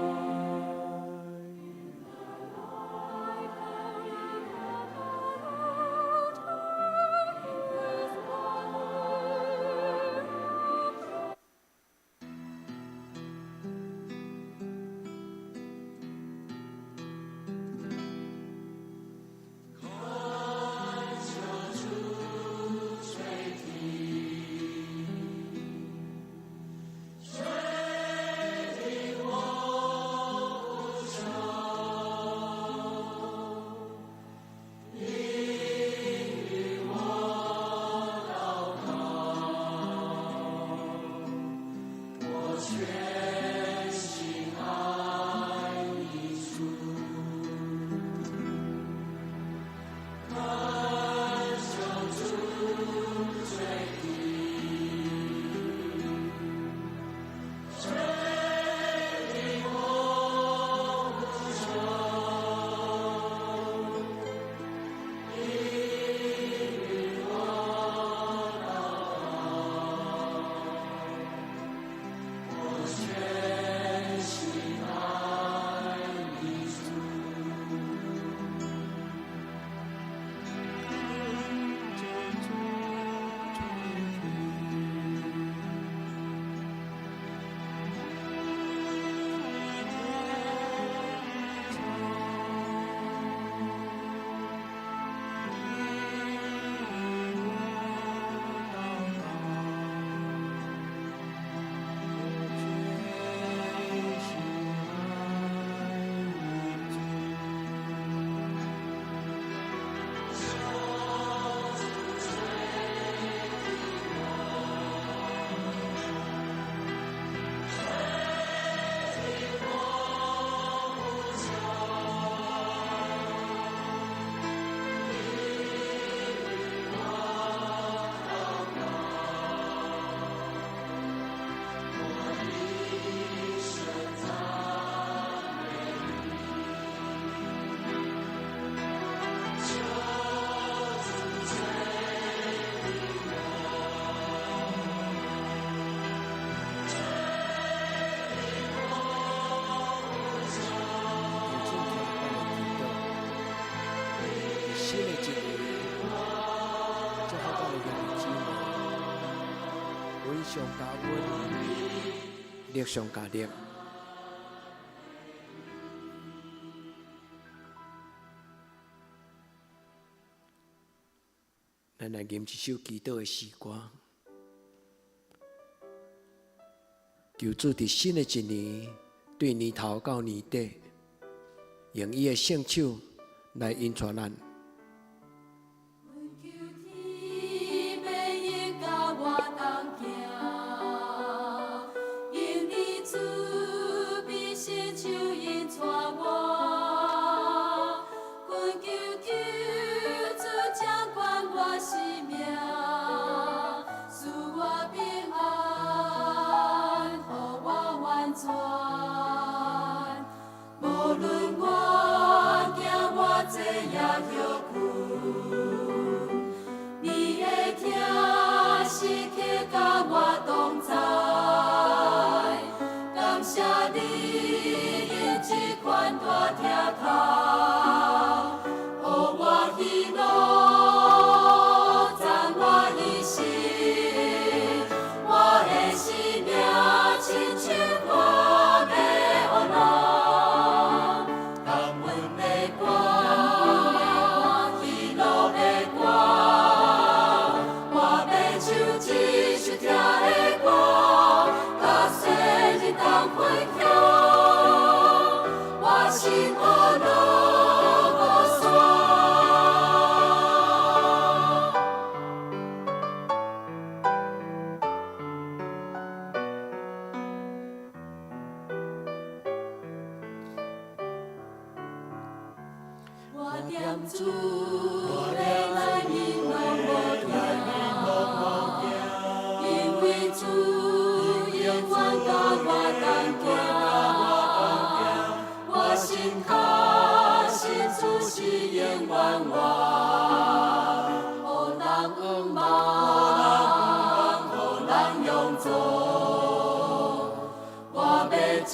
上加温，力上加力。咱来吟一首祈祷的诗歌，求主伫新的一年，对年头到年底，用伊的圣手来引带咱。无论我行偌济也点主，我要来引导我行，因为主永远甲我同行，我心卡心主是永远我，予人毋忘，予人永做，我要真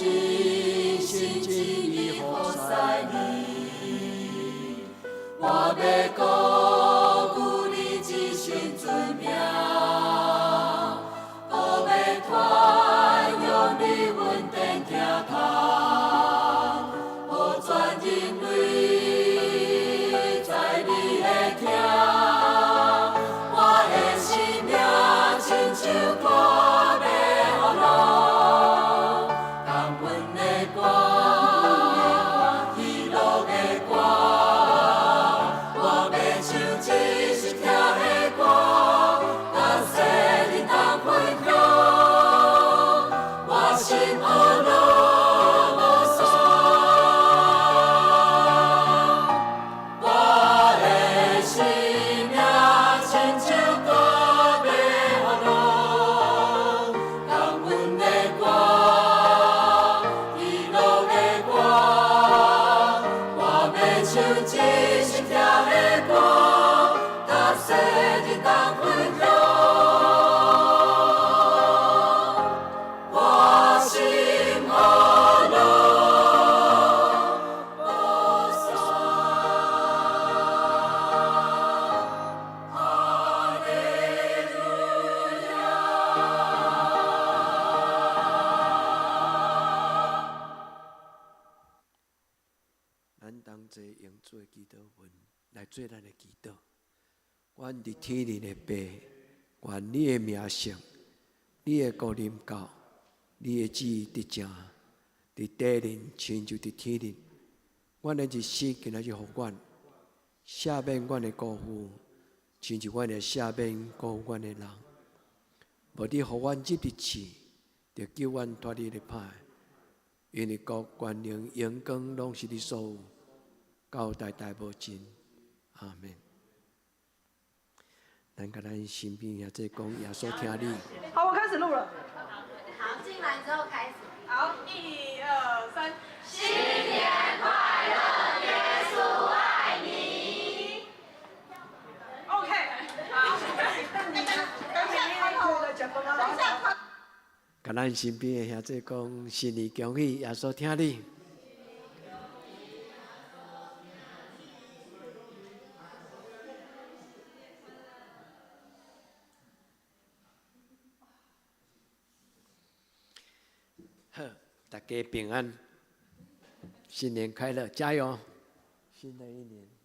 心真意服侍你，我要高举你一生尊名，我要传扬你稳定听头，予全人类在你的听，我的生命亲像歌要予落，甘阮的歌，喜乐的歌，我要唱一首听的歌，甲世人同分享，我心喜乐无双。我的生命亲像歌要予落，甘阮的歌，喜乐的歌，我要唱一首听的歌，甲世人同分享，我心喜乐无双。哈利路亚。咱同齐用做祈祷文来做咱的祈祷。阮伫天里的爸，愿你的名圣，你的国临到，你的旨意得成，伫地人亲像伫天人。阮的日死今仔日互阮，赦免阮的辜负，亲像阮会赦免辜负阮的人。无你互阮入日去，就救阮脱离了歹。因为国、权能、荣光，拢是你所有，到代代无尽。阿门。咱甲咱身边兄弟讲，耶稣听你。好，我开始录了。好，进来之后开始。好，1、2、3，新年快乐，耶稣爱你。OK， 好。但你等一下开头的讲吗？等一下。甲咱身边的兄弟讲，新年恭喜，耶稣听你。好，大家平安，新年快乐，加油！新的一年。